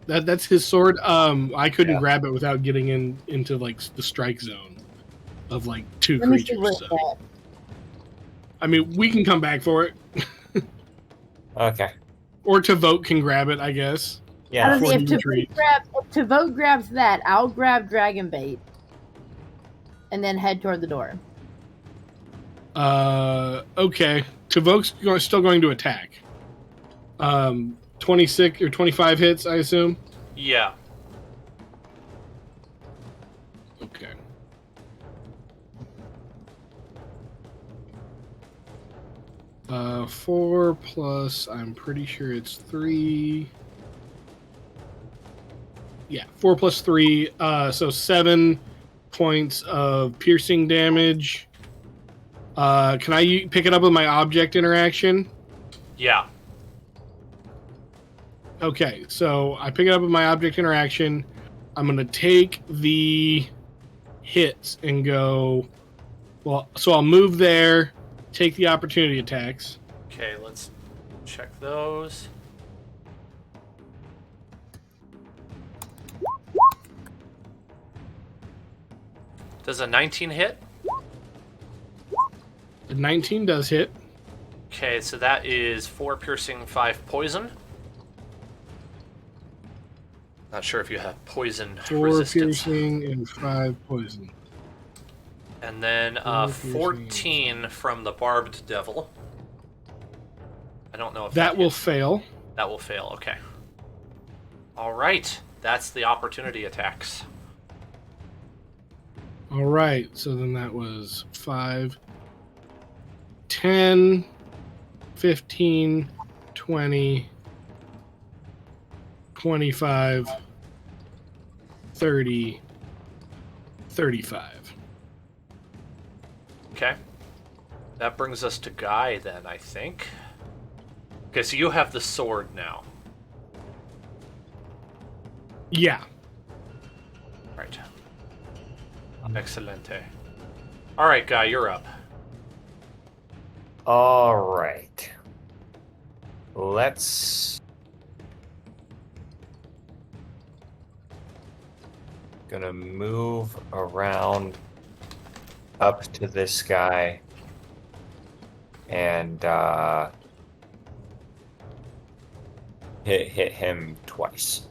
That's his sword. I couldn't grab it without getting into like the strike zone of like 2 creatures. So. I mean, we can come back for it. Okay. Or Tavoke can grab it, I guess. Yeah. If Tavoke grabs that, I'll grab Dragonbait and then head toward the door. Okay. Tavoke's still going to attack. 26 or 25 hits, I assume? Yeah. Okay. Four plus, I'm pretty sure it's 3. Yeah, 4 plus 3, so 7 points of piercing damage. Can I pick it up with my object interaction? Yeah. Okay, so I pick it up with my object interaction. I'm going to take the hits and go... Well, so I'll move there, take the opportunity attacks. Okay, let's check those. Does a 19 hit? The 19 does hit. Okay, so that is 4 piercing, 5 poison. Not sure if you have poison 4 resistance. piercing and 5 poison. And then 14 from the barbed devil. I don't know if that will hits. fail. That will fail, okay. Alright, that's the opportunity attacks. All right, so then that was 5, 10, 15, 20, 25, 30, 35. Okay. That brings us to Guy then, I think. Okay, so you have the sword now. Yeah. Right. Excelente. Alright, Guy, you're up. All right. Let's. Gonna move around up to this guy and hit him twice.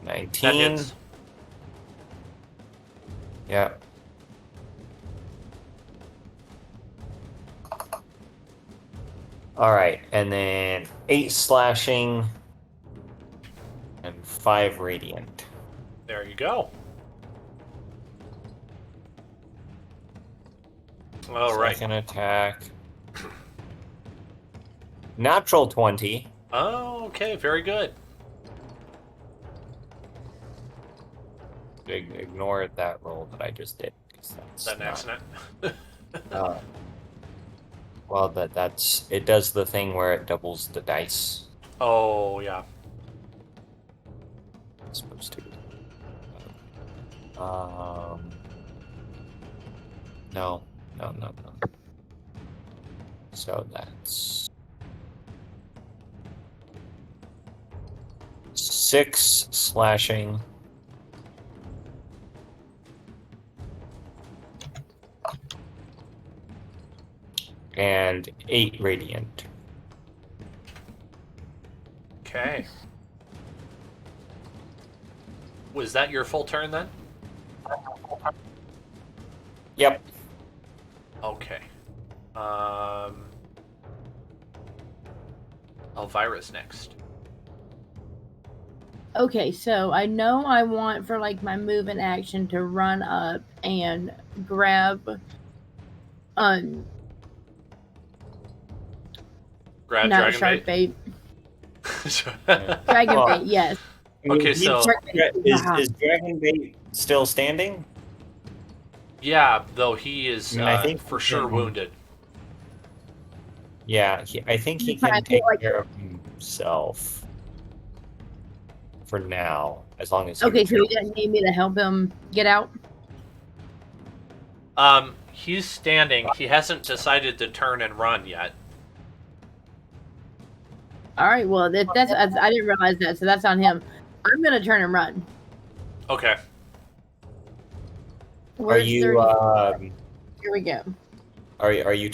That 19. hits. Yeah. All right, and then 8 slashing and 5 radiant. There you go. Alright. Second attack. Natural 20. Oh, okay, very good. Ignore that roll that I just did. 'Cause Is that an accident? Well, that's it does the thing where it doubles the dice. Oh, yeah. It's supposed to. No. So that's 6 slashing. And 8 radiant. Okay. Was that your full turn then? Yep. Okay. Elvira's next. Okay, so I know I want for like my move and action to run up and grab Grab not dragon shark bait. Dragon Well, bait, yes. Okay, so Is Dragon Bait still standing? yeah, though he is I mean, I think for he sure can- wounded. Yeah, I think he can take care of himself for now, as long as. Okay, so he doesn't need me to help him get out. He's standing. He hasn't decided to turn and run yet. All right, well that's I didn't realize that, so that's on him. I'm gonna turn and run. Okay. Where's you 30? Here we go. Are you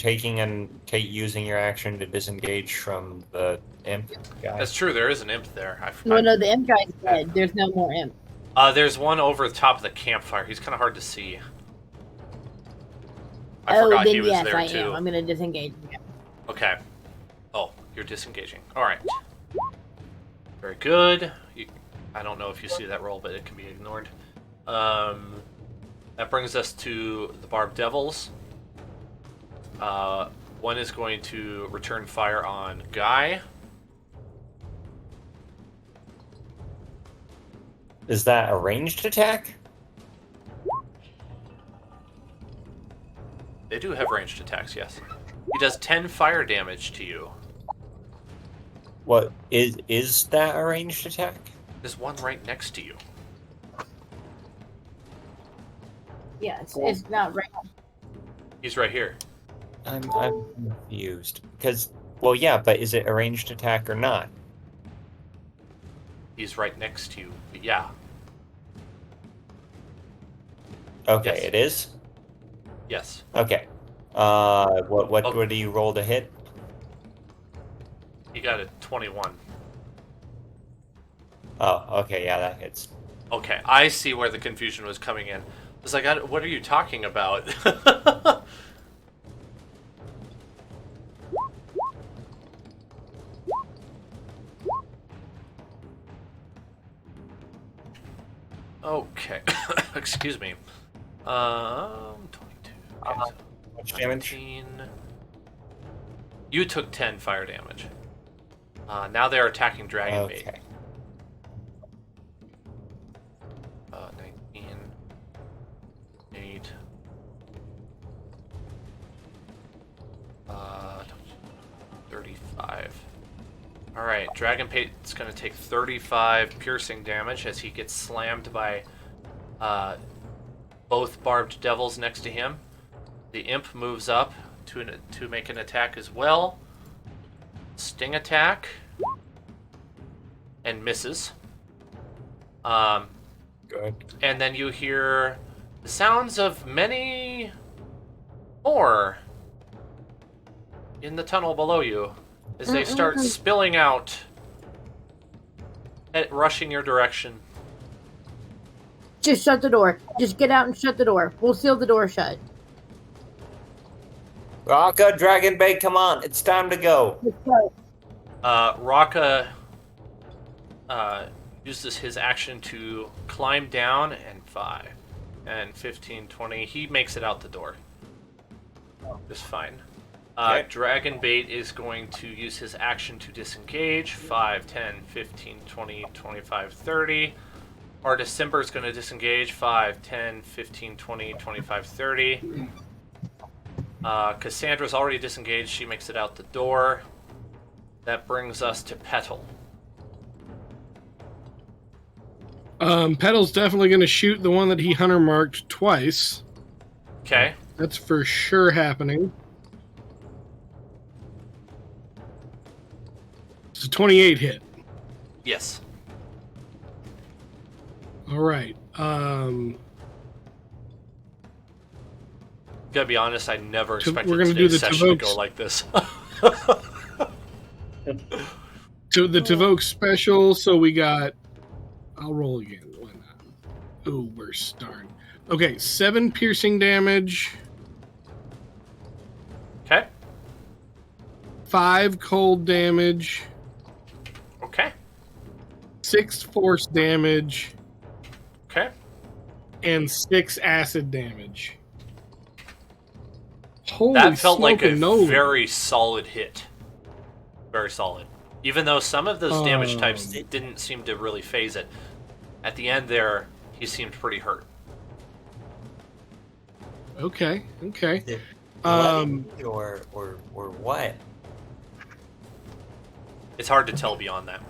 using your action to disengage from the imp guy? That's true. There is an imp there. No, the imp guy's dead. There's no more imp. There's one over the top of the campfire. He's kind of hard to see. I Oh, forgot then he was yes, there I too. am. I'm gonna disengage. Okay. Oh, you're disengaging. All right. Very good. I don't know if you see that roll, but it can be ignored. That brings us to the Barbed Devils. One is going to return fire on Guy. Is that a ranged attack? They do have ranged attacks, yes. He does 10 fire damage to you. What is that a ranged attack? There's one right next to you. Yeah, it's not right. He's right here. I'm confused because yeah, but is it a ranged attack or not? He's right next to you. But yeah. Okay, Yes. it is? Yes. Okay. What do you roll to hit? You got a 21. Oh, okay, yeah, that hits. Okay, I see where the confusion was coming in. I was like, what are you talking about? Okay. Excuse me. 22. Okay, so Much damage? 19. You took 10 fire damage. Now they're attacking Dragon Bait. Okay. 19. 8. 35. Alright, Dragon Bait's going to take 35 piercing damage as he gets slammed by both barbed devils next to him. The imp moves up to make an attack as well. Sting attack. And misses. Good. And then you hear the sounds of many more in the tunnel below you as they start spilling out, rushing your direction. Just shut the door. Just get out and shut the door. We'll seal the door shut. Raka, Dragon Bait, come on. It's time to go. Let's go. Raka uses his action to climb down, and 5 and 15, 20. He makes it out the door. Just fine. Okay. Dragon Bait is going to use his action to disengage. 5, 10, 15, 20, 25, 30. Or December is going to disengage. 5, 10, 15, 20, 25, 30. Cassandra's already disengaged. She makes it out the door. That brings us to Petal. Petal's definitely going to shoot the one that he hunter marked twice. Okay. That's for sure happening. It's a 28 hit. Yes. All right. Gotta be honest, I never expected we're gonna today's do the session to Tavokes. go like this. So the Tavoke special, so we got... I'll roll again. Why not? Oh, we're starting. Okay, 7 piercing damage, Okay. 5 cold damage, Okay. 6 force damage, Okay. and 6 acid damage. Holy That felt like a smoking Nolan. very solid hit. Very solid. Even though some of those damage types didn't seem to really phase it. At the end there, he seemed pretty hurt. Okay. Or what? It's hard to tell beyond that.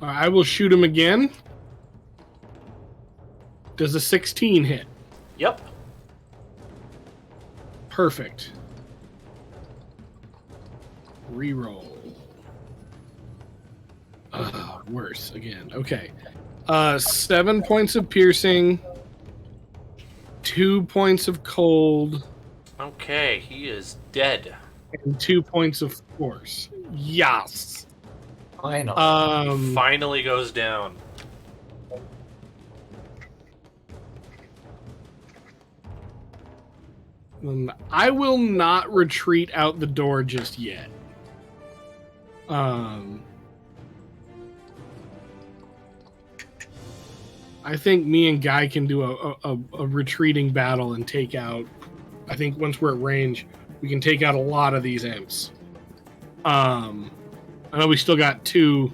I will shoot him again. Does a 16 hit? Yep. Perfect. Reroll. Worse again. Okay. 7 points of piercing, 2 points of cold, Okay, he is dead. and 2 points of force. Yes. Finally. Finally goes down. I will not retreat out the door just yet. I think me and Guy can do a retreating battle and take out. I think once we're at range, we can take out a lot of these imps. I know we still got 2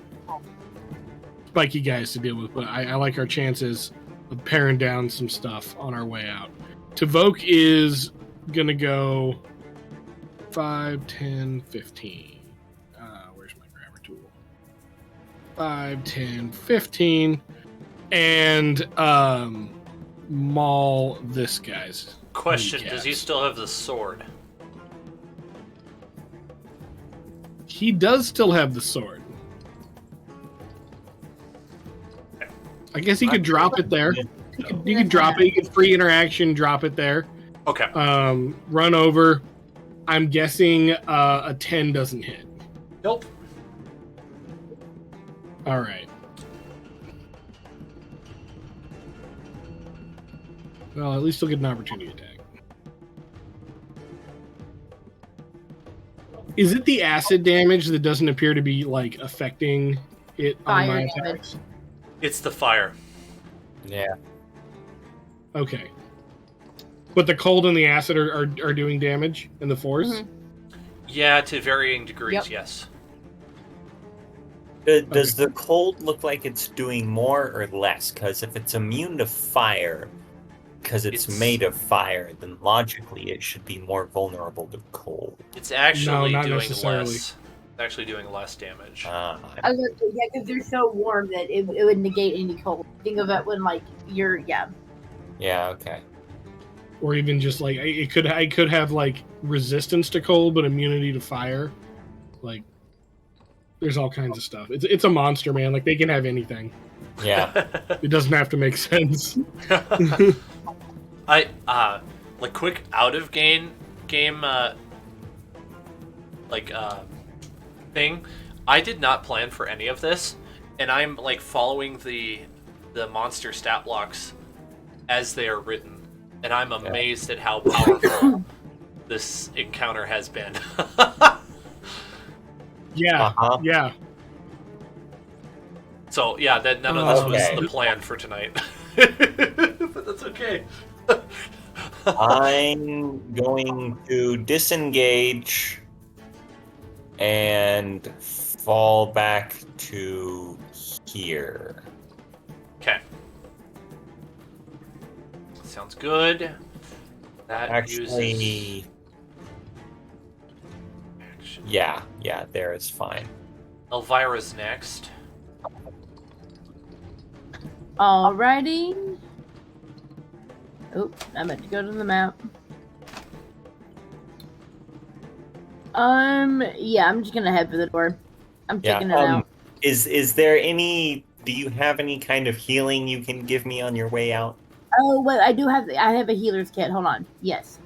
spiky guys to deal with, but I like our chances of paring down some stuff on our way out. Tavoke is gonna go 5, 10, 15. Where's my grammar tool? 5, 10, 15. And maul this guy's. Question, kneecaps. does he still have the sword? He does still have the sword. I guess he could drop it there. You could drop it. You could free interaction, drop it there. Okay. Run over. I'm guessing a 10 doesn't hit. Nope. All right. Well, at least he'll get an opportunity attack. Is it the acid damage that doesn't appear to be like affecting it on my Fire attacks? damage. It's the fire. Yeah. Okay. But the cold and the acid are doing damage in the force? Mhm. Yeah, to varying degrees, Yep. yes. Does the cold look like it's doing more or less? Because if it's immune to fire, because it's made of fire, then logically it should be more vulnerable to cold. It's actually not doing necessarily. less. It's actually doing less damage. I was gonna say, yeah, because they're so warm that it would negate any cold. Think of it when like you're Yeah, okay. Or even just like I could have like resistance to cold but immunity to fire. Like there's all kinds of stuff. It's a monster, man. Like they can have anything. Yeah. It doesn't have to make sense. I like quick out of game thing. I did not plan for any of this, and I'm like following the monster stat blocks as they are written, and I'm amazed at how powerful this encounter has been. Yeah, yeah. So yeah, that none of this was the plan for tonight, but that's okay. I'm going to disengage and fall back to here. Okay. Sounds good. That Actually, uses action. yeah, there is fine. Elvira's next. alrighty. Oh, I meant to go to the map. Yeah, I'm just gonna head for the door. I'm checking it out. Is there any? Do you have any kind of healing you can give me on your way out? Oh, wait, I have a healer's kit. Hold on. Yes.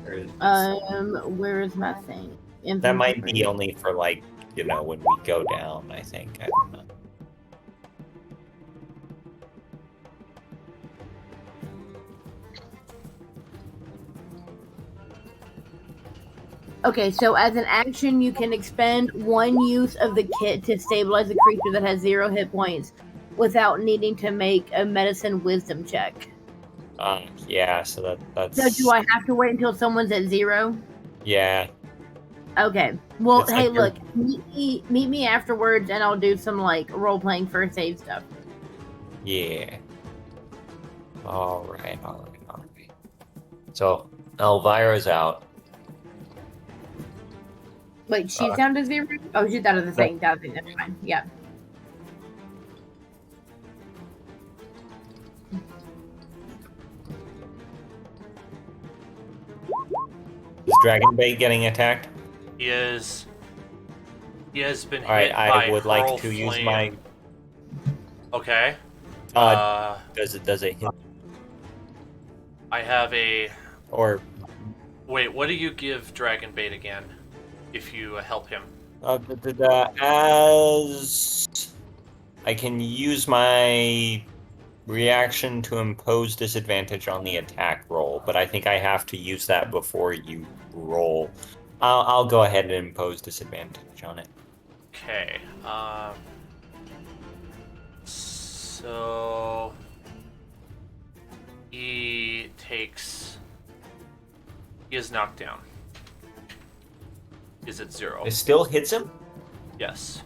Where is my thing? That might be Inventory. only for like, when we go down, I think. I don't know. Okay, so as an action, you can expend one use of the kit to stabilize a creature that has 0 hit points without needing to make a medicine wisdom check. Yeah, so that's... So do I have to wait until someone's at 0? Yeah. Okay. Well, It's hey, like look, meet me afterwards, and I'll do some like role-playing first aid stuff. Yeah. All right. So, Elvira's out. Wait, she's down to 0? Oh, she's out of the thing. That's fine. Yeah. Is Dragonbait getting attacked? He has been All right, hit I by would like Hurl to use Flame. my... Okay. Does it hit? I have a... Or... Wait, what do you give Dragonbait again? If you help him. As... I can use my reaction to impose disadvantage on the attack roll, but I think I have to use that before you roll. I'll go ahead and impose disadvantage on it. Okay. So he is knocked down. Is it 0? It still hits him? Yes.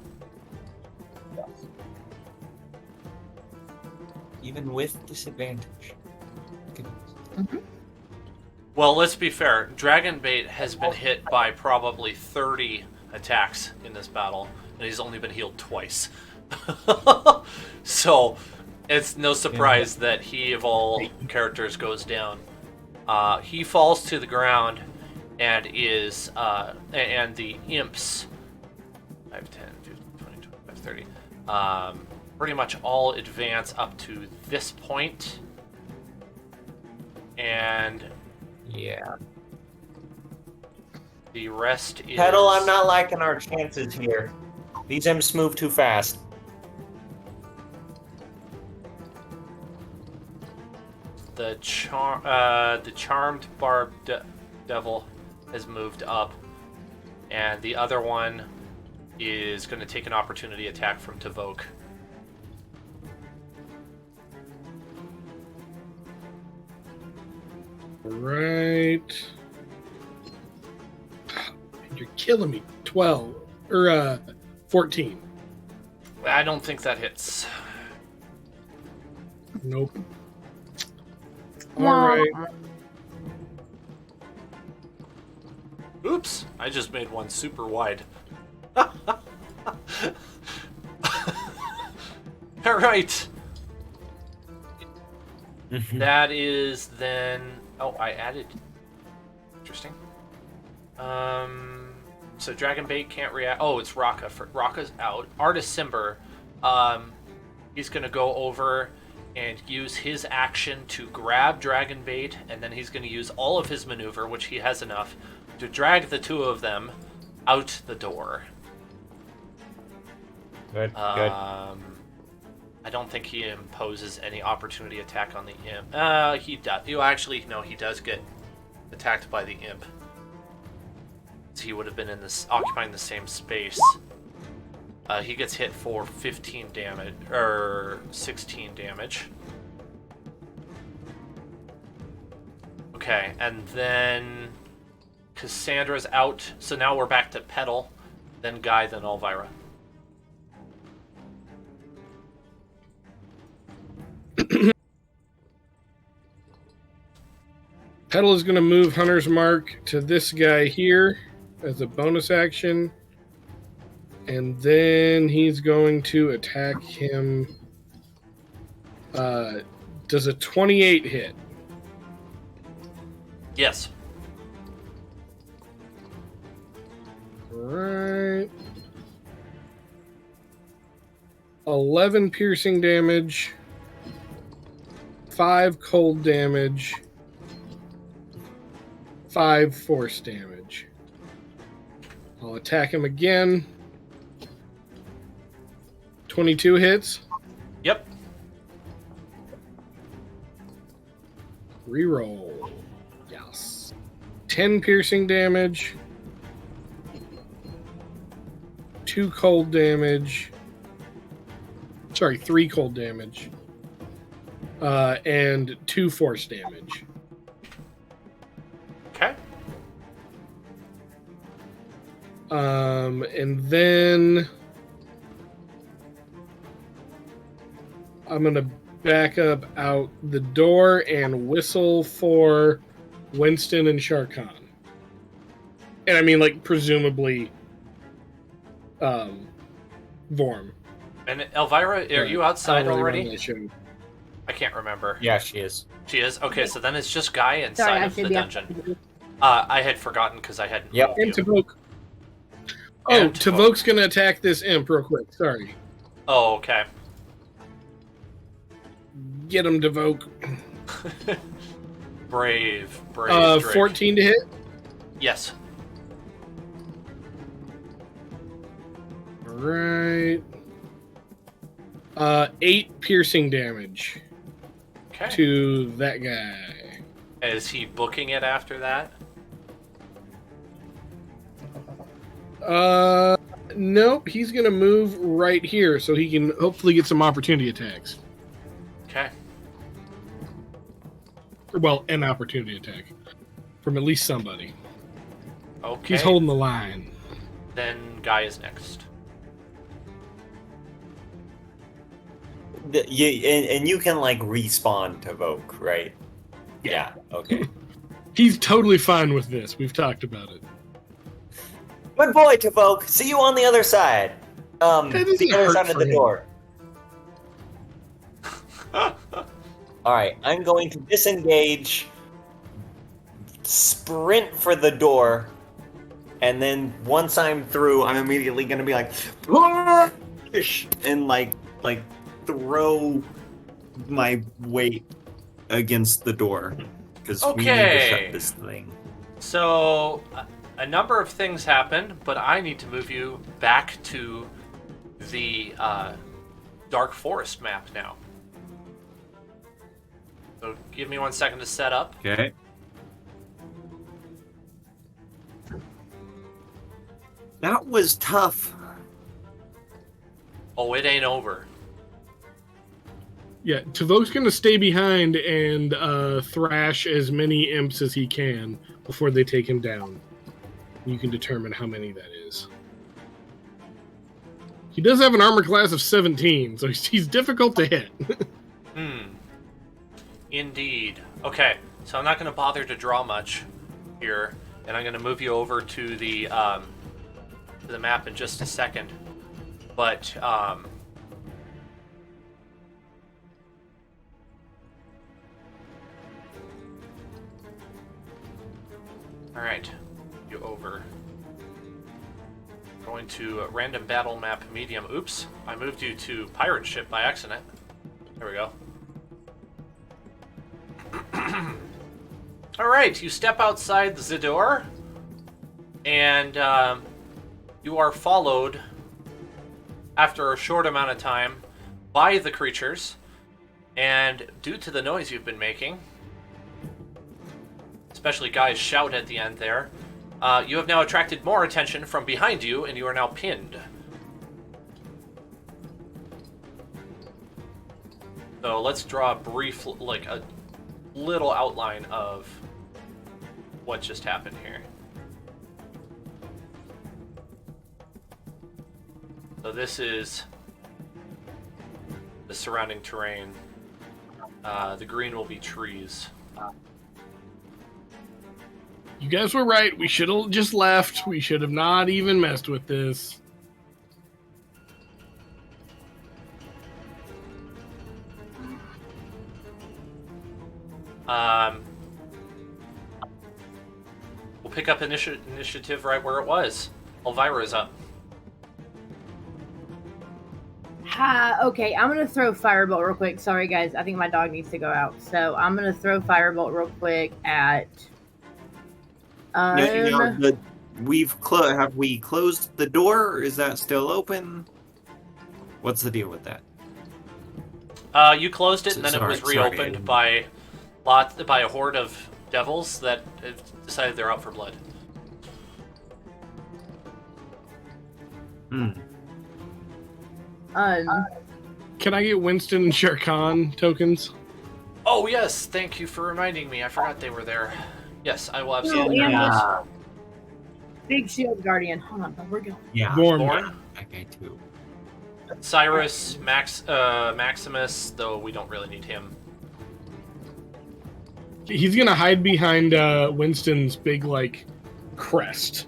Even with disadvantage. Mm-hmm. Well, let's be fair. Dragonbait has been hit by probably 30 attacks in this battle, and he's only been healed twice. So, it's no surprise that he, of all characters, goes down. He falls to the ground, and and the imps 5, 10, 15, 20, 25, 30. pretty much all advance up to this point. And Yeah. the rest is... Petal, I'm not liking our chances here. These imps move too fast. The charmed devil has moved up, and the other one is going to take an opportunity attack from Tavoke. Right. You're killing me. 12 or 14. I don't think that hits. Nope. All right. Oops! I just made one super wide. Alright. That is then... Oh, I added... Interesting. So Dragonbait can't react... Oh, it's Raka. Raka's out. Artist Simber. He's gonna go over and use his action to grab Dragonbait, and then he's gonna use all of his maneuver, which he has enough, to drag the two of them out the door. Good, good. I don't think he imposes any opportunity attack on the imp. He does. Actually, no, he does get attacked by the imp. So he would have been in this, occupying the same space. He gets hit for 15 damage, or 16 damage. Okay, and then Cassandra's out, so now we're back to Petal, then Guy, then Elvira. Petal is going to move Hunter's Mark to this guy here as a bonus action. And then he's going to attack him. Does a 28 hit? Yes. Right. 11 piercing damage. 5 cold damage. 5 force damage. I'll attack him again. 22 hits. Yep. Reroll. Yes. 10 piercing damage. 2 cold damage. Sorry, 3 cold damage. And 2 force damage. Okay. And then I'm going to back up out the door and whistle for Winston and Sharkan. And I mean, like, presumably, Vorm. And Elvira, are you outside I don't really already? run that show. I can't remember. Yeah, she is. She is? Okay, so then it's just Guy inside Sorry, I of the should be dungeon. I had forgotten because I hadn't Yep. moved And you. Tavoke. Oh, And Tavoke. Tavoke's going to attack this imp real quick. Sorry. Oh, okay. Get him, Tavoke. Brave Drake. 14 to hit. Yes. Right. 8 piercing damage Okay. to that guy. Is he booking it after that? Nope. He's gonna move right here so he can hopefully get some opportunity attacks. Okay. Well, an opportunity attack from at least somebody. Okay. He's holding the line. Then Guy is next. And you can, like, respawn to Vogue, right? Yeah, okay. He's totally fine with this. We've talked about it. Good boy, Tavoke. See you on the other side. That doesn't The other hurt side of for the him. door. Alright, I'm going to disengage, sprint for the door, and then once I'm through, I'm immediately going to be like, "Arr!" and like throw my weight against the door because we need to Okay. shut this thing. So, a number of things happen, but I need to move you back to the Dark Forest map now. So, give me 1 second to set up. Okay. That was tough. Oh, it ain't over. Yeah, Tavok's gonna stay behind and thrash as many imps as he can before they take him down. You can determine how many that is. He does have an armor class of 17, so he's difficult to hit. Indeed. Okay, so I'm not going to bother to draw much here, and I'm going to move you over to the map in just a second. But all right, you over. Going to random battle map medium. Oops, I moved you to pirate ship by accident. There we go. All right, you step outside the door, and you are followed after a short amount of time by the creatures, and due to the noise you've been making, especially guys shout at the end there, you have now attracted more attention from behind you, and you are now pinned. So let's draw a brief, like a little outline of what just happened here. So this is the surrounding terrain. The green will be trees. You guys were right. We should have just left. We should have not even messed with this. We'll pick up initiative right where it was. Elvira is up. Okay, I'm gonna throw Firebolt real quick. Sorry, guys. I think my dog needs to go out. So I'm gonna throw Firebolt real quick at. Have we closed the door? Or is that still open? What's the deal with that? You closed it, and then it was reopened by a horde of devils that decided they're out for blood. Can I get Winston and Shere Khan tokens? Oh yes, thank you for reminding me. I forgot they were there. Yes, I will absolutely. Yeah. Big Shield Guardian. Hold on, we're going. Yeah. Gorm. That guy too. Cyrus, Maximus, though we don't really need him. He's gonna hide behind Winston's big, like, crest.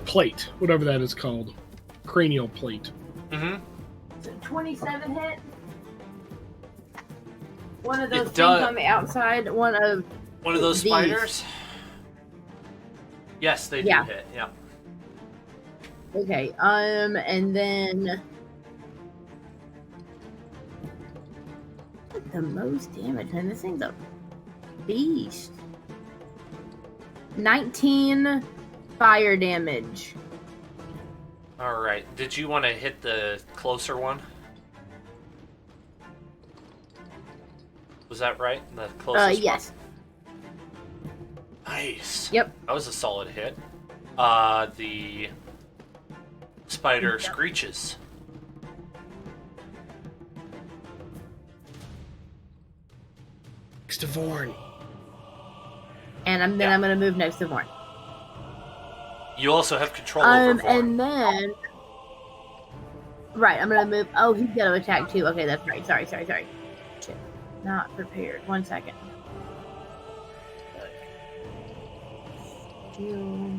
Plate. Whatever that is called. Cranial plate. Mm-hmm. 27 hit. One of those It things does. on the outside. One of those these. spiders? Yes, they do Yeah. hit, yeah. Okay, and then the most damage, and this thing's a beast. 19 fire damage. Alright, did you want to hit the closer one? Was that right? The closest Yes. one? Nice. Yep. That was a solid hit. The spider screeches. Next to Vorn. And I'm gonna move next to Vorn. You also have control over Vorn. And then right, I'm gonna move. Oh, he's gonna attack too. Okay, that's right. Sorry. Shit. Not prepared. 1 second. Skill.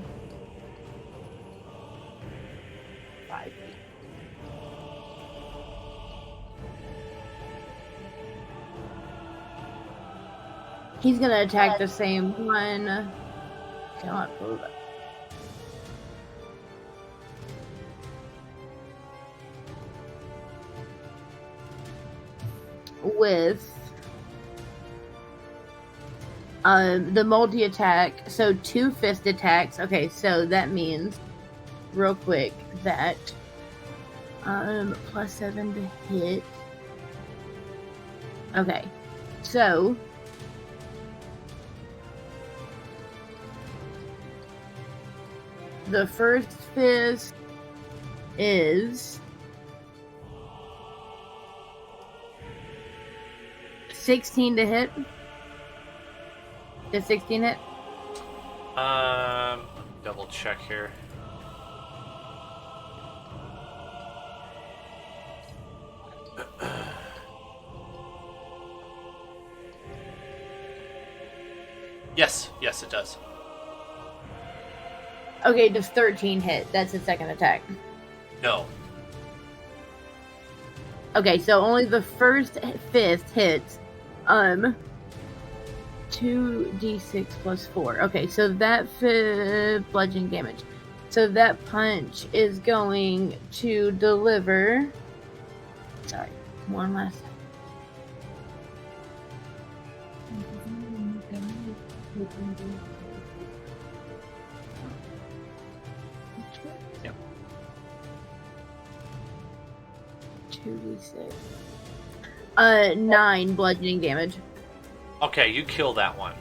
5 feet. He's gonna attack the same one. Don't move it. with the multi-attack, so 2 fist attacks. Okay, so that means, real quick, that +7 to hit. Okay, so the first fist is 16 to hit. Does 16 hit? Double check here. Yes, it does. Okay, does 13 hit? That's his second attack. No. Okay, so only the first fist hits. 2d6 plus 4. Okay, so that bludgeoning damage. So that punch is going to deliver. Sorry, one last. Yep. 2d6. 9 bludgeoning damage. Okay, you kill that one.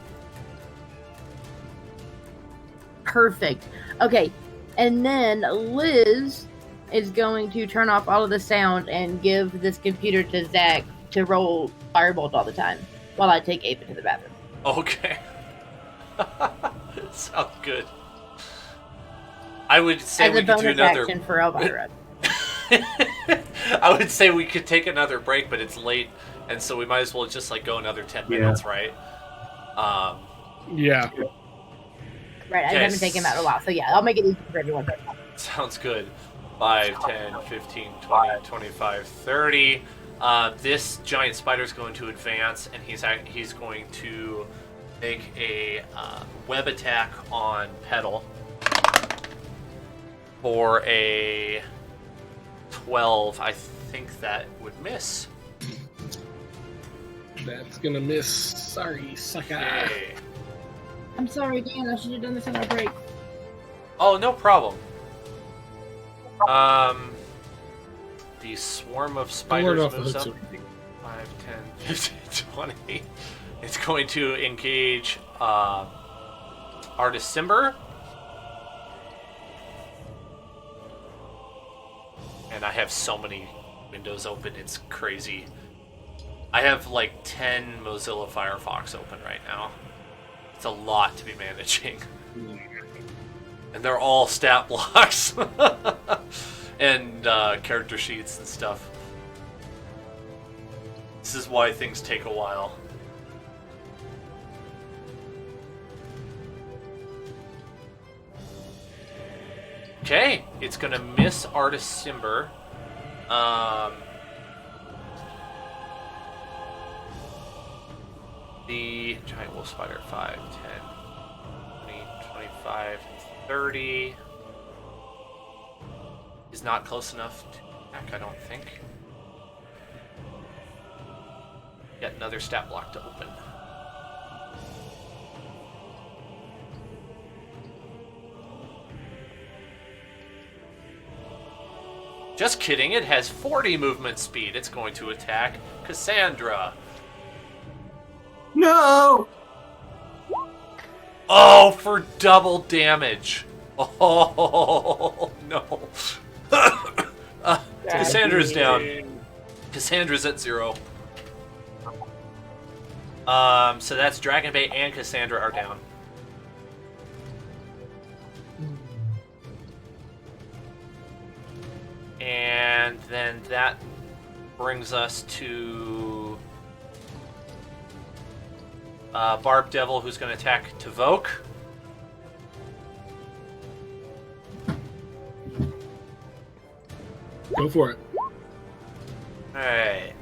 Perfect. Okay, and then Liz is going to turn off all of the sound and give this computer to Zach to roll Firebolt all the time while I take Ava to the bathroom. Okay. Sounds good. I would say As we a could do bonus another. action for Elvira. I would say we could take another break, but it's late, and so we might as well just like go another 10 minutes, right? Yeah. Right, I Okay. haven't taken him out in a while, so yeah, I'll make it easy for everyone. Sounds good. 5, 10, 15, 20, 25, 30. This giant spider is going to advance, and he's going to make a web attack on Petal for a 12. I think that would miss. That's gonna miss. Sorry, sucker. Okay. I'm sorry, Dan, I should have done this on our break. Oh, no problem. The swarm of spiders off the moves hook, up. so- 5, 10, 15, 20. It's going to engage Artis Simber. And I have so many windows open, it's crazy. I have like 10 Mozilla Firefox open right now. It's a lot to be managing. And they're all stat blocks. And character sheets and stuff. This is why things take a while. Okay, it's gonna miss Artis Simber. The giant wolf spider, 5, 10, 20, 25, 30. Is not close enough to attack, I don't think. Yet another stat block to open. Just kidding, it has 40 movement speed. It's going to attack Cassandra. No! Oh, for double damage. Oh, no. Cassandra's down. Cassandra's at 0. So that's Dragonbait and Cassandra are down. And then that brings us to Barb Devil, who's going to attack Tavoke. Go for it. Alright.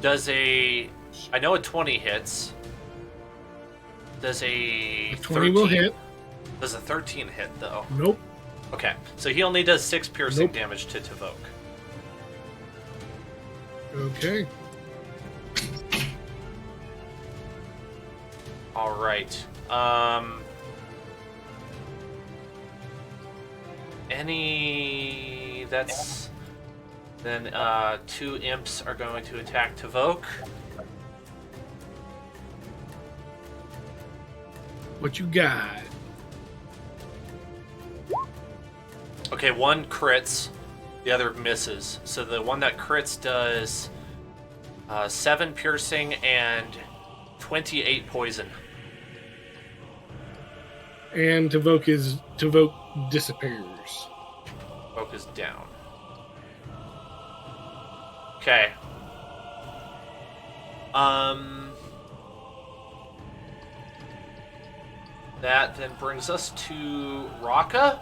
Does a... I know a 20 hits. Does a 20 will hit. Does a 13 hit, though? Nope. Okay, so he only does 6 piercing Nope. damage to Tavoke. Okay. All right. That's... Then 2 imps are going to attack Tavoke. What you got? Okay, 1 crits, the other misses. So the one that crits does 7 piercing and 28 poison. And Tavoke disappears. Tavoke is down. Okay. That then brings us to Raka,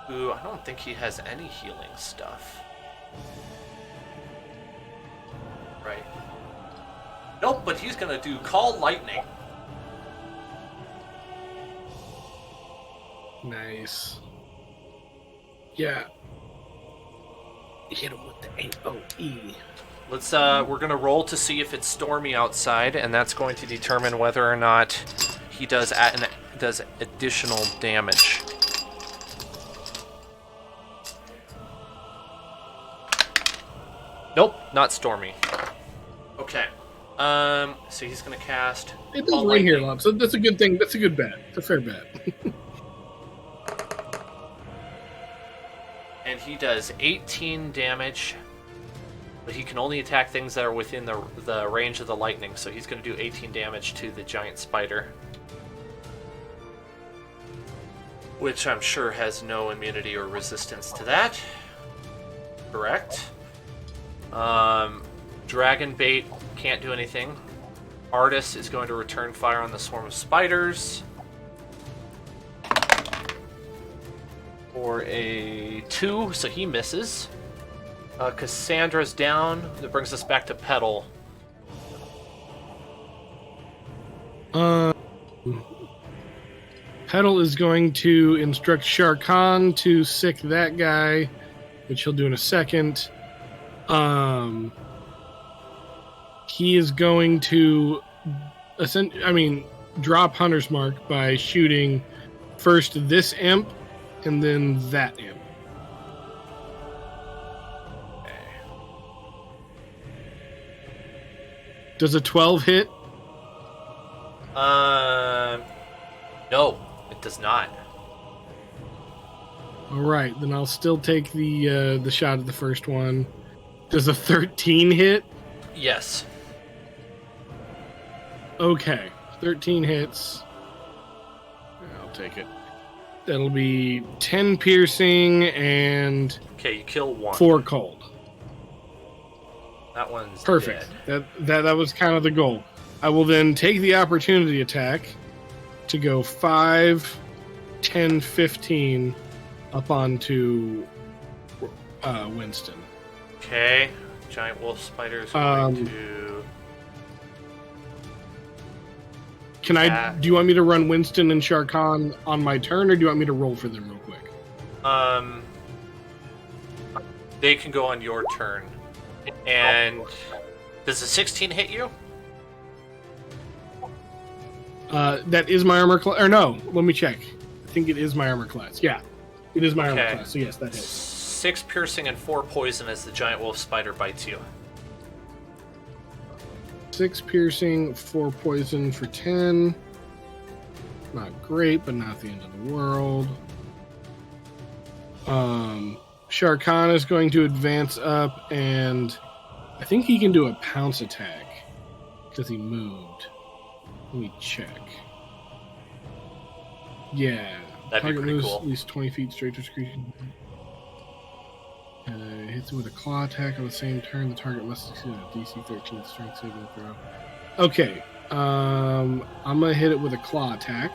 who I don't think he has any healing stuff. Right. Nope, but he's gonna do Call Lightning. Nice. Yeah. Hit him with the AOE. Let's we're gonna roll to see if it's stormy outside, and that's going to determine whether or not he does additional damage. Nope, not stormy. Okay. So he's gonna cast. It does rain here a lot, so that's a good thing. That's a good bet. It's a fair bet. And he does 18 damage, but he can only attack things that are within the range of the lightning, so he's going to do 18 damage to the giant spider. Which I'm sure has no immunity or resistance to that. Correct. Dragon Bait can't do anything. Artist is going to return fire on the swarm of spiders. For a 2, so he misses. Cassandra's down. That brings us back to Petal. Petal is going to instruct Shar Khan to sick that guy, which he'll do in a second. He is going to drop Hunter's Mark by shooting first this imp and then that imp. Okay. Does a 12 hit? No, it does not. All right, then I'll still take the shot at the first one. Does a 13 hit? Yes. Okay, 13 hits. I'll take it. That'll be 10 piercing and Okay, you kill 1. 4 cold. That one's Perfect. dead. That was kind of the goal. I will then take the opportunity attack to go 5, 10, 15 up onto Winston. Okay, giant wolf spiders are going to... Do you want me to run Winston and Shar Khan on my turn, or do you want me to roll for them real quick? They can go on your turn. And does a 16 hit you? That is my armor class. Or no, let me check. I think it is my armor class. Yeah, it is my armor class. So yes, that hits. 6 piercing and 4 poison as the giant wolf spider bites you. 6 piercing, 4 poison for 10. Not great, but not the end of the world. Shar Khan is going to advance up, and I think he can do a pounce attack because he moved. Let me check. Yeah. That'd be Target pretty moves cool. at least 20 feet straight to screen. Hits it with a claw attack on the same turn. The target must succeed a DC 13 strength saving throw. Okay. I'm going to hit it with a claw attack.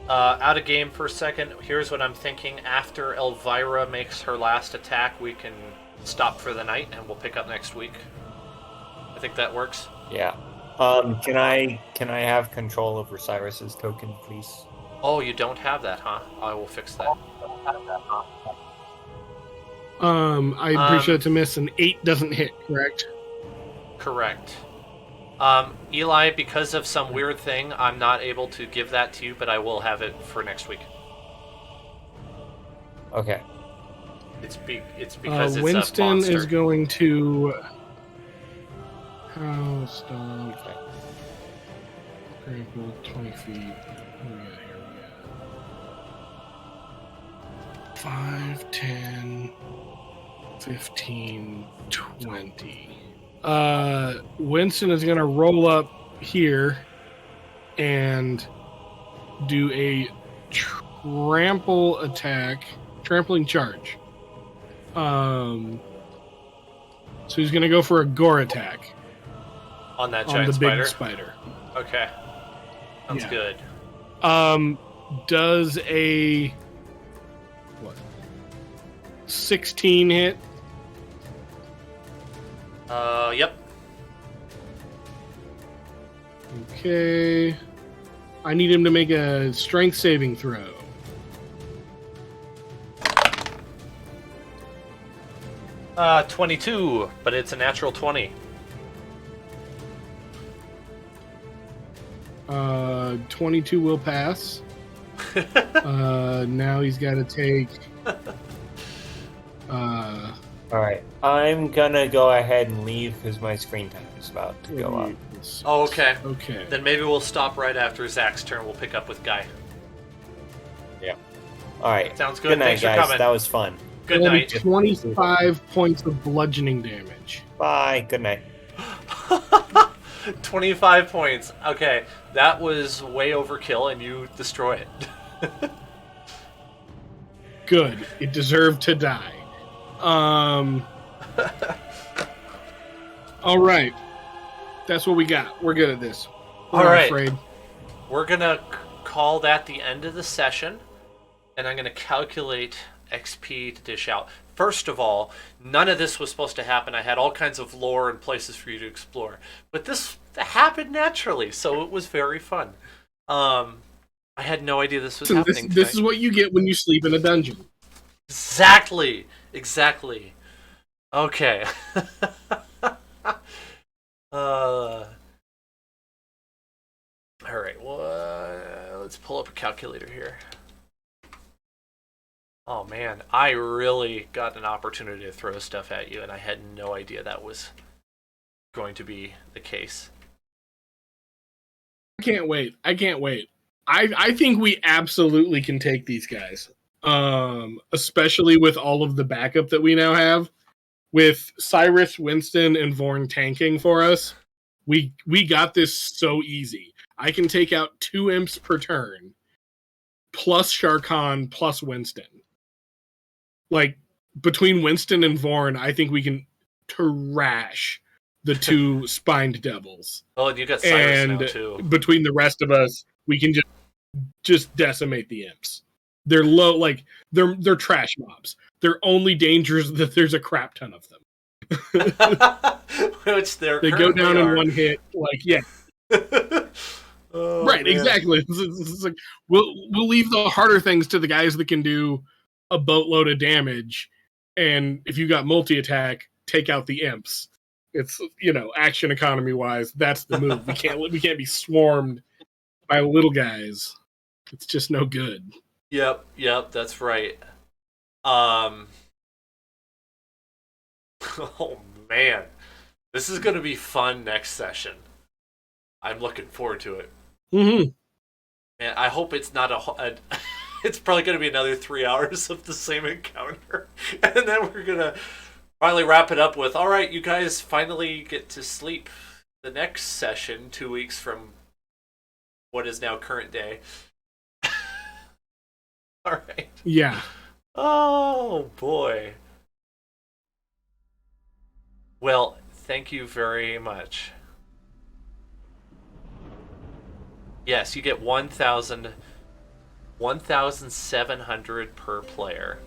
Out of game for a second. Here's what I'm thinking. After Elvira makes her last attack, we can stop for the night, and we'll pick up next week. I think that works. Yeah. Can I have control over Cyrus's token, please? Oh, you don't have that, huh? I will fix that. I'm pretty sure it's a miss. An 8 doesn't hit, correct? Correct. Eli, because of some weird thing, I'm not able to give that to you, but I will have it for next week. Okay. It's because it's Winston a monster. is going to house stomp. Grapple 20 feet. What do we got here? We got 5, 10, 15, 20. Winston is going to roll up here and do a trampling charge. So he's going to go for a gore attack On that on giant the spider? big spider. Okay. Sounds good. Does a 16 hit? Yep. Okay. I need him to make a strength saving throw. Uh, 22, but it's a natural 20. 22 will pass. Now he's got to take. All right. I'm gonna go ahead and leave because my screen time is about to go up. Oh, okay. Okay. Then maybe we'll stop right after Zach's turn. We'll pick up with Guy. Yeah. All right. Sounds good. Good night, Thanks for guys. coming. That was fun. Good Only night. 25 points of bludgeoning damage. Bye. Good night. 25 points. Okay, that was way overkill, and you destroy it. Good. It deserved to die. All right. That's what we got. We're good at this. We're All not right. afraid. We're gonna call that the end of the session, and I'm gonna calculate XP to dish out. First of all, none of this was supposed to happen. I had all kinds of lore and places for you to explore, but this happened naturally, so it was very fun. I had no idea this was happening. This is what you get when you sleep in a dungeon. Exactly. Okay. All right. Well, let's pull up a calculator here. Oh man, I really got an opportunity to throw stuff at you, and I had no idea that was going to be the case. I can't wait. I think we absolutely can take these guys. Especially with all of the backup that we now have. With Cyrus, Winston, and Vorn tanking for us, we got this so easy. I can take out 2 imps per turn, plus Sharkan, plus Winston. Like, between Winston and Vorn, I think we can trash the 2 spined devils. Oh, and you got Cyrus and now too. Between the rest of us, we can just decimate the imps. They're low, like they're trash mobs. Their only danger is that there's a crap ton of them. Which they go down in one hit. Like, yeah. Oh, right, man. exactly. It's like, we'll leave the harder things to the guys that can do a boatload of damage, and if you got multi-attack, take out the imps. It's, action economy wise, that's the move. we can't be swarmed by little guys. It's just no good. Yep, that's right. Oh man, this is gonna be fun next session. I'm looking forward to it. Mm-hmm. And I hope it's not it's probably gonna be another 3 hours of the same encounter, and then we're gonna finally wrap it up with, all right, you guys finally get to sleep the next session 2 weeks from what is now current day. All right. Yeah. Oh boy. Well, thank you very much. Yes, you get 1,700 per player.